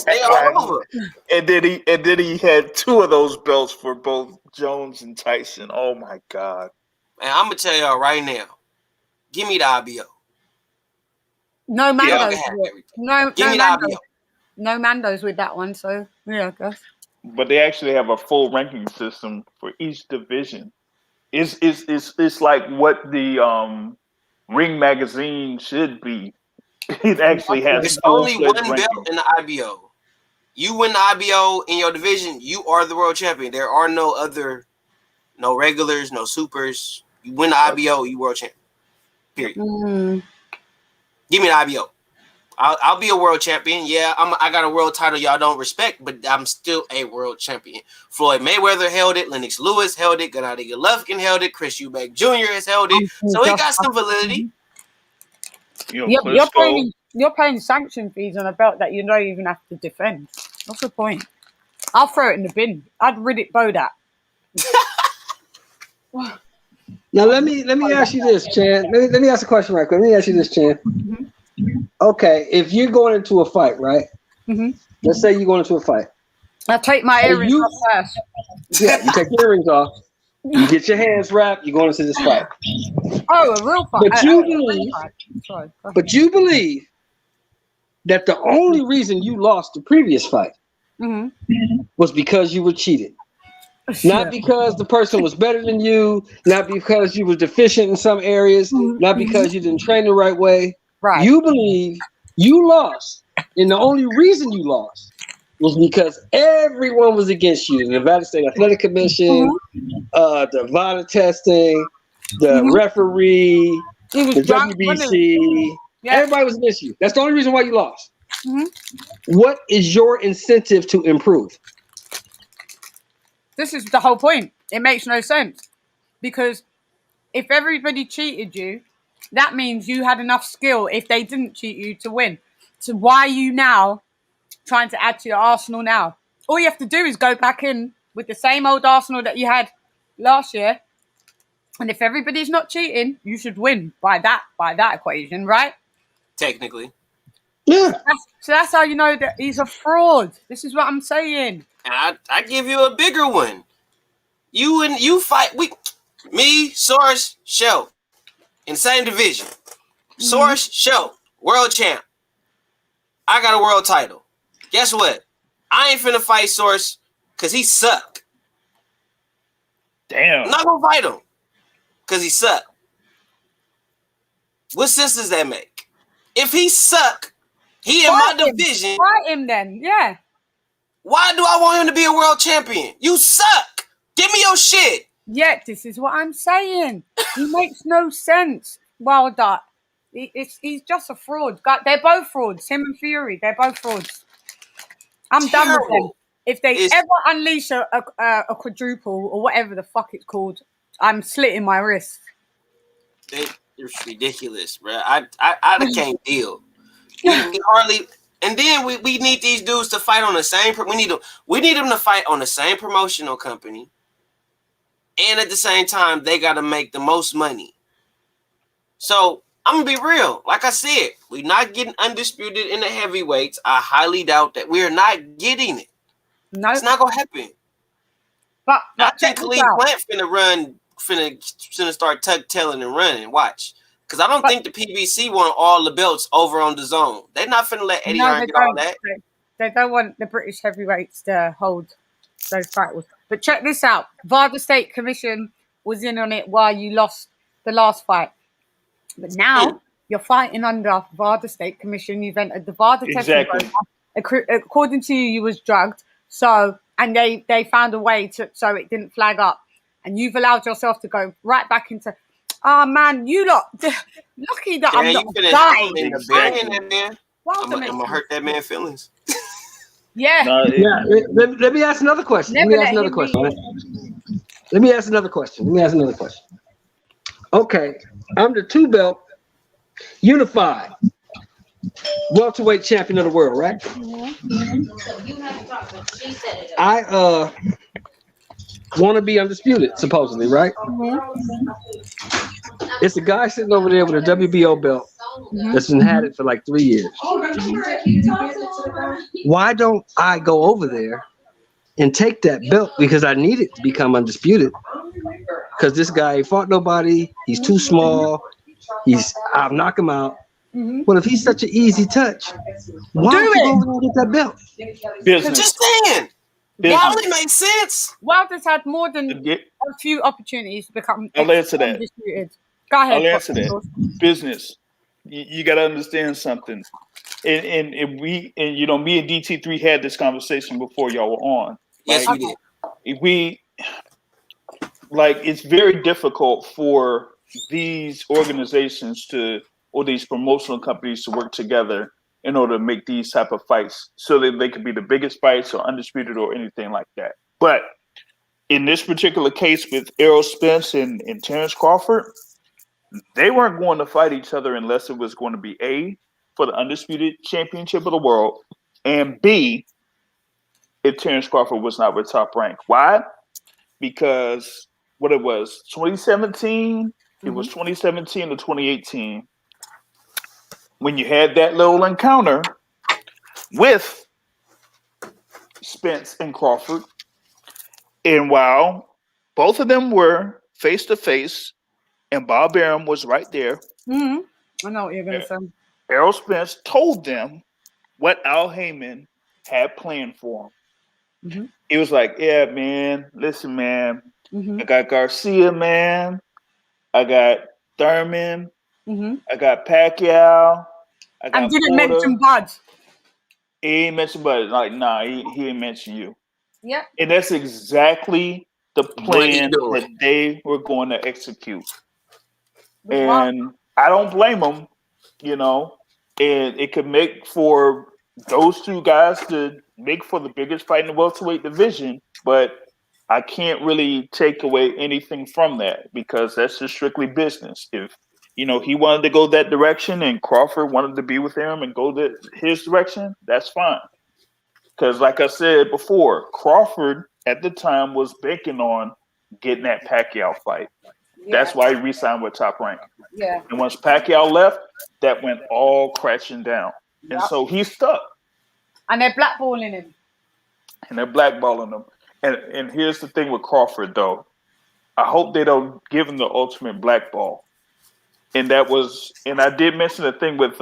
They all over. And then he had two of those belts for both Jones and Tyson. Oh my God. Man, I'm gonna tell y'all right now. Give me the IBO. No Mandos. Give me the IBO. No Mandos with that one, so yeah, I guess. But they actually have a full ranking system for each division. It's like what the Ring magazine should be. It actually has. There's only one belt in the IBO. You win the IBO in your division, you are the world champion. There are no regulars, no supers. You win the IBO, you world champion. Period. Give me the IBO. I'll be a world champion. Yeah, I got a world title y'all don't respect, but I'm still a world champion. Floyd Mayweather held it. Lennox Lewis held it. Gennady Golovkin held it. Chris Eubank Jr. has held it. So it got some validity. You're paying sanction fees on a belt that you don't even have to defend. What's the point? I'll throw it in the bin. I'd Riddick Bowe that. Now let me ask you this, Chan. Let me ask a question right quick. Let me ask you this, Chan. Okay, if you're going into a fight, right? Let's say you're going into a fight. I take my earrings off first. Yeah, you take your earrings off. You get your hands wrapped. You're going into this fight. Oh, a real fight. But you believe that the only reason you lost the previous fight was because you were cheated. Not because the person was better than you, not because you were deficient in some areas, not because you didn't train the right way. Right. You believe you lost, and the only reason you lost was because everyone was against you. The Nevada State Athletic Commission, the VADA testing, the referee, the WBC. Everybody was against you. That's the only reason why you lost. What is your incentive to improve? This is the whole point. It makes no sense. Because if everybody cheated you, that means you had enough skill if they didn't cheat you to win. So why are you now trying to add to your arsenal now. All you have to do is go back in with the same old arsenal that you had last year. And if everybody's not cheating, you should win by that equation, right? Technically. Yeah. So that's how you know that he's a fraud. This is what I'm saying. And I give you a bigger one. You fight me, Source, Show in the same division. Source, Show, world champ. I got a world title. Guess what? I ain't finna fight Source because he suck. Damn. I'm not gonna fight him because he suck. What sense does that make? If he suck, he in my division. Fight him then, yeah. Why do I want him to be a world champion? You suck. Give me your shit. Yeah, this is what I'm saying. He makes no sense. Wilder. He's just a fraud. They're both frauds. Him and Fury, they're both frauds. I'm done with them. If they ever unleash a quadruple or whatever the fuck it's called, I'm slitting my wrist. It's ridiculous, bro. I can't deal. We hardly. And then we need these dudes to fight on the same. We need them to fight on the same promotional company, and at the same time, they got to make the most money. So I'm gonna be real. Like I said, we're not getting undisputed in the heavyweights. I highly doubt that we're not getting it. No, it's not gonna happen. But I think Khalid Plant finna start tuck-tailing and running. Watch. Because I don't think the PBC want all the belts over on the zone. They're not finna let Eddie Hearn get all that. They don't want the British heavyweights to hold those titles. But check this out. VADA State Commission was in on it while you lost the last fight. But now you're fighting under VADA State Commission. You've entered the VADA testing program. According to you, you was drugged. So, and they found a way so it didn't flag up. And you've allowed yourself to go right back into... Oh, man, you lot, lucky that I'm not dying. I'm going to hurt that man's feelings. Yeah. Let me ask another question. Let me ask another question. Okay, I'm the 2-belt unified welterweight champion of the world, right? I want to be undisputed, supposedly, right? It's a guy sitting over there with a WBO belt that's been had it for like 3 years. Why don't I go over there and take that belt? Because I need it to become undisputed. Because this guy ain't fought nobody. He's too small. I'll knock him out. Well, if he's such an easy touch, why don't you go over there and get that belt? Business. Just saying. Wilder makes sense. Wilder's had more than a few opportunities to become undisputed. Go ahead. I'll answer that. Business. You got to understand something. And me and DT3 had this conversation before y'all were on. Yes, we did. It's very difficult for these organizations or these promotional companies to work together in order to make these type of fights so that they could be the biggest fights or undisputed or anything like that. But in this particular case with Errol Spence and Terrence Crawford, they weren't going to fight each other unless it was going to be A, for the undisputed championship of the world, and B, if Terrence Crawford was not with Top Rank. Why? Because what it was, 2017, it was 2017 or 2018, when you had that little encounter with Spence and Crawford, and while both of them were face-to-face, and Bob Arum was right there. I know what you're going to say. Errol Spence told them what Al Heyman had planned for him. He was like, yeah, man, listen, man, I got Garcia, man. I got Thurman. I got Pacquiao. I got didn't mention Bud. He ain't mentioned Bud. Like, nah, he ain't mentioned you. Yeah. And that's exactly the plan that they were going to execute. And I don't blame them, and it could make for those two guys to make for the biggest fight in the welterweight division, but I can't really take away anything from that because that's just strictly business. If, he wanted to go that direction and Crawford wanted to be with him and go his direction, that's fine. Because, like I said before, Crawford at the time was banking on getting that Pacquiao fight. That's why he re-signed with Top Rank. Yeah. And once Pacquiao left, that went all crashing down. And Yep. so he's stuck. And they're blackballing him. And they're blackballing him. And here's the thing with Crawford, though. I hope they don't give him the ultimate blackball. And I did mention the thing with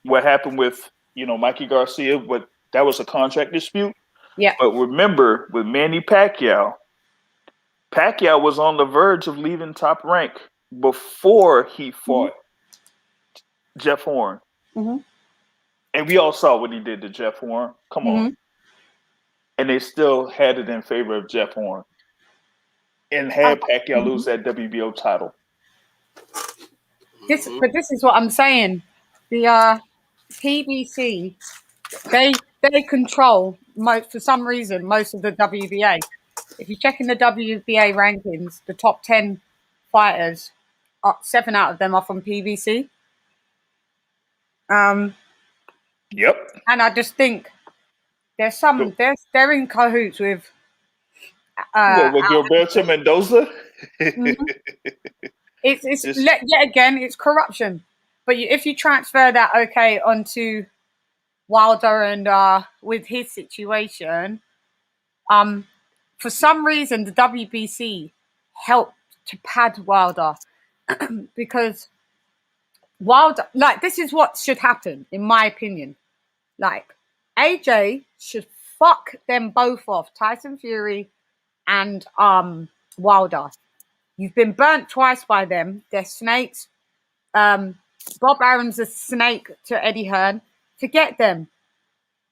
what happened with, Mikey Garcia, but that was a contract dispute. Yeah. But remember, with Manny Pacquiao was on the verge of leaving Top Rank before he fought Jeff Horn. Mm-hmm. And we all saw what he did to Jeff Horn. Come on. And they still had it in favor of Jeff Horn. And had Pacquiao lose that WBO title. But this is what I'm saying. The PBC, they control for some reason most of the WBA. If you check in the WBA rankings, the top 10 fighters, 7 out of them are from PBC. Yep. And I just think they're in cahoots with Gilberto Mendoza. Yet again, it's corruption. But if you transfer that onto Wilder and with his situation, for some reason the WBC helped to pad Wilder because Wilder, this is what should happen in my opinion. AJ should fuck them both off, Tyson Fury and Wilder. You've been burnt twice by them. They're snakes. Bob Arum's a snake to Eddie Hearn. Forget them.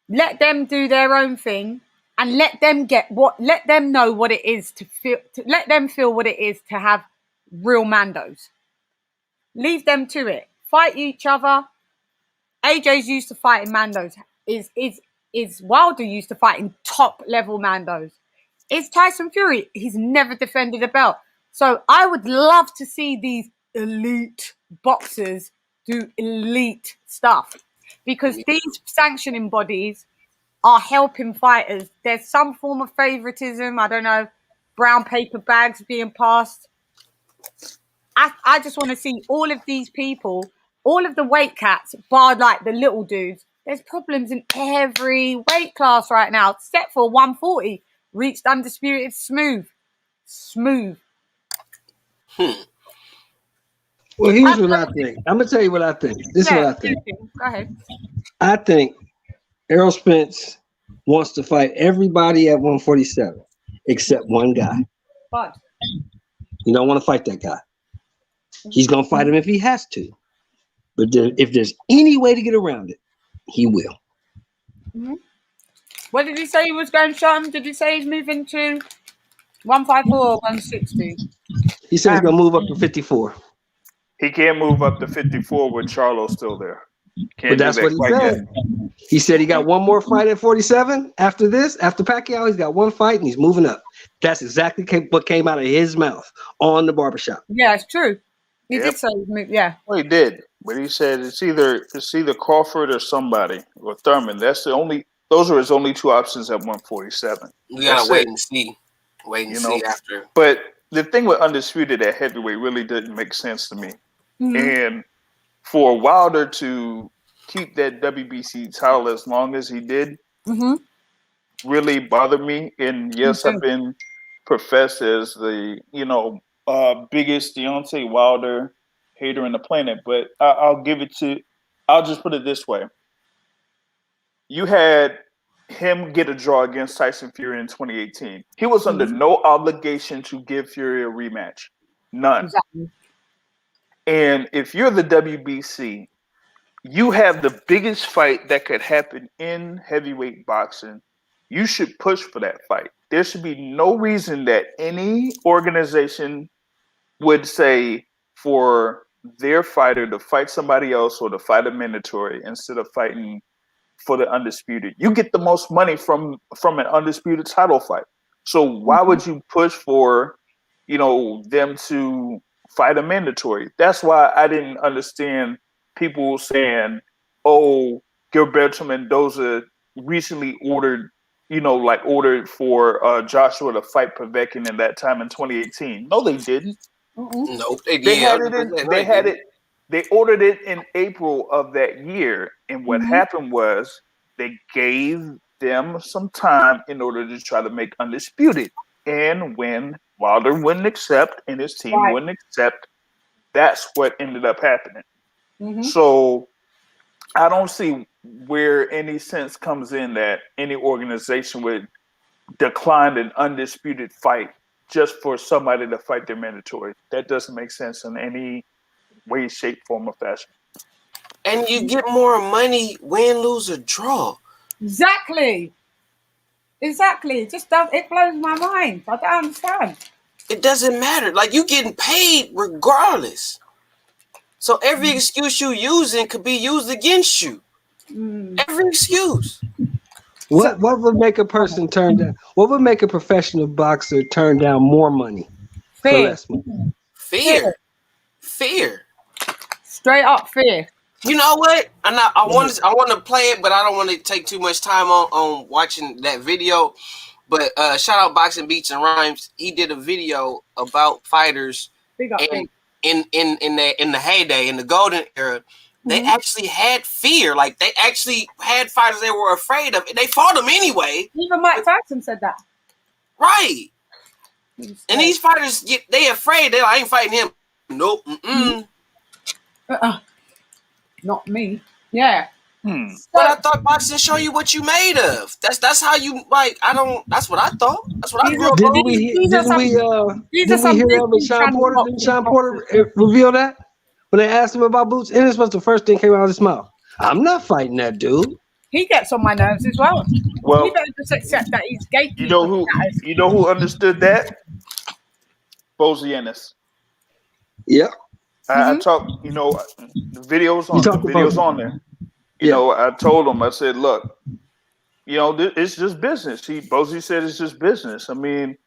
Let them do their own thing and let them know what it is to feel. Let them feel what it is to have real Mandos. Leave them to it. Fight each other. AJ's used to fighting Mandos. Is Wilder used to fighting top level Mandos? Is Tyson Fury? He's never defended a belt. So I would love to see these elite boxers do elite stuff because these sanctioning bodies are helping fighters. There's some form of favoritism. I don't know, brown paper bags being passed. I just want to see all of these people, all of the weight cats, bar the little dudes. There's problems in every weight class right now, except for 140. Reached undisputed smooth. Well, here's what I think. I'm gonna tell you what I think. This is what I think. Go ahead. I think Errol Spence wants to fight everybody at 147 except one guy. But You don't want to fight that guy. He's gonna fight him if he has to. But if there's any way to get around it, he will. Mm-hmm. What did he say he was going, Sean? Did he say he's moving to 154 or 160? He said he's gonna move up to 54. He can't move up to 54 with Charlo still there. But that's what he said. He said he got one more fight at 47 after this. After Pacquiao, he's got one fight and he's moving up. That's exactly what came out of his mouth on the barbershop. Yeah, it's true. He did say he's moving. Yeah. Well, he did, but he said it's either Crawford or somebody or Thurman. Those are his only two options at 147. We gotta wait and see. See after. But the thing with Undisputed at heavyweight really didn't make sense to me. Mm-hmm. And for Wilder to keep that WBC title as long as he did really bothered me. And yes, I've been professed as the biggest Deontay Wilder hater in the planet, but I'll just put it this way. You had him get a draw against Tyson Fury in 2018. He was under no obligation to give Fury a rematch. None. Exactly. And if you're the WBC, you have the biggest fight that could happen in heavyweight boxing. You should push for that fight. There should be no reason that any organization would say for their fighter to fight somebody else or to fight a mandatory instead of fighting for the undisputed. You get the most money from an undisputed title fight. So why would you push for, them to fight a mandatory? That's why I didn't understand people saying, "Oh, Gilberto Mendoza, recently ordered, ordered for Joshua to fight Povetkin in that time in 2018. No, they didn't. Nope. They had it in. They had it. They ordered it in April of that year, and what happened was they gave them some time in order to try to make Undisputed. And when Wilder wouldn't accept and his team wouldn't accept, that's what ended up happening. So I don't see where any sense comes in that any organization would decline an Undisputed fight just for somebody to fight their mandatory. That doesn't make sense in any way, shape, form, or fashion. And you get more money, win, lose, or draw. Exactly. Just does it blows my mind. I don't understand. It doesn't matter. Like, you getting paid regardless. So every excuse you using could be used against you. Every excuse. What would make a person turn down? What would make a professional boxer turn down more money for less money? Fear. Straight up fear. You know what? I want to play it, but I don't want to take too much time on watching that video. But shout out Boxing Beats and Rhymes. He did a video about fighters Big up, in the heyday, in the golden era. They actually had fear. Like, they actually had fighters they were afraid of. They fought them anyway. Even Mike Tyson said that. Right. And these fighters they afraid. They're like, I ain't fighting him. Nope. Not me. Yeah. But I thought boxing show you what you made of. That's how you that's what I thought. That's what I grew up Didn't on. we hear of Sean Porter? Didn't Sean Porter reveal that? When they asked him about Boots, and this was the first thing that came out of his mouth. I'm not fighting that dude. He gets on my nerves as well. Well, we don't just accept that he's gatekeeper. You know who understood that? Bozy Ennis. Yeah. I talked, the videos on there. You know, I told him, I said, look, it's just business. Bozy said it's just business. I mean,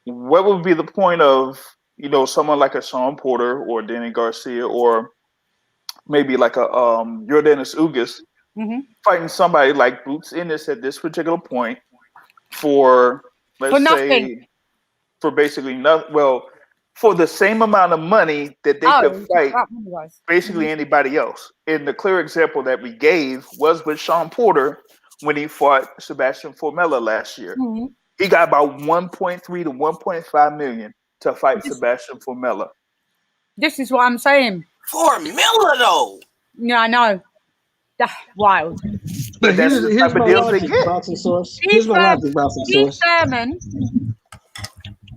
what would be the point of, someone like a Sean Porter or Danny Garcia or maybe like a Yordenis Ugas fighting somebody like Boots Ennis at this particular point for basically nothing. Well, for the same amount of money that they could fight basically anybody else. And the clear example that we gave was with Sean Porter when he fought Sebastian Formella last year. He got about 1.3 to 1.5 million to fight Sebastian Formella. This is what I'm saying. Formella, though. Yeah, I know. That's wild. But here's my logic, boxing source. Here's my logic, boxing source. Thurman,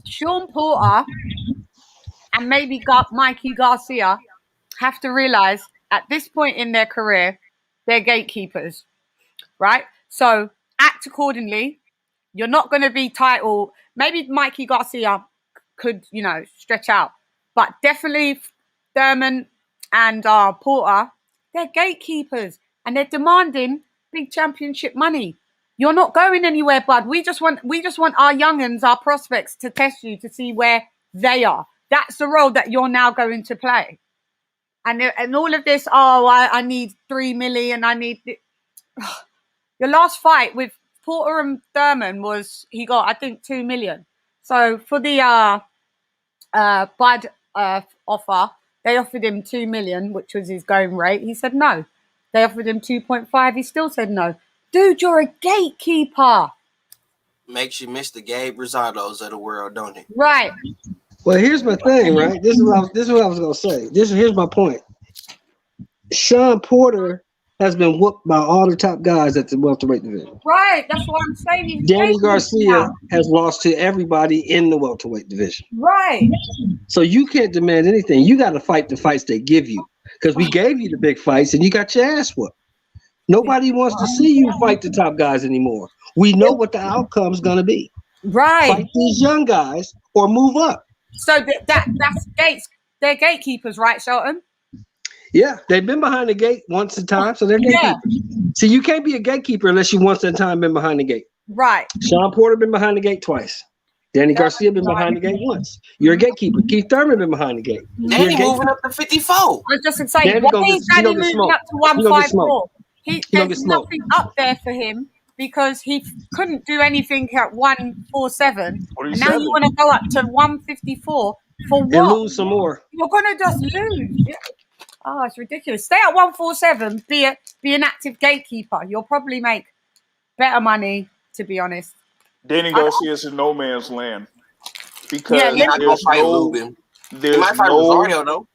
Sean Porter, and maybe Mikey Garcia have to realize at this point in their career, they're gatekeepers, right? So act accordingly. You're not going to be title. Maybe Mikey Garcia could, stretch out, but definitely Thurman and Porter, they're gatekeepers and they're demanding big championship money. You're not going anywhere, bud. We just want our young'uns, our prospects, to test you to see where they are. That's the role that you're now going to play. And all of this, I need 3 million. I need... Your last fight with Porter and Thurman he got, I think, 2 million. So for the Bud offer, they offered him 2 million, which was his going rate. He said no. They offered him 2.5. He still said no. Dude, you're a gatekeeper. Makes you miss the Gabe Rosados of the world, don't it? Right. Well, here's my thing, right? This is what I was gonna say. Here's my point. Sean Porter has been whooped by all the top guys at the welterweight division. Right, that's what I'm saying. Danny Garcia has lost to everybody in the welterweight division. Right. So you can't demand anything. You got to fight the fights they give you, because we gave you the big fights and you got your ass whooped. Nobody wants to see you fight the top guys anymore. We know what the outcome's going to be. Right. Fight these young guys or move up. So that's gates. They're gatekeepers, right, Shelton? Yeah, they've been behind the gate once at a time, so they're gatekeepers. See, you can't be a gatekeeper unless you once at a time been behind the gate. Right. Sean Porter been behind the gate twice. Danny Garcia been behind the gate once. You're a gatekeeper. Keith Thurman been behind the gate. Danny moving up to 54. I was just going to say, why is Danny moving up to 154? There's nothing up there for him. because he couldn't do anything at 147. And now 47. you want to go up to 154 for what? And lose some more. You're going to just lose. Yeah. Oh, it's ridiculous. Stay at 147. Be an active gatekeeper. You'll probably make better money, to be honest. Danny Garcia is in no man's land because Yeah, He's not gonna there's fight no, Lubin. He there's might fight no, Rosario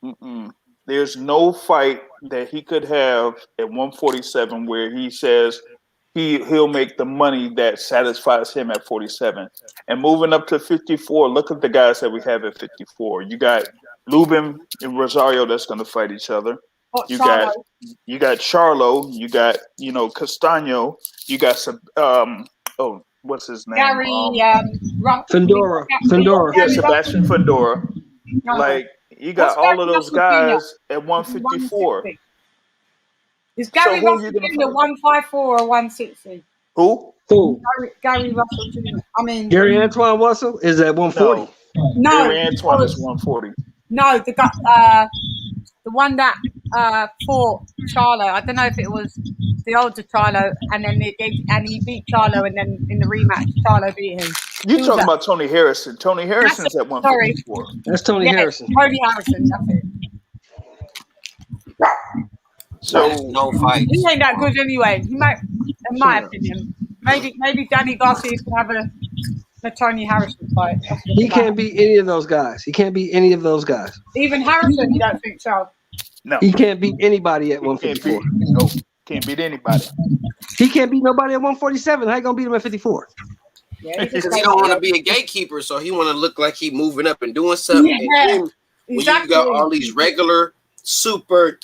though. there's no fight that he could have at 147 where he says he'll make the money that satisfies him at 47. And moving up to 54, look at the guys that we have at 54. You got Lubin and Rosario that's going to fight each other. You got Charlo. You got Castano. You got some what's his name? Gary Fendora. Yeah, Sebastian Fendora. No. Like you got What's all Gary of those Russell guys at 154. Is Gary who are Russell you gonna Jr. fight? 154 or 160? Who? Gary Russell Jr. I mean, Gary Antoine Russell is at 140. no, Gary Antoine is 140. no, the one that fought Charlo. I don't know if it was the older Charlo, and then he beat Charlo, and then in the rematch, Charlo beat him. You Who's talking that? about Tony Harrison? Tony Harrison's at 154. That's Tony Harrison. Tony Harrison. That's it. So No fight. He ain't that good anyway. He might, in my opinion, maybe Danny Garcia can have a Tony Harrison fight. He can't beat any of those guys. He can't beat any of those guys. Even Harrison, you don't think so? no, He can't beat anybody at can't beat 154. can't beat anybody. He can't beat nobody at 147. How you gonna beat him at 54? Yeah, Because he don't want to be a gatekeeper, so he want to look like he moving up and doing something. Yeah, And then when you got all these regular, super,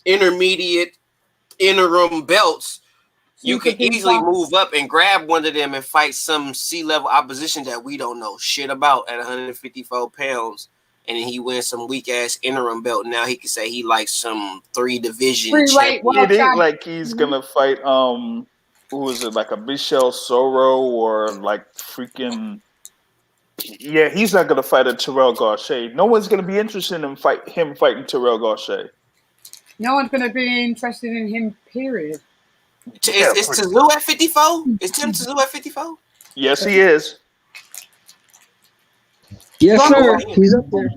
intermediate, interim belts, you can easily move up and grab one of them and fight some C-level opposition that we don't know shit about at 154 pounds. And then he wins some weak-ass interim belt. Now he can say he likes some 3-division champion. It ain't like he's gonna fight who is it, like a Michel Soro or like freaking he's not gonna fight a Terrell Gausha. No one's gonna be interested in him fighting Terrell Gausha. No one's going to be interested in him, period. Is Tszyu at 54? Is Tim Tszyu at 54? Yes, he is. Yes, sir. He's up there.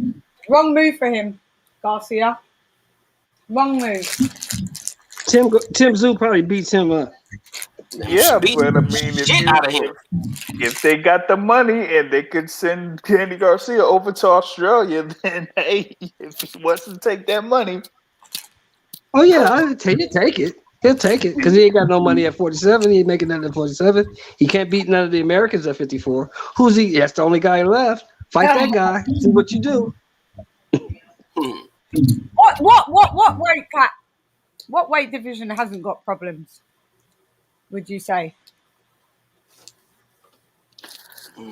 Wrong move for him, Garcia. Wrong move. Tim Tszyu probably beats him up. Yeah, Beat but I mean, shit out of him. if they got the money and they could send Danny Garcia over to Australia, then hey, if he wants to take that money. Oh yeah, I'll take it. He'll take it because he ain't got no money at 47. He ain't making nothing at 47. He can't beat none of the Americans at 54. Who's he? That's the only guy left. Fight that guy. See what you do. What weight cut? What weight division hasn't got problems? Would you say,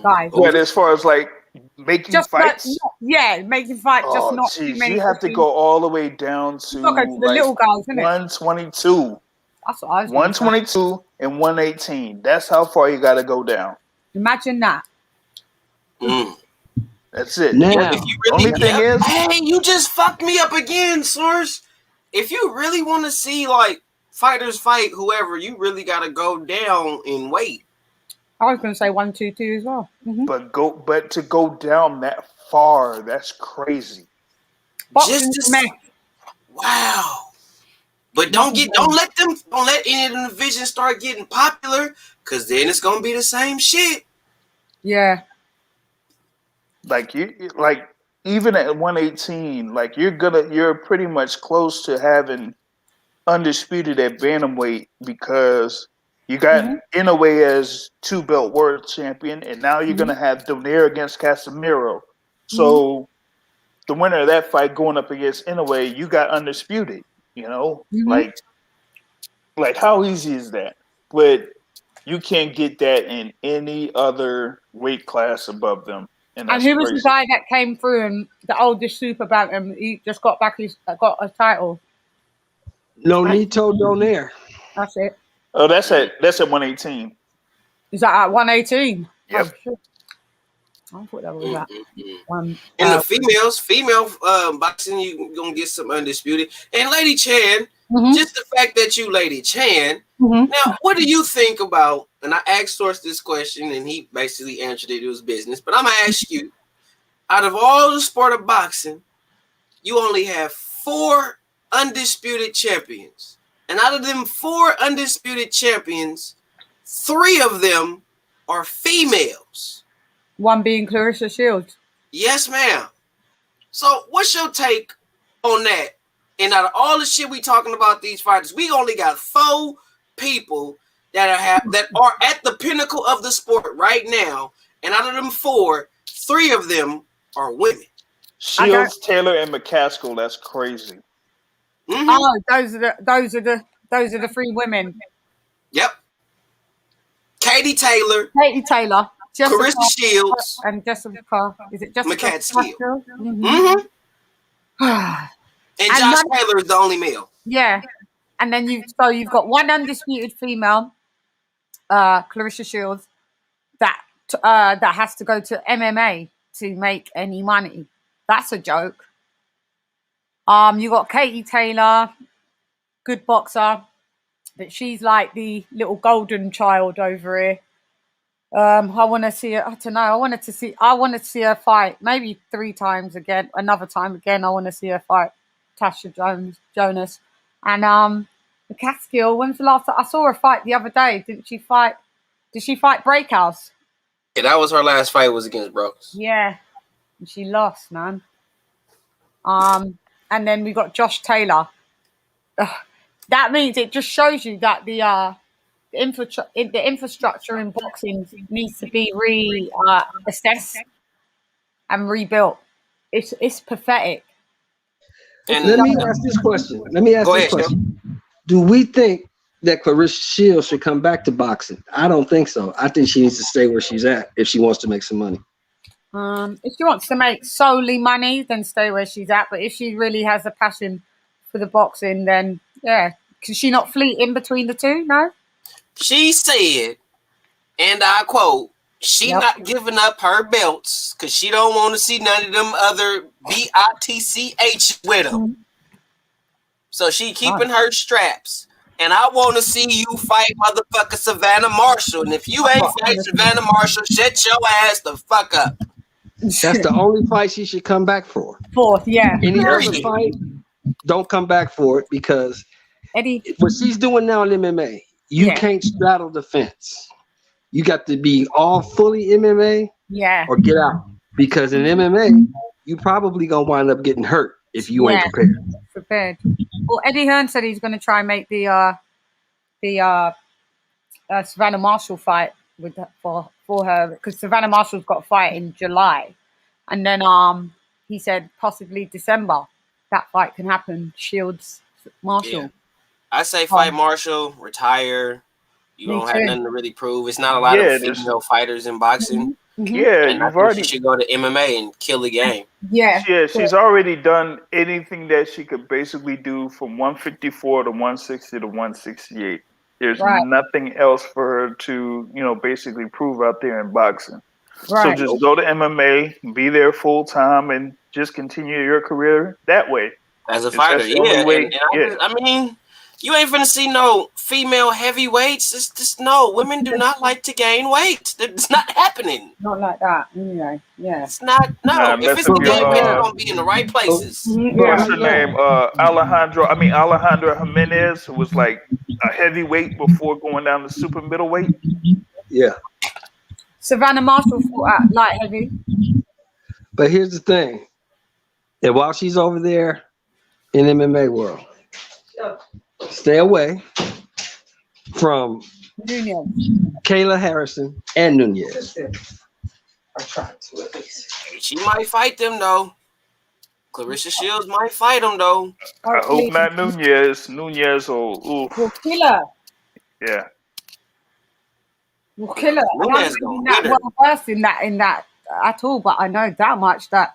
guys? But as far as like making Just fights, making fights. Just not too geez, many. you have to go all the way down to, You've got to go to the little guys, isn't it? 122. That's what I was gonna say. 122 and 118. That's how far you got to go down. Imagine that. That's it. Now, If you really, Only thing is, hey, you just fucked me up again, Source. If you really want to see like fighters fight whoever, you really got to go down in weight. I was going to say 122 as well. Mm-hmm. but to go down that far, that's crazy. Wow. But don't let any of the divisions start getting popular, because then it's gonna be the same shit. Yeah. Like even at 118, like you're pretty much close to having undisputed at bantamweight because you got Inoue as 2-belt world champion, and now you're gonna have Donaire against Casemiro. So the winner of that fight going up against Inoue, you got undisputed. You know, like how easy is that? But you can't get that in any other weight class above them. And who was the guy that came through and the oldest super bantam? He just got a title. Nonito Donaire. That's it. Oh, that's at 118. Is that at 118? Yep. Oh, shit. I thought that was that. And the female boxing, you gonna get some undisputed. And Lady Chan, just the fact that you Lady Chan. Now, what do you think about? And I asked Source this question, and he basically answered it. It was business, but I'm gonna ask you: out of all the sport of boxing, you only have 4 undisputed champions, and out of them 4 undisputed champions, 3 of them are females. One being Clarissa Shields. Yes, ma'am. So, what's your take on that? And out of all the shit we talking about these fighters, we only got 4 people that are at the pinnacle of the sport right now, and out of them 4, 3 of them are women. Shields, Taylor, and McCaskill. That's crazy. Oh, those are the 3 women. Yep. Katie Taylor, Jessica Clarissa Shields, and Jessica. Is it Jessica McCaskill. And Josh Taylor is the only male. Yeah, and then you've got 1 undisputed female, Clarissa Shields, that has to go to MMA to make any money. That's a joke. You got Katie Taylor, good boxer, but she's like the little golden child over here. I want to see her. I don't know. I want to see her fight maybe 3 times again. Another time again. I want to see her fight Tasha Jonas, and the Catskill. When's the last time I saw her fight? The other day, didn't she fight? Did she fight Breakhouse? Yeah, that was her last fight. Was against Brooks. Yeah, and she lost, man. And then we got Josh Taylor. That means it just shows you that the infrastructure in boxing needs to be assessed and rebuilt. It's pathetic. And Let me ask this question. Do we think that Clarissa Shields should come back to boxing? I don't think so. I think she needs to stay where she's at if she wants to make some money. If she wants to make solely money, then stay where she's at. But if she really has a passion for the boxing, then yeah. Can she not fleet in between the two? No? She said, and I quote, she not giving up her belts because she don't want to see none of them other BITCH with them. So she keeping her straps. And I want to see you fight motherfucker Savannah Marshall. And if you ain't fight Savannah Marshall, shut your ass the fuck up. That's the only fight she should come back for. Fourth, yeah. Any other fight, don't come back for it because what she's doing now in MMA, you can't straddle the fence. You got to be all fully MMA or get out. Because in MMA, you probably going to wind up getting hurt if you ain't prepared. Well, Eddie Hearn said he's going to try and make the Savannah Marshall fight for her because Savannah Marshall's got a fight in July, and then he said possibly December that fight can happen. Shields Marshall. Yeah. I say fight Marshall, retire. You don't have nothing to really prove. It's not a lot of female fighters in boxing. Yeah, and I think she should go to MMA and kill the game. Yeah, she's already done anything that she could basically do from 154 to 160 to 168. There's nothing else for her to, basically prove out there in boxing. Right. So just go to MMA, be there full time, and just continue your career that way. As a fighter, I mean, you ain't finna see no female heavyweights. It's just no. Women do not like to gain weight. It's not happening. Not like that. Anyway, yeah. It's not. No. If it's the game, it's gonna be in the right places. What's her name? Alejandra Jimenez, who was like a heavyweight before going down to super middleweight. Yeah. Savannah Marshall fought at light heavy. But here's the thing. And while she's over there in MMA world, stay away from Nunez. Kayla Harrison and Nunez. I tried to at least. She might fight them though. Clarissa Shields might fight them though. I hope not Nunez. Nunez will kill her. Yeah. We'll kill her. I haven't been that well versed in that at all, but I know that much that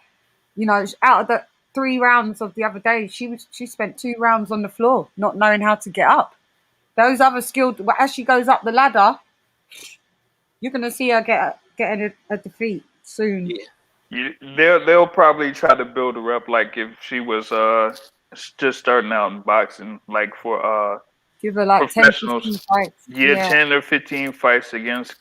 out of the 3 rounds of the other day, she spent 2 rounds on the floor, not knowing how to get up. Those other skilled, as she goes up the ladder, you're gonna see her getting a defeat soon. Yeah. They'll probably try to build her up like if she was just starting out in boxing, like for Give her like 10, 15 professionals. fights. Yeah, 10 or 15 fights against,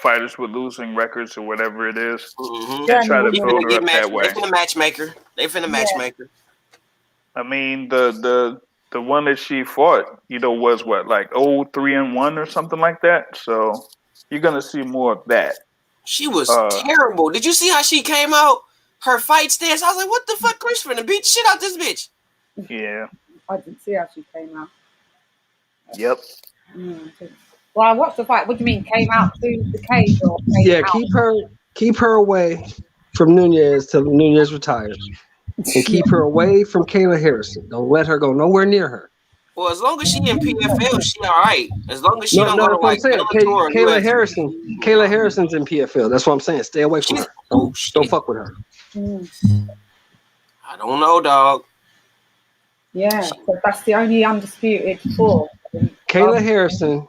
fighters with losing records or whatever it is, Mhm. and try to Journeyman. build her up that They way. finna matchmaker. They finna matchmaker. I mean, the one that she fought, was what, like 3-1 or something like that. So you're gonna see more of that. She was terrible. Did you see how she came out? Her fight stance. I was like, what the fuck, Chris finna beat shit out this bitch. Yeah. I didn't see how she came out. Yep. Well, I watched the fight. What do you mean? Came out to the cage or came Yeah, out? keep her away from Nunez till Nunez retires, and keep her away from Kayla Harrison. Don't let her go nowhere near her. Well, as long as she in PFL, she all right. As long as she No, don't go to that's what I'm like saying. Bellator or Kayla UFC. Harrison's in PFL. That's what I'm saying. Stay away from her. Don't fuck with her. I don't know, dog. Yeah, so that's the only undisputed four. Kayla Harrison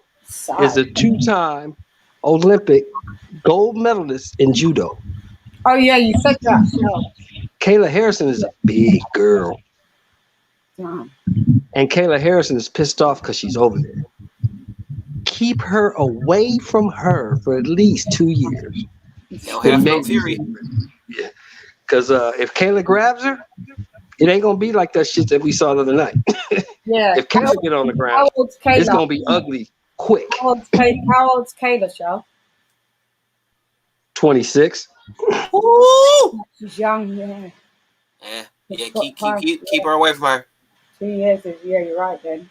is a 2-time Olympic gold medalist in judo. Oh yeah, you said that. Kayla Harrison is a big girl. Damn. And Kayla Harrison is pissed off because she's over there. Keep her away from her for at least 2 years. They'll have no fury. Yeah. Because if Kayla grabs her, it ain't going to be like that shit that we saw the other night. Yeah. If Kayla get on the ground, it's going to be ugly quick. How old's Kayla, Shell? 26. Ooh. She's young, yeah. Yeah, keep her away from her. 2 years is, yeah, you're right then.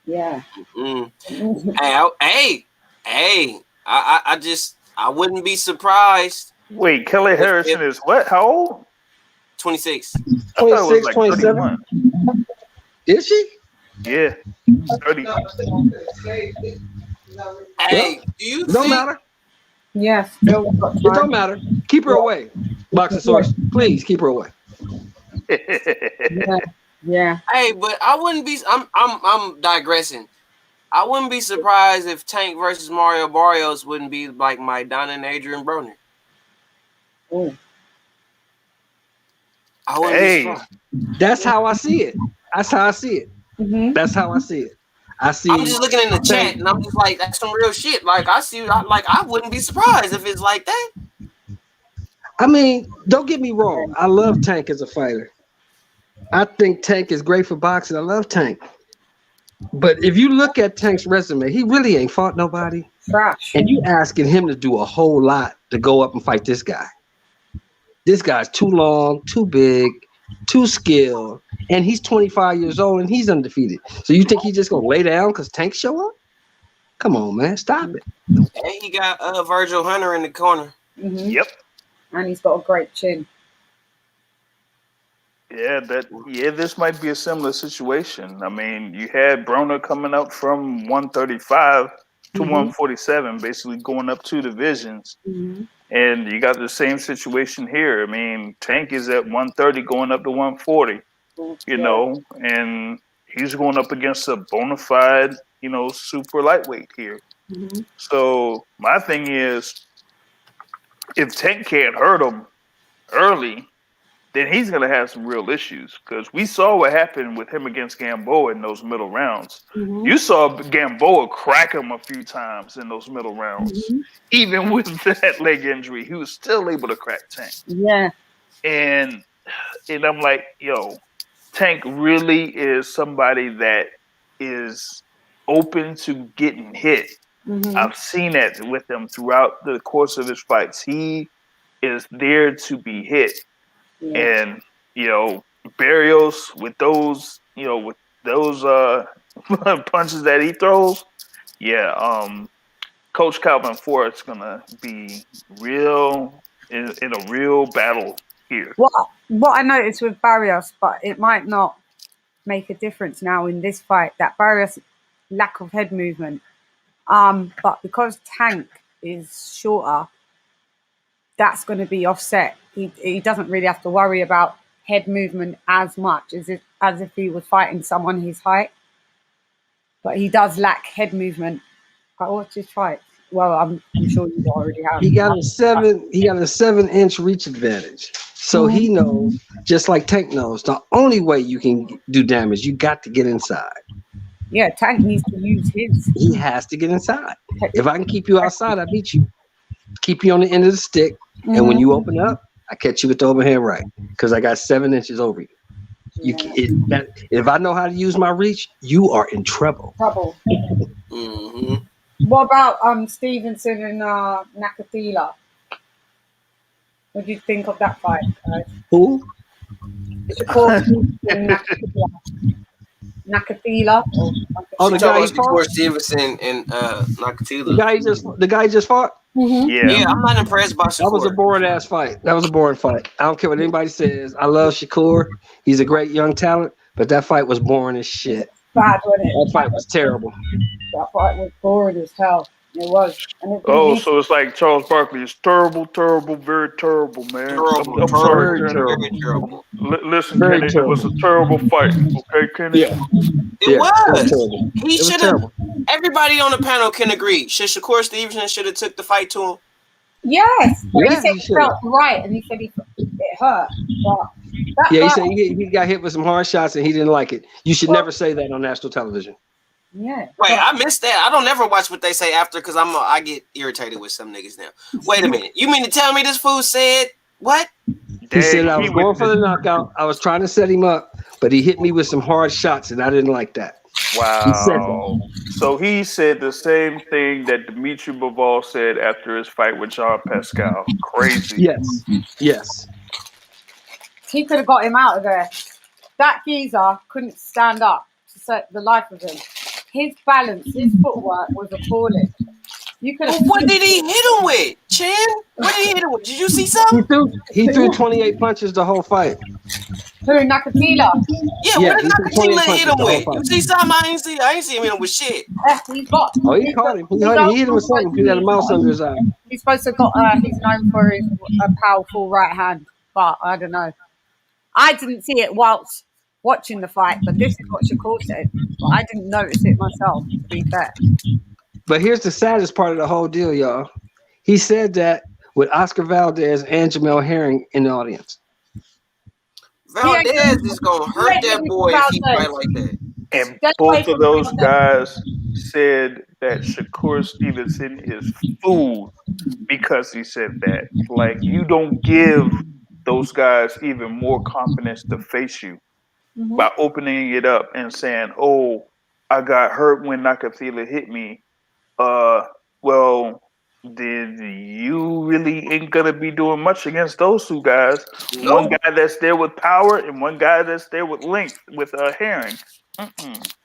Yeah. Hey, I wouldn't be surprised. Wait, Kelly Harrison is what? How old? 26. 26, 27. Is she? Yeah. 30. Hey, do you It don't think... matter. Yes. It don't matter. Keep her away. Boxing source, please keep her away. Yeah. Hey, but I wouldn't be. I'm digressing. I wouldn't be surprised if Tank versus Mario Barrios wouldn't be like Maidana and Adrian Broner. Ooh. I wouldn't be surprised. That's how I see it. That's how I see it. Mm-hmm. That's how I see it. I'm just looking in the chat and I'm just like, that's some real shit. Like I wouldn't be surprised if it's like that. I mean, don't get me wrong. I love Tank as a fighter. I think Tank is great for boxing. I love Tank. But if you look at Tank's resume, he really ain't fought nobody. Trash. And you asking him to do a whole lot to go up and fight this guy. This guy's too long, too big, too skilled, and he's 25 years old and he's undefeated. So you think he's just gonna lay down because Tank show up? Come on, man, stop it. And he got Virgil Hunter in the corner. Mm-hmm. Yep. And he's got a great chin. Yeah, this might be a similar situation. I mean, you had Broner coming up from 135 to 147, basically going up 2 divisions. Mm-hmm. And you got the same situation here. I mean, Tank is at 130 going up to 140, and he's going up against a bona fide, super lightweight here. Mm-hmm. So my thing is, if Tank can't hurt him early, then he's going to have some real issues, because we saw what happened with him against Gamboa in those middle rounds. Mm-hmm. You saw Gamboa crack him a few times in those middle rounds. Mm-hmm. Even with that leg injury, he was still able to crack Tank. Yeah. And I'm like, yo, Tank really is somebody that is open to getting hit. Mm-hmm. I've seen that with him throughout the course of his fights. He is there to be hit. Yeah. And, Barrios with those, punches that he throws, Coach Calvin Ford's gonna be real in a real battle here. What I noticed with Barrios, but it might not make a difference now in this fight, that Barrios' lack of head movement. But because Tank is shorter, that's going to be offset. He doesn't really have to worry about head movement as much as if he was fighting someone his height. But he does lack head movement. I watched his fight. Well, I'm sure you already have. He got a 7-inch reach advantage. So he knows, just like Tank knows, the only way you can do damage, you got to get inside. Yeah, Tank needs to use his. He has to get inside. If I can keep you outside, I beat you. Keep you on the end of the stick, and when you open up, I catch you with the overhand right because I got 7 inches over you. If I know how to use my reach, you are in trouble. Mm-hmm. What about Stevenson and Nakathila? What do you think of that fight, guys? Who? Shakur Stevenson and Nakathila. Oh, the guy he Shakur fought. Stevenson and Nakathila. The guy just fought. Yeah, I'm not impressed by Shakur. That was a boring ass fight. That was a boring fight. I don't care what anybody says. I love Shakur. He's a great young talent, but that fight was boring as shit. Bad, wasn't it? That fight was terrible. That fight was boring as hell. It was. And So it's like Charles Barkley. It's terrible, very terrible, man. Terrible, I'm sorry, very Kenny. very terrible. Listen, Very Kenny, terrible. it was a terrible fight. Okay, Kenny? Yeah. It was. terrible. He It was should have. terrible. Everybody on the panel can agree. Shakur Stevenson should have took the fight to him. yes. Yeah, he said he he should've. felt right, and he said it hurt. But that Yeah, he fight- said he got hit with some hard shots and he didn't like it. You should never say that on national television. yeah. Wait, I missed that. I don't never watch what they say after because I get irritated with some niggas now. Wait a minute. You mean to tell me this fool said what? He said I was going for the knockout. I was trying to set him up, but he hit me with some hard shots and I didn't like that. Wow. He said that. So he said the same thing that Dimitri Bivol said after his fight with Jean Pascal. Crazy. Yes. He could have got him out of there. That geezer couldn't stand up to set the life of him. His balance, his footwork was appalling. You could have. Well, what did he hit him with, Chan? What did he hit him with? Did you see something? He threw 28 punches the whole fight. Who, Nakathila? Yeah, Yeah, what did he threw 28 Nakathila hit him punches the with? whole You fight. see something? I ain't see him hit him with shit. He's got. Oh, he caught him. He hit him with something. He had a mouse under his eye. He's supposed to have got. He's known for his powerful right hand, but I don't know. I didn't see it whilst watching the fight, but this is what Shakur said. But I didn't notice it myself, to be fair. But here's the saddest part of the whole deal, y'all. He said that with Oscar Valdez and Jamel Herring in the audience. Valdez is gonna hurt that boy if he fight like that. And both of those guys said that Shakur Stevenson is fooled because he said that. Like, you don't give those guys even more confidence to face you by opening it up and saying, "Oh, I got hurt when Nakathila hit me." Well, then you really ain't gonna be doing much against those two guys. No. One guy that's there with power and one guy that's there with length, with Herring.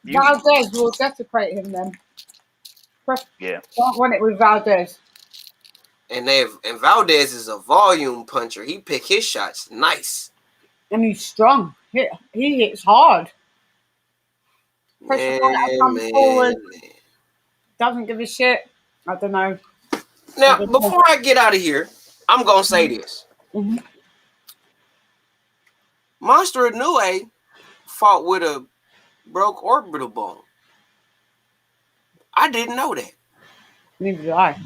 Valdez will desecrate him then. Yeah. Don't want it with Valdez. And Valdez is a volume puncher. He pick his shots nice. And he's strong. He hits hard. Pressure comes forward. Doesn't give a shit. I don't know. Now, before I get out of here, I'm gonna say this. Monster Inoue fought with a broke orbital bone. I didn't know that. Neither did I.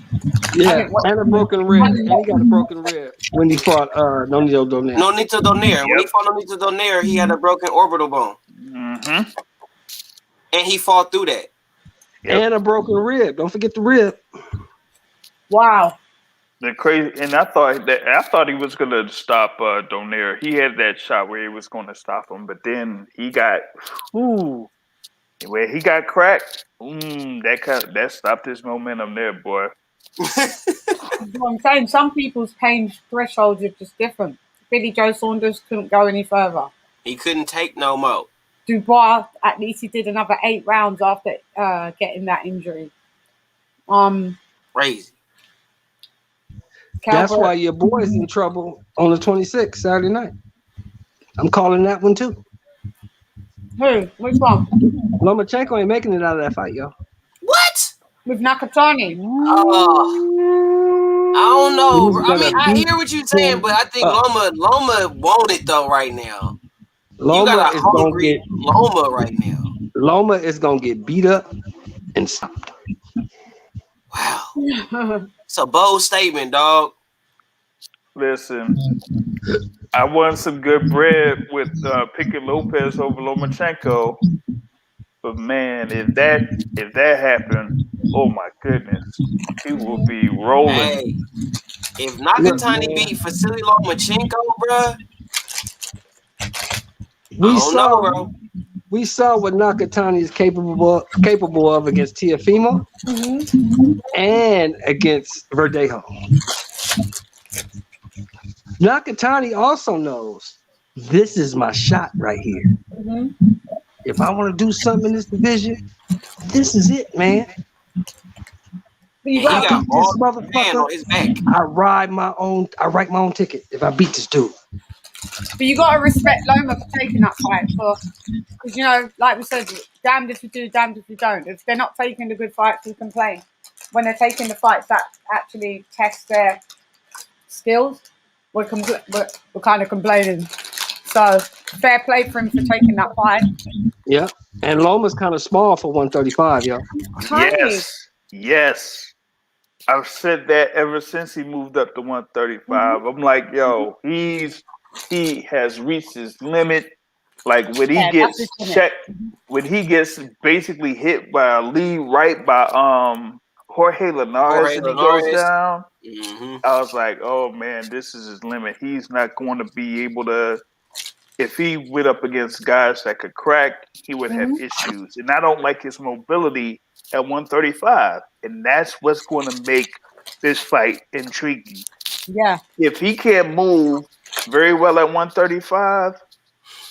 Yeah, and a broken rib. And he got a broken rib when he fought Nonito Donaire. Nonito Donaire. When he fought Nonito Donaire, he had a broken orbital bone. Mm-hmm. And he fought through that. And a broken rib. Don't forget the rib. Wow. The crazy, and I thought he was gonna stop Donaire. He had that shot where he was gonna stop him, but then he got, where he got cracked. That stopped his momentum there, boy. What I'm saying, some people's pain thresholds are just different. Billy Joe Saunders couldn't go any further. He couldn't take no more. Dubois, at least he did another 8 rounds after getting that injury. Crazy. That's why your boy's in trouble on the 26th, Saturday night. I'm calling that one too. Who? Which one? Lomachenko ain't making it out of that fight, yo. What? With Nakatani. I don't know. I mean, I hear what you're saying, but I think Loma want it though right now. Loma you got a is gonna hungry get Loma right now. Loma is gonna get beat up and stopped. Wow. It's a bold statement, dog. Listen, I won some good bread with picking Lopez over Lomachenko. But man, if that happened, oh my goodness, he will be rolling. Hey, if Look, Nakatani man, beat Vasily Lomachenko, bruh, I we don't know, saw bro. we saw what Nakatani is capable of against Teofimo and against Verdejo. Nakatani also knows this is my shot right here. If I want to do something in this division, this is it, man. But you And he I got got beat all this man motherfucker. on his back. I write my own ticket if I beat this dude. to respect Loma for taking that fight because like we said, damned if you do, damned if you don't. If they're not taking the good fights, you complain. When they're taking the fights that actually test their skills, we're kind of complaining. So fair play for him for taking that fight. Yeah. And Loma's kind of small for 135, yo. Tiny. Yes. I've said that ever since he moved up to 135. I'm like, yo, he has reached his limit. Like when he Yeah, that's gets his limit. checked, when he gets basically hit by a lead right by Jorge Linares Jorge and he goes Linares. down, Mm-hmm. I was like, oh man, this is his limit. He's not going to be able to. If he went up against guys that could crack, he would have issues. And I don't like his mobility at 135. And that's what's going to make this fight intriguing. Yeah. If he can't move very well at 135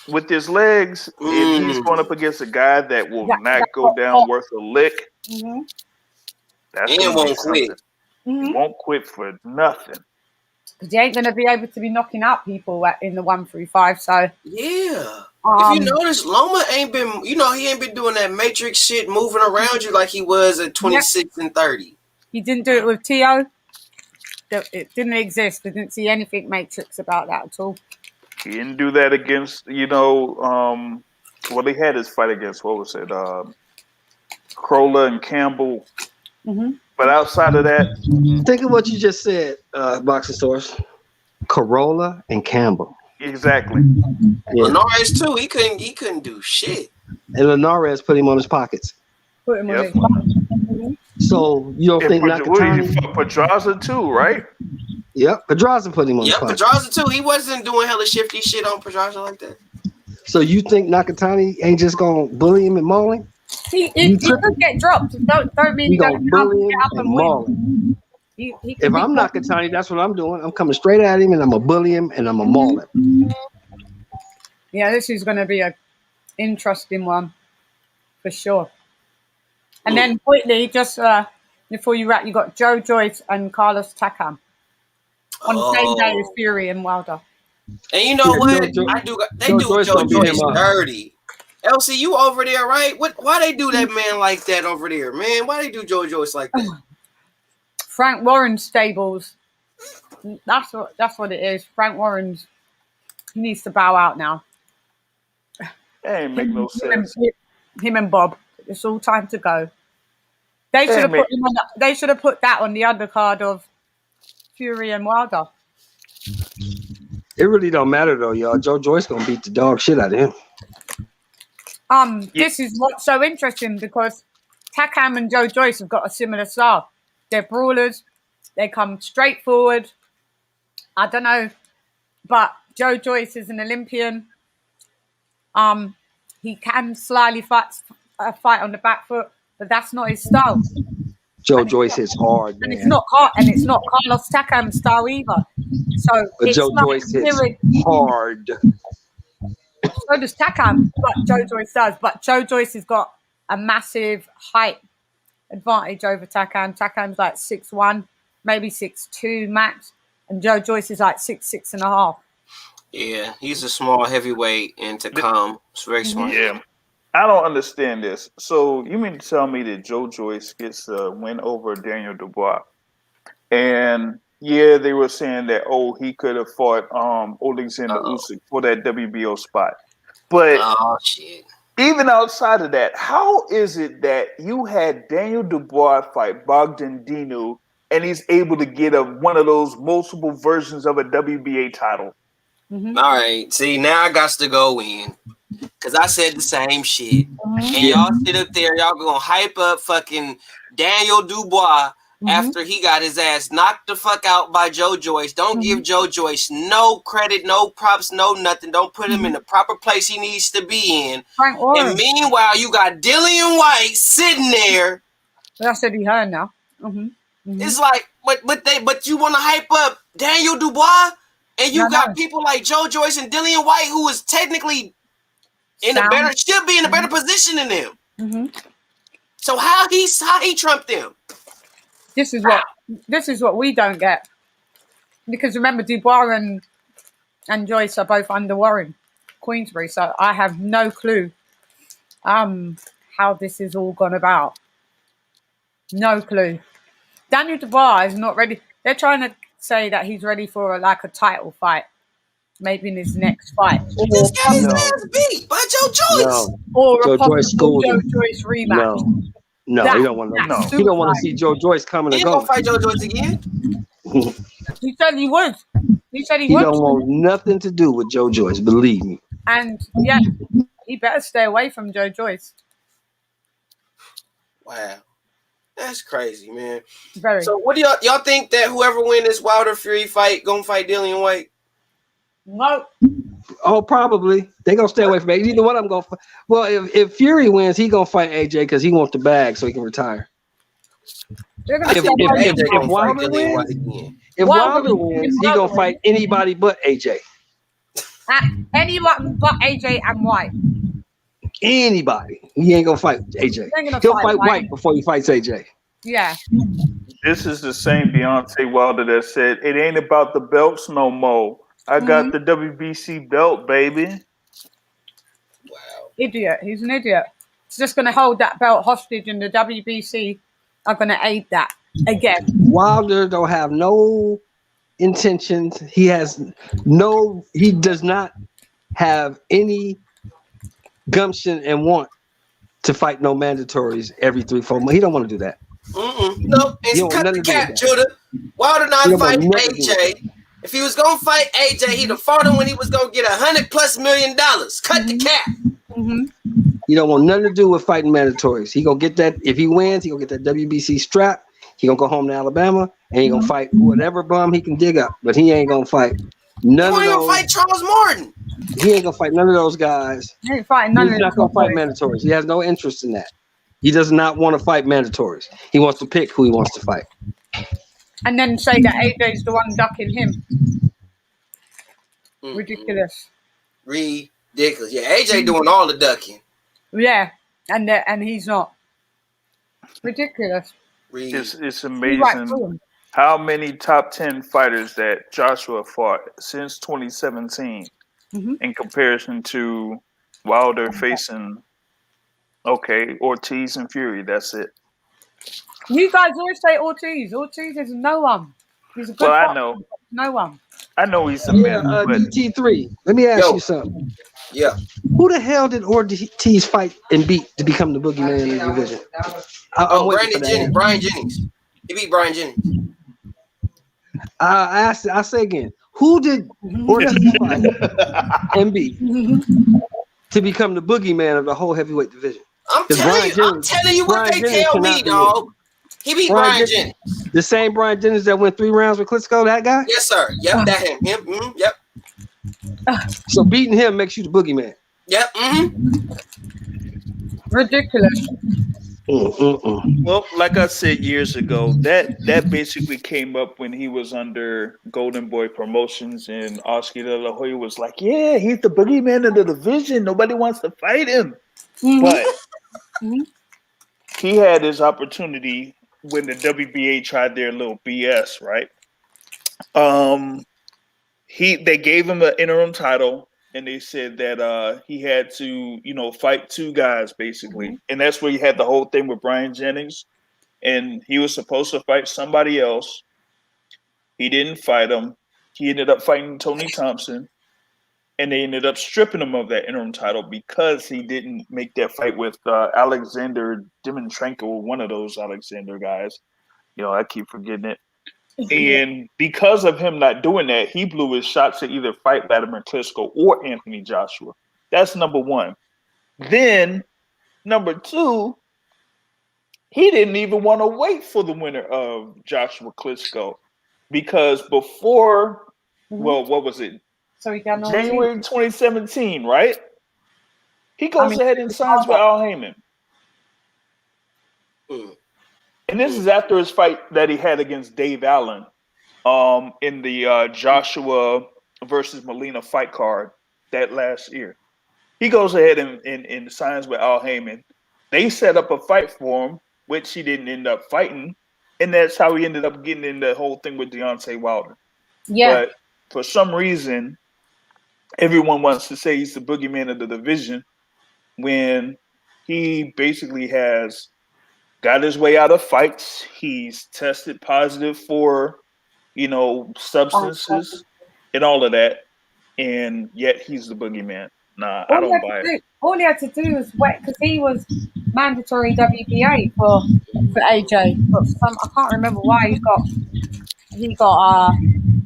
with his legs, and he's going up against a guy that will not go down worth a lick, that's And going to be won't something. quit. He won't quit for nothing. Because he ain't going to be able to be knocking out people in the 135. So Yeah. If you notice, Loma ain't been, he ain't been doing that matrix shit, moving around you like he was at 26 and 30. He didn't do it with T.O. It didn't exist. I didn't see anything matrix about that at all. He didn't do that against, he had his fight against, what was it, Crolla and Campbell. But outside of that, think of what you just said, Boxing Source. Corolla and Campbell. Exactly. Yeah. Linares too. He couldn't do shit. And Linares put him on his pockets. Put him on his pockets. So you don't think Nakatani? Pedraza too, right? Yep, Pedraza put him on his pockets. Pedraza too. He wasn't doing hella shifty shit on Pedraza like that. So you think Nakatani ain't just gonna bully him and maul him? He could get dropped. Don't mean he's gonna bully him and maul him. If I'm Nakatani, that's what I'm doing. I'm coming straight at him and I'm gonna bully him and I'm gonna maul him. Yeah, this is going to be an interesting one for sure. And then quickly, just before you wrap, you got Joe Joyce and Carlos Takam on the same day as Fury and Wilder. And you know what? They do Joe Joyce dirty. LC, you over there, right? Why they do that man like that over there, man? Why they do Joe Joyce like that? Frank Warren's stables. That's what it is. Frank Warren's. He needs to bow out now. That ain't make no sense. Him and Bob. It's all time to go. They should have put him on. They should have put that on the undercard of Fury and Wilder. It really don't matter though, y'all. Joe Joyce gonna beat the dog shit out of him. This is what's so interesting because Takam and Joe Joyce have got a similar style. They're brawlers. They come straight forward. I don't know, but Joe Joyce is an Olympian. He can slyly fight on the back foot, but that's not his style. Joe Joyce hits hard, man. And it's not Carlos Takam's style either. So but Joe Joyce hits hard. So does Takam, but Joe Joyce does. But Joe Joyce has got a massive height advantage over Takam. Takam's like 6'1", maybe 6'2" max, and Joe Joyce is like 6'6.5". Yeah, he's a small heavyweight and Takam. It's very smart. Yeah. I don't understand this. So you mean to tell me that Joe Joyce gets a win over Daniel Dubois? And yeah, they were saying that, he could have fought Alexander Usyk for that WBO spot. But even outside of that, how is it that you had Daniel Dubois fight Bogdan Dinu and he's able to get one of those multiple versions of a WBA title? Mm-hmm. All right. See, now I got to go in because I said the same shit. And y'all sit up there, y'all gonna hype up fucking Daniel Dubois after he got his ass knocked the fuck out by Joe Joyce. Don't give Joe Joyce no credit, no props, no nothing. Don't put him in the proper place he needs to be in. Frank Warren. And meanwhile, you got Dillian White sitting there. I said he heard now. It's like, but you want to hype up Daniel Dubois, and you got people like Joe Joyce and Dillian White, who is technically should be in a better position than them. So how he trumped them? This is what we don't get, because remember Dubois and Joyce are both under Warren, Queensbury. So I have no clue how this is all gone about. No clue. Daniel Dubois is not ready. They're trying to say that he's ready for a title fight, maybe in his next fight. He just got his ass beat by Joe Joyce. Or Joe a possible Joyce schooled Joe him. Joyce rematch. No, he don't want to. He don't want to see Joe Joyce coming He and ain't gonna going. fight Joe Joyce again. He said he would. He said he He would. don't want nothing to do with Joe Joyce. Believe me. And he better stay away from Joe Joyce. Wow, that's crazy, man. Very. So what do y'all think that whoever win this Wilder Fury fight gonna fight Dillian White? No. Oh, probably. They gonna stay away from it. Either one of them gonna. Well, if Fury wins, he gonna fight AJ because he wants the bag so he can retire. They're gonna I think stay away AJ from gonna fight Wilder Dillian wins? White again. If Wilder Wilder wins, he gonna fight anybody but AJ. Anyone but AJ and White. Anybody. He ain't gonna fight AJ. They're gonna He'll fight fight White before he fights AJ. Yeah. This is the same Beyonce Wilder that said, "It ain't about the belts no more. I got the WBC belt, baby." Wow. Idiot. He's an idiot. He's just going to hold that belt hostage, and the WBC are going to aid that again. Wilder don't have no intentions. He does not have any gumption and want to fight no mandatories every 3-4 months. He don't want to do that. No, He and don't cut want the nothing to do cap, with that. Judah. Wilder He not don't fighting want nothing to do with AJ. If he was gonna fight AJ, he'd have fought him when he was gonna get $100+ million. Cut the cap. He don't want nothing to do with fighting mandatories. He gonna get that. If he wins, he gonna get that WBC strap. He gonna go home to Alabama and he gonna fight whatever bum he can dig up. But he ain't gonna fight none He won't of even those. fight Charles Martin. He ain't gonna fight none of those guys. He ain't fighting none He's of not them. gonna fight mandatories. He has no interest in that. He does not want to fight mandatories. He wants to pick who he wants to fight. And then say that AJ's the one ducking him. Ridiculous. Ridiculous. Yeah, AJ doing all the ducking. Yeah. And he's not. Ridiculous. It's You're right, amazing boom. how many top 10 fighters that Joshua fought since 2017 in comparison to Wilder facing Ortiz and Fury. That's it. You guys always say Ortiz. Ortiz is no one. He's a good Well, I boxer, know. but no one. I know he's a Yeah, man, but DT3. Let me ask you something. Yeah. Who the hell did Ortiz fight and beat to become the boogeyman in the division? I'm waiting for that. Brian Jennings. He beat Brian Jennings. I say again, who did Ortiz fight and beat to become the boogeyman of the whole heavyweight division? I'm telling you what they tell me, dog. He beat Brian Jennings. The same Brian Jennings that went 3 rounds with Klitschko, that guy? Yes, sir. Yep, that him. Yep. So beating him makes you the boogeyman. Yep. Ridiculous. Well, like I said years ago, that basically came up when he was under Golden Boy Promotions, and Oscar De La Hoya was like, "Yeah, he's the boogeyman of the division. Nobody wants to fight him." But he had his opportunity when the WBA tried their little BS, right? They gave him an interim title, and they said that he had to, fight 2 guys basically, and that's where you had the whole thing with Brian Jennings, and he was supposed to fight somebody else. He didn't fight him. He ended up fighting Tony Thompson, and they ended up stripping him of that interim title because he didn't make that fight with Alexander Dimitrenko, one of those Alexander guys. I keep forgetting it. And because of him not doing that, he blew his shot to either fight Vladimir Klitschko or Anthony Joshua. That's number one. Then, number two, he didn't even want to wait for the winner of Joshua Klitschko because before, well, what was it? So he got January 2017, right? He goes ahead and signs with Al Heyman. And this is after his fight that he had against Dave Allen in the Joshua versus Molina fight card that last year. He goes ahead and signs with Al Heyman. They set up a fight for him, which he didn't end up fighting. And that's how he ended up getting in the whole thing with Deontay Wilder. Yeah. But for some reason, everyone wants to say he's the boogeyman of the division when he basically has got his way out of fights. He's tested positive for, substances and all of that. And yet he's the boogeyman. Nah, I don't buy it. All he had to do was wait because he was mandatory WBA for AJ. But I can't remember why he got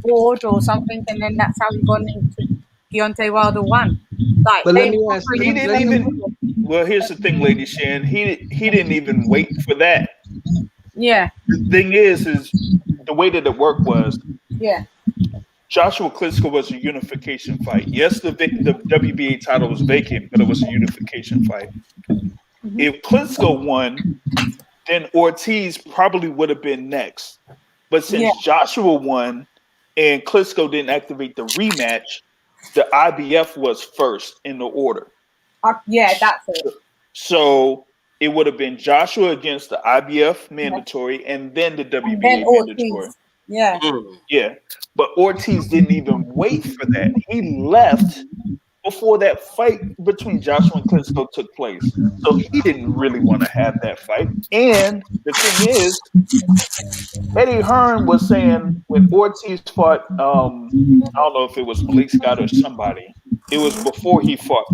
bored or something, and then that's how he got into Deontay Wilder 1. Like, but let me ask you, he didn't even. Well, here's the thing, Lady Shan. He didn't even wait for that. Yeah. The thing is the way that it worked was. Yeah. Joshua Klitschko was a unification fight. Yes, the WBA title was vacant, but it was a unification fight. Mm-hmm. If Klitschko won, then Ortiz probably would have been next. But since Joshua won and Klitschko didn't activate the rematch, the IBF was first in the order. That's it. So it would have been Joshua against the IBF mandatory and then the WBA mandatory. Yeah. Yeah. But Ortiz didn't even wait for that. He left before that fight between Joshua and Klitschko took place. So he didn't really want to have that fight. And the thing is, Eddie Hearn was saying when Ortiz fought, I don't know if it was Malik Scott or somebody. It was before before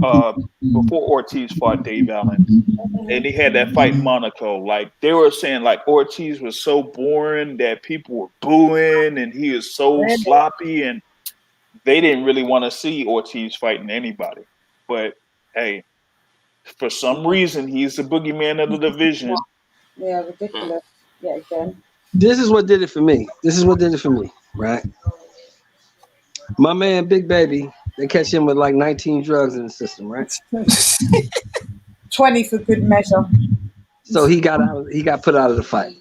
Ortiz fought Dave Allen. And he had that fight in Monaco. Like, they were saying, like, Ortiz was so boring that people were booing and he is so sloppy. And they didn't really want to see Ortiz fighting anybody. But, hey, for some reason, he's the boogeyman of the division. Yeah, ridiculous. Yeah, again. This is what did it for me. Right? My man, Big Baby, they catch him with like 19 drugs in the system, right? 20 for good measure. So he got put out of the fight.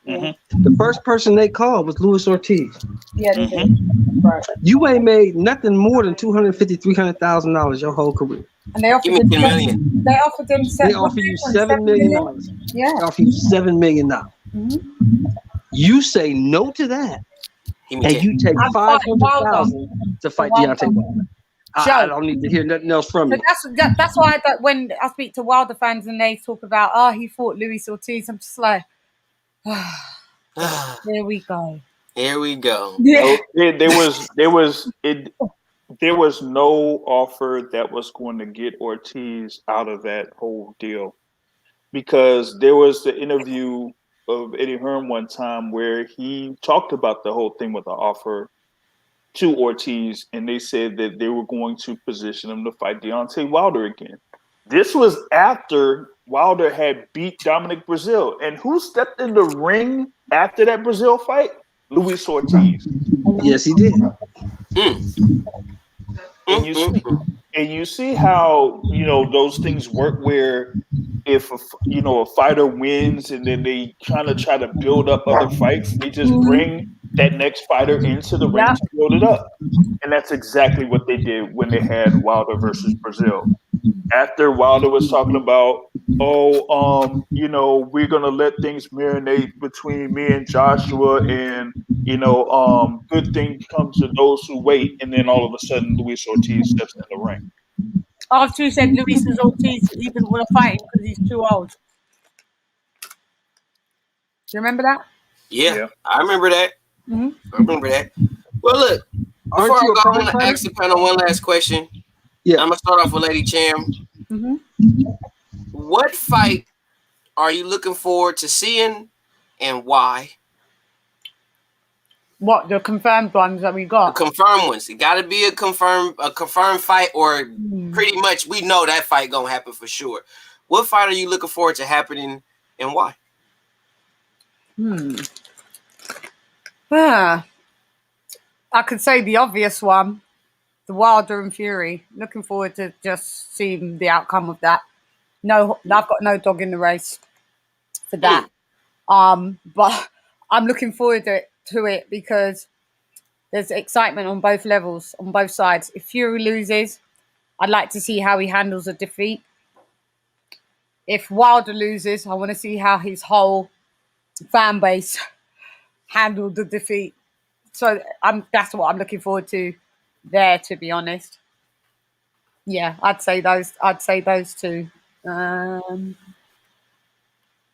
Mm-hmm. The first person they called was Luis Ortiz. Yeah, they did. Right. You ain't made nothing more than $250,000, $300,000 your whole career. And they offered him $10 million. They offered him $7 million. Yeah. They offered you $7 million. Mm-hmm. You say no to that, and you take $500,000 to fight Deontay Wilder. I don't need to hear nothing else from you. That's why when I speak to Wilder fans and they talk about, he fought Luis Ortiz, I'm just like, here we go. Here we go. Yeah. There was no offer that was going to get Ortiz out of that whole deal, because there was the interview of Eddie Hearn one time where he talked about the whole thing with the offer to Ortiz, and they said that they were going to position him to fight Deontay Wilder again. This was after Wilder had beat Dominic Breazeale. And who stepped in the ring after that Breazeale fight? Luis Ortiz. Yes, he did. And you see how, those things work, where if a fighter wins and then they kind of try to build up other fights, they just bring that next fighter into the ring to build it up. And that's exactly what they did when they had Wilder versus Breazeale. After Wilder was talking about, we're going to let things marinate between me and Joshua, and, good things come to those who wait. And then all of a sudden, Luis Ortiz steps in the ring. After you said Luis Ortiz even want to fight him because he's too old. Do you remember that? Yeah. I remember that. Mm-hmm. I remember that. Well, look, before I go, I want to ask the panel one last question. Yeah. I'm going to start off with Lady Cham. Mm-hmm. What fight are you looking forward to seeing, and why? What, the confirmed ones that we got? The confirmed ones. It got to be a confirmed fight, or pretty much we know that fight gonna happen for sure. What fight are you looking forward to happening, and why? I could say the obvious one, the Wilder and Fury. Looking forward to just seeing the outcome of that. No, I've got no dog in the race for that. But I'm looking forward to it because there's excitement on both levels, on both sides. If Fury loses, I'd like to see how he handles a defeat. If Wilder loses, I want to see how his whole fan base handled the defeat. So that's what I'm looking forward to there, to be honest. Yeah, I'd say those two.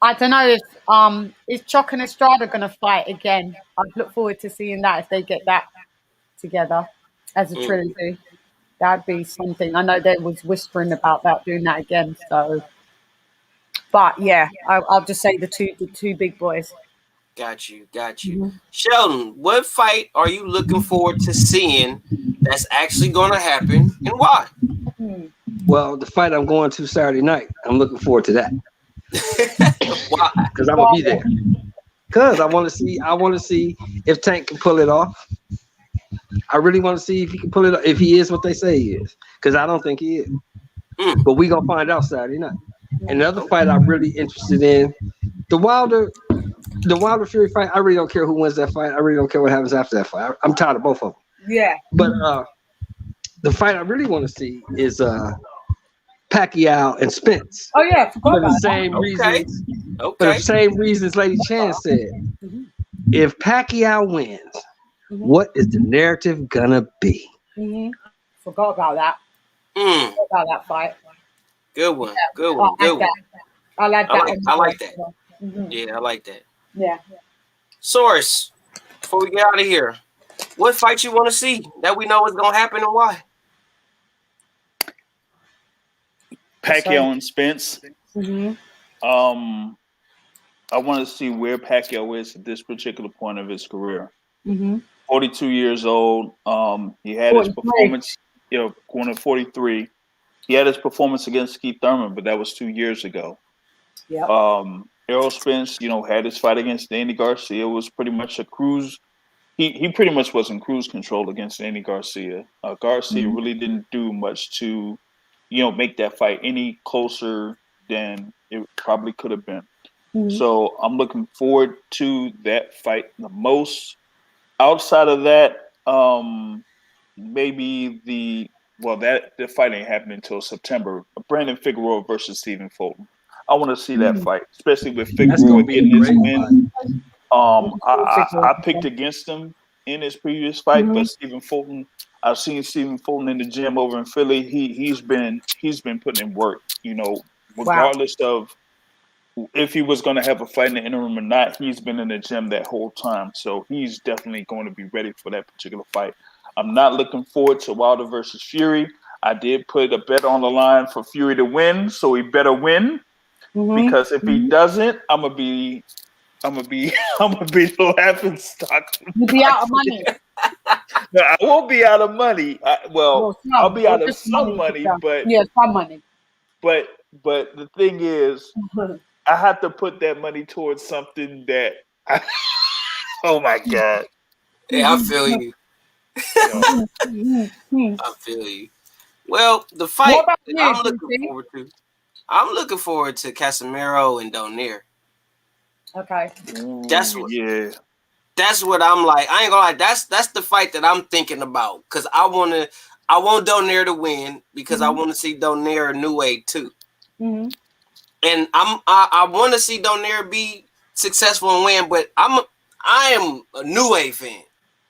I don't know if is Choc and Estrada going to fight again. I'd look forward to seeing that if they get that together as a trilogy. That'd be something. I know there was whispering about that, doing that again. So, but yeah, I'll just say the two big boys. Got you. Sheldon, what fight are you looking forward to seeing that's actually going to happen, and why? Well, the fight I'm going to Saturday night, I'm looking forward to that. Why? Because I'm gonna be there. Because I want to see if Tank can pull it off. I really want to see if he can pull it off, if he is what they say he is. Because I don't think he is. But we gonna find out Saturday night. Another fight I'm really interested in, the Wilder Fury fight. I really don't care who wins that fight. I really don't care what happens after that fight. I'm tired of both of them. Yeah. But the fight I really want to see is Pacquiao and Spence. Oh yeah, for the same reasons. Okay. For the same reasons Lady Chan said. If Pacquiao wins, what is the narrative gonna be? Forgot about that. Forgot about that fight. Good one. Good one. I like that. I like that. Yeah, I like that. Yeah. Source, before we get out of here, what fight you want to see that we know is gonna happen and why? Pacquiao and Spence. I want to see where Pacquiao is at this particular point of his career. 42 years old. He had his performance, going to 43. He had his performance against Keith Thurman, but that was 2 years ago. Errol Spence, had his fight against Danny Garcia. It was pretty much a cruise. He pretty much was in cruise control against Danny Garcia. Garcia really didn't do much to, make that fight any closer than it probably could have been. So I'm looking forward to that fight the most. Outside of that, maybe the fight ain't happening until September. Brandon Figueroa versus Stephen Fulton. I want to see that fight, especially with Figueroa getting his win. I picked against him in his previous fight, but Stephen Fulton, I've seen Stephen Fulton in the gym over in Philly. He's been putting in work, regardless of if he was going to have a fight in the interim or not. He's been in the gym that whole time, so he's definitely going to be ready for that particular fight. I'm not looking forward to Wilder versus Fury. I did put a bet on the line for Fury to win, so he better win. Because if he doesn't, I'm gonna be the laughing stock. You'll be out of money. No, I won't be out of money. I'll be out of some money, but some money. But the thing is, I have to put that money towards something that. Oh my God! Yeah, I feel you. I feel you. Well, the fight I'm looking forward to Casemiro and Donaire. Okay. That's what I'm like. I ain't gonna lie. That's the fight that I'm thinking about, because I want Donaire to win, because I want to see Donaire a new way too. And I want to see Donaire be successful and win, but I am a New Way fan.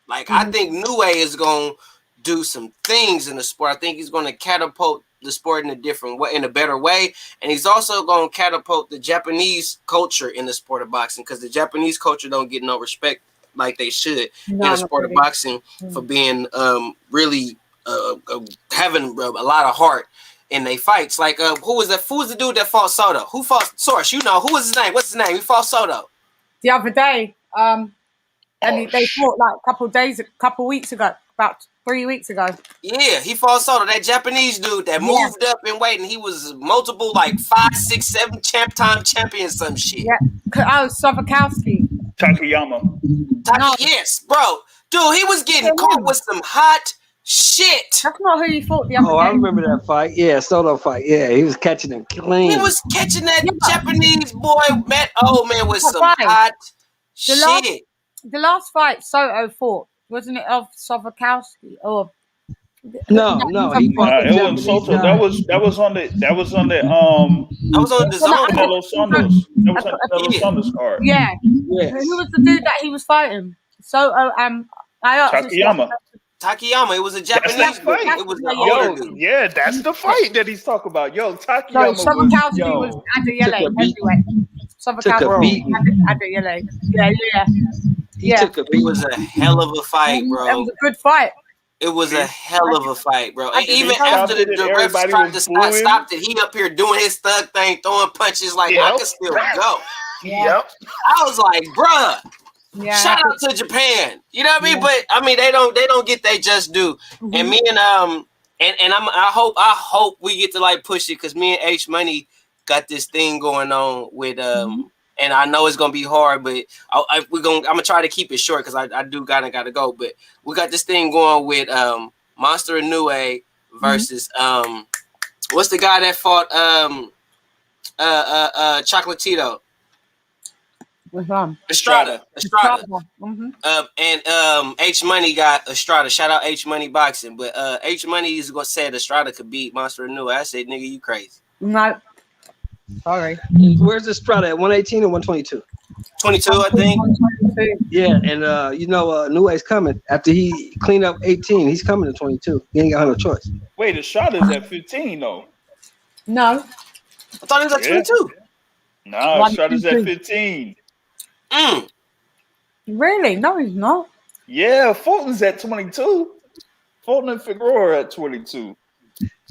Like I think New Way is gonna do some things in the sport. I think he's gonna catapult the sport in a different way, in a better way, and he's also going to catapult the Japanese culture in the sport of boxing, because the Japanese culture don't get no respect like they should in the sport of boxing for being really having a lot of heart in their fights. Like who was the dude that fought Soto? Who fought Source? Who was his name? What's his name? He fought Soto the other day. And they fought like a couple weeks ago, about 3 weeks ago. Yeah, he fought Soto, that Japanese dude that moved up in weight, and he was multiple, like 5, 6, 7 time champion, some shit. Yeah. Oh, Sovakowski. Takayama. No. Yes, bro. Dude, he was getting caught with some hot shit. That's not who you fought the other day. I remember that fight. Yeah, Soto fight. Yeah, he was catching them clean. He was catching that Japanese boy, with some hot shit. The last fight Soto fought, wasn't it of Sovakowski? Or no, he fought it wasn't Soto. That was on the Canelo Saunders. That was on Canelo Saunders card. Yeah. Yes. Who was the dude that he was fighting? Soto Takayama. It was a Japanese fight. It was the older dude. Yeah, that's the fight that he's talking about. Yo, Takayama. So Sovakowski was Adeyeye heavyweight. Sovakowski Adeyeye. Yeah. It was a hell of a fight, bro. It was a good fight. It was a hell of a fight, bro. And even after the refs tried to stop it, he up here doing his thug thing, throwing punches like I can still go. Yep. I was like, bruh. Yeah. Shout out to Japan. You know what I mean? But I mean they don't get they just due. Mm-hmm. And me and I hope we get to like push it because me and H Money got this thing going on with and I know it's gonna be hard, but I'm gonna try to keep it short because I do gotta go. But we got this thing going with Monster Inoue versus what's the guy that fought Chocolatito? Estrada. Mm-hmm. And H Money got Estrada. Shout out H Money Boxing, but H Money is gonna say Estrada could beat Monster Inoue. I said, nigga, you crazy. No. Sorry. Where's Estrada at 118 or 122? 22, I think. 22. Yeah, and Inoue's coming after he cleaned up 18. He's coming to 22. He ain't got no choice. Wait, Estrada's at 15 though. No. I thought he was at 22. No, Estrada's at 15. Really? No, he's not. Yeah, Fulton's at 22. Fulton and Figueroa are at 22.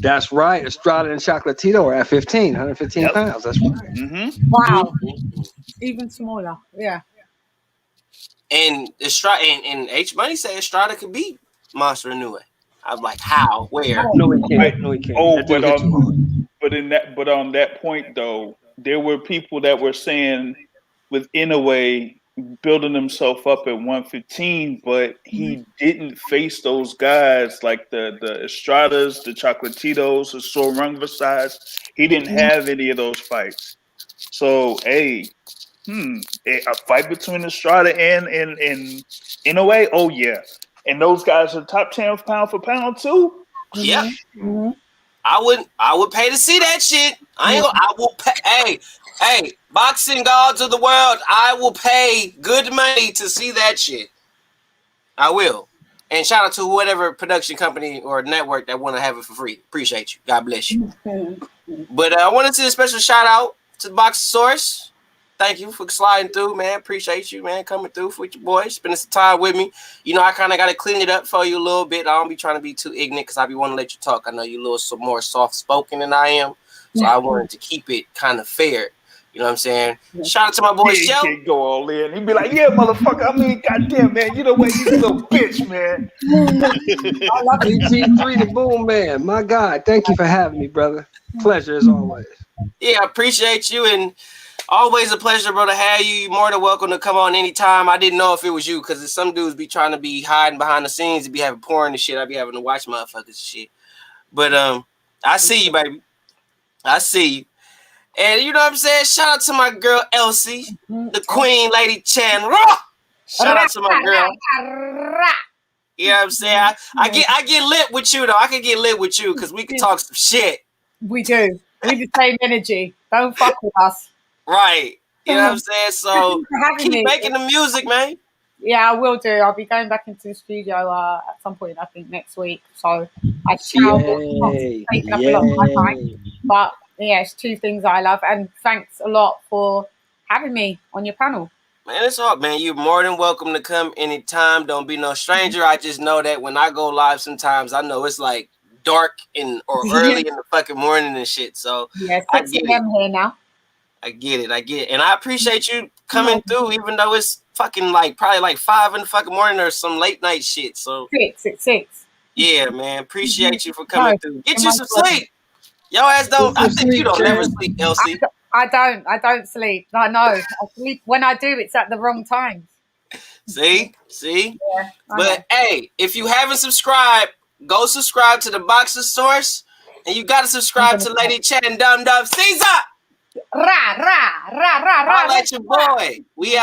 That's right. Estrada and Chocolatito are at 15, 115 pounds. That's right. Mm-hmm. Wow. Even smaller. Yeah. And Estrada and H Money said Estrada could beat Monster Inoue. I was like, how? Where? No, he can't. No, he can't. Oh, but on that point though, there were people that were saying with Inoue building himself up at 115, but he didn't face those guys like the Estradas, the Chocolatitos, the Sorung Versailles. He didn't have any of those fights. So, a fight between Estrada and Inoue, oh yeah. And those guys are top 10 pound for pound too. Yep. Mm-hmm. I would pay to see that shit. I will pay. Hey, boxing gods of the world, I will pay good money to see that shit. I will. And shout out to whatever production company or network that want to have it for free. Appreciate you. God bless you. But I want to send a special shout out to Box Source. Thank you for sliding through, man. Appreciate you, man, coming through with your boys, spending some time with me. You know, I kind of got to clean it up for you a little bit. I don't be trying to be too ignorant because I be wanting to let you talk. I know you're a little more soft-spoken than I am. So I wanted to keep it kind of fair. You know what I'm saying? Shout out to my boy Shell. He can't go all in. He'd be like, yeah, motherfucker. I mean, goddamn, man. You know what? You little bitch, man. I love ET3, the Boom Man. My God. Thank you for having me, brother. Pleasure as always. Yeah, I appreciate you. And always a pleasure, bro, to have you. You're more than welcome to come on anytime. I didn't know if it was you because some dudes be trying to be hiding behind the scenes and be having porn and shit. I be having to watch motherfuckers and shit. But I see you, baby. I see you. And you know what I'm saying? Shout out to my girl Elsie, the Queen Lady Chan. Shout out to my girl. You know what I'm saying? I get lit with you though. I can get lit with you because we can talk some shit. We do. We the same energy. Don't fuck with us. Right. You know what I'm saying? So keep making the music, man. Yeah, I will do. I'll be going back into the studio at some point, I think, next week. So I shall be taking up a lot of my time. But yeah, it's two things I love. And thanks a lot for having me on your panel. Man, it's all, man. You're more than welcome to come anytime. Don't be no stranger. I just know that when I go live sometimes, I know it's like dark or early in the fucking morning and shit. So yeah, 6 a.m. here now. I get it. And I appreciate you coming through, even though it's fucking probably 5 in the fucking morning or some late night shit. So 6. yeah, man. Appreciate you for coming through. Get Oh you my some God. sleep. Yo ass don't. Get I some think you sleep, don't never champ. sleep, Elsie. I don't sleep. I know. I sleep when I do. It's at the wrong times. See. Yeah, I But know. hey, if you haven't subscribed, go subscribe to the Boxer Source, and you gotta subscribe to Lady Chat and Dum Dum Caesar. Ra ra ra ra ra. Holla at your boy. We out.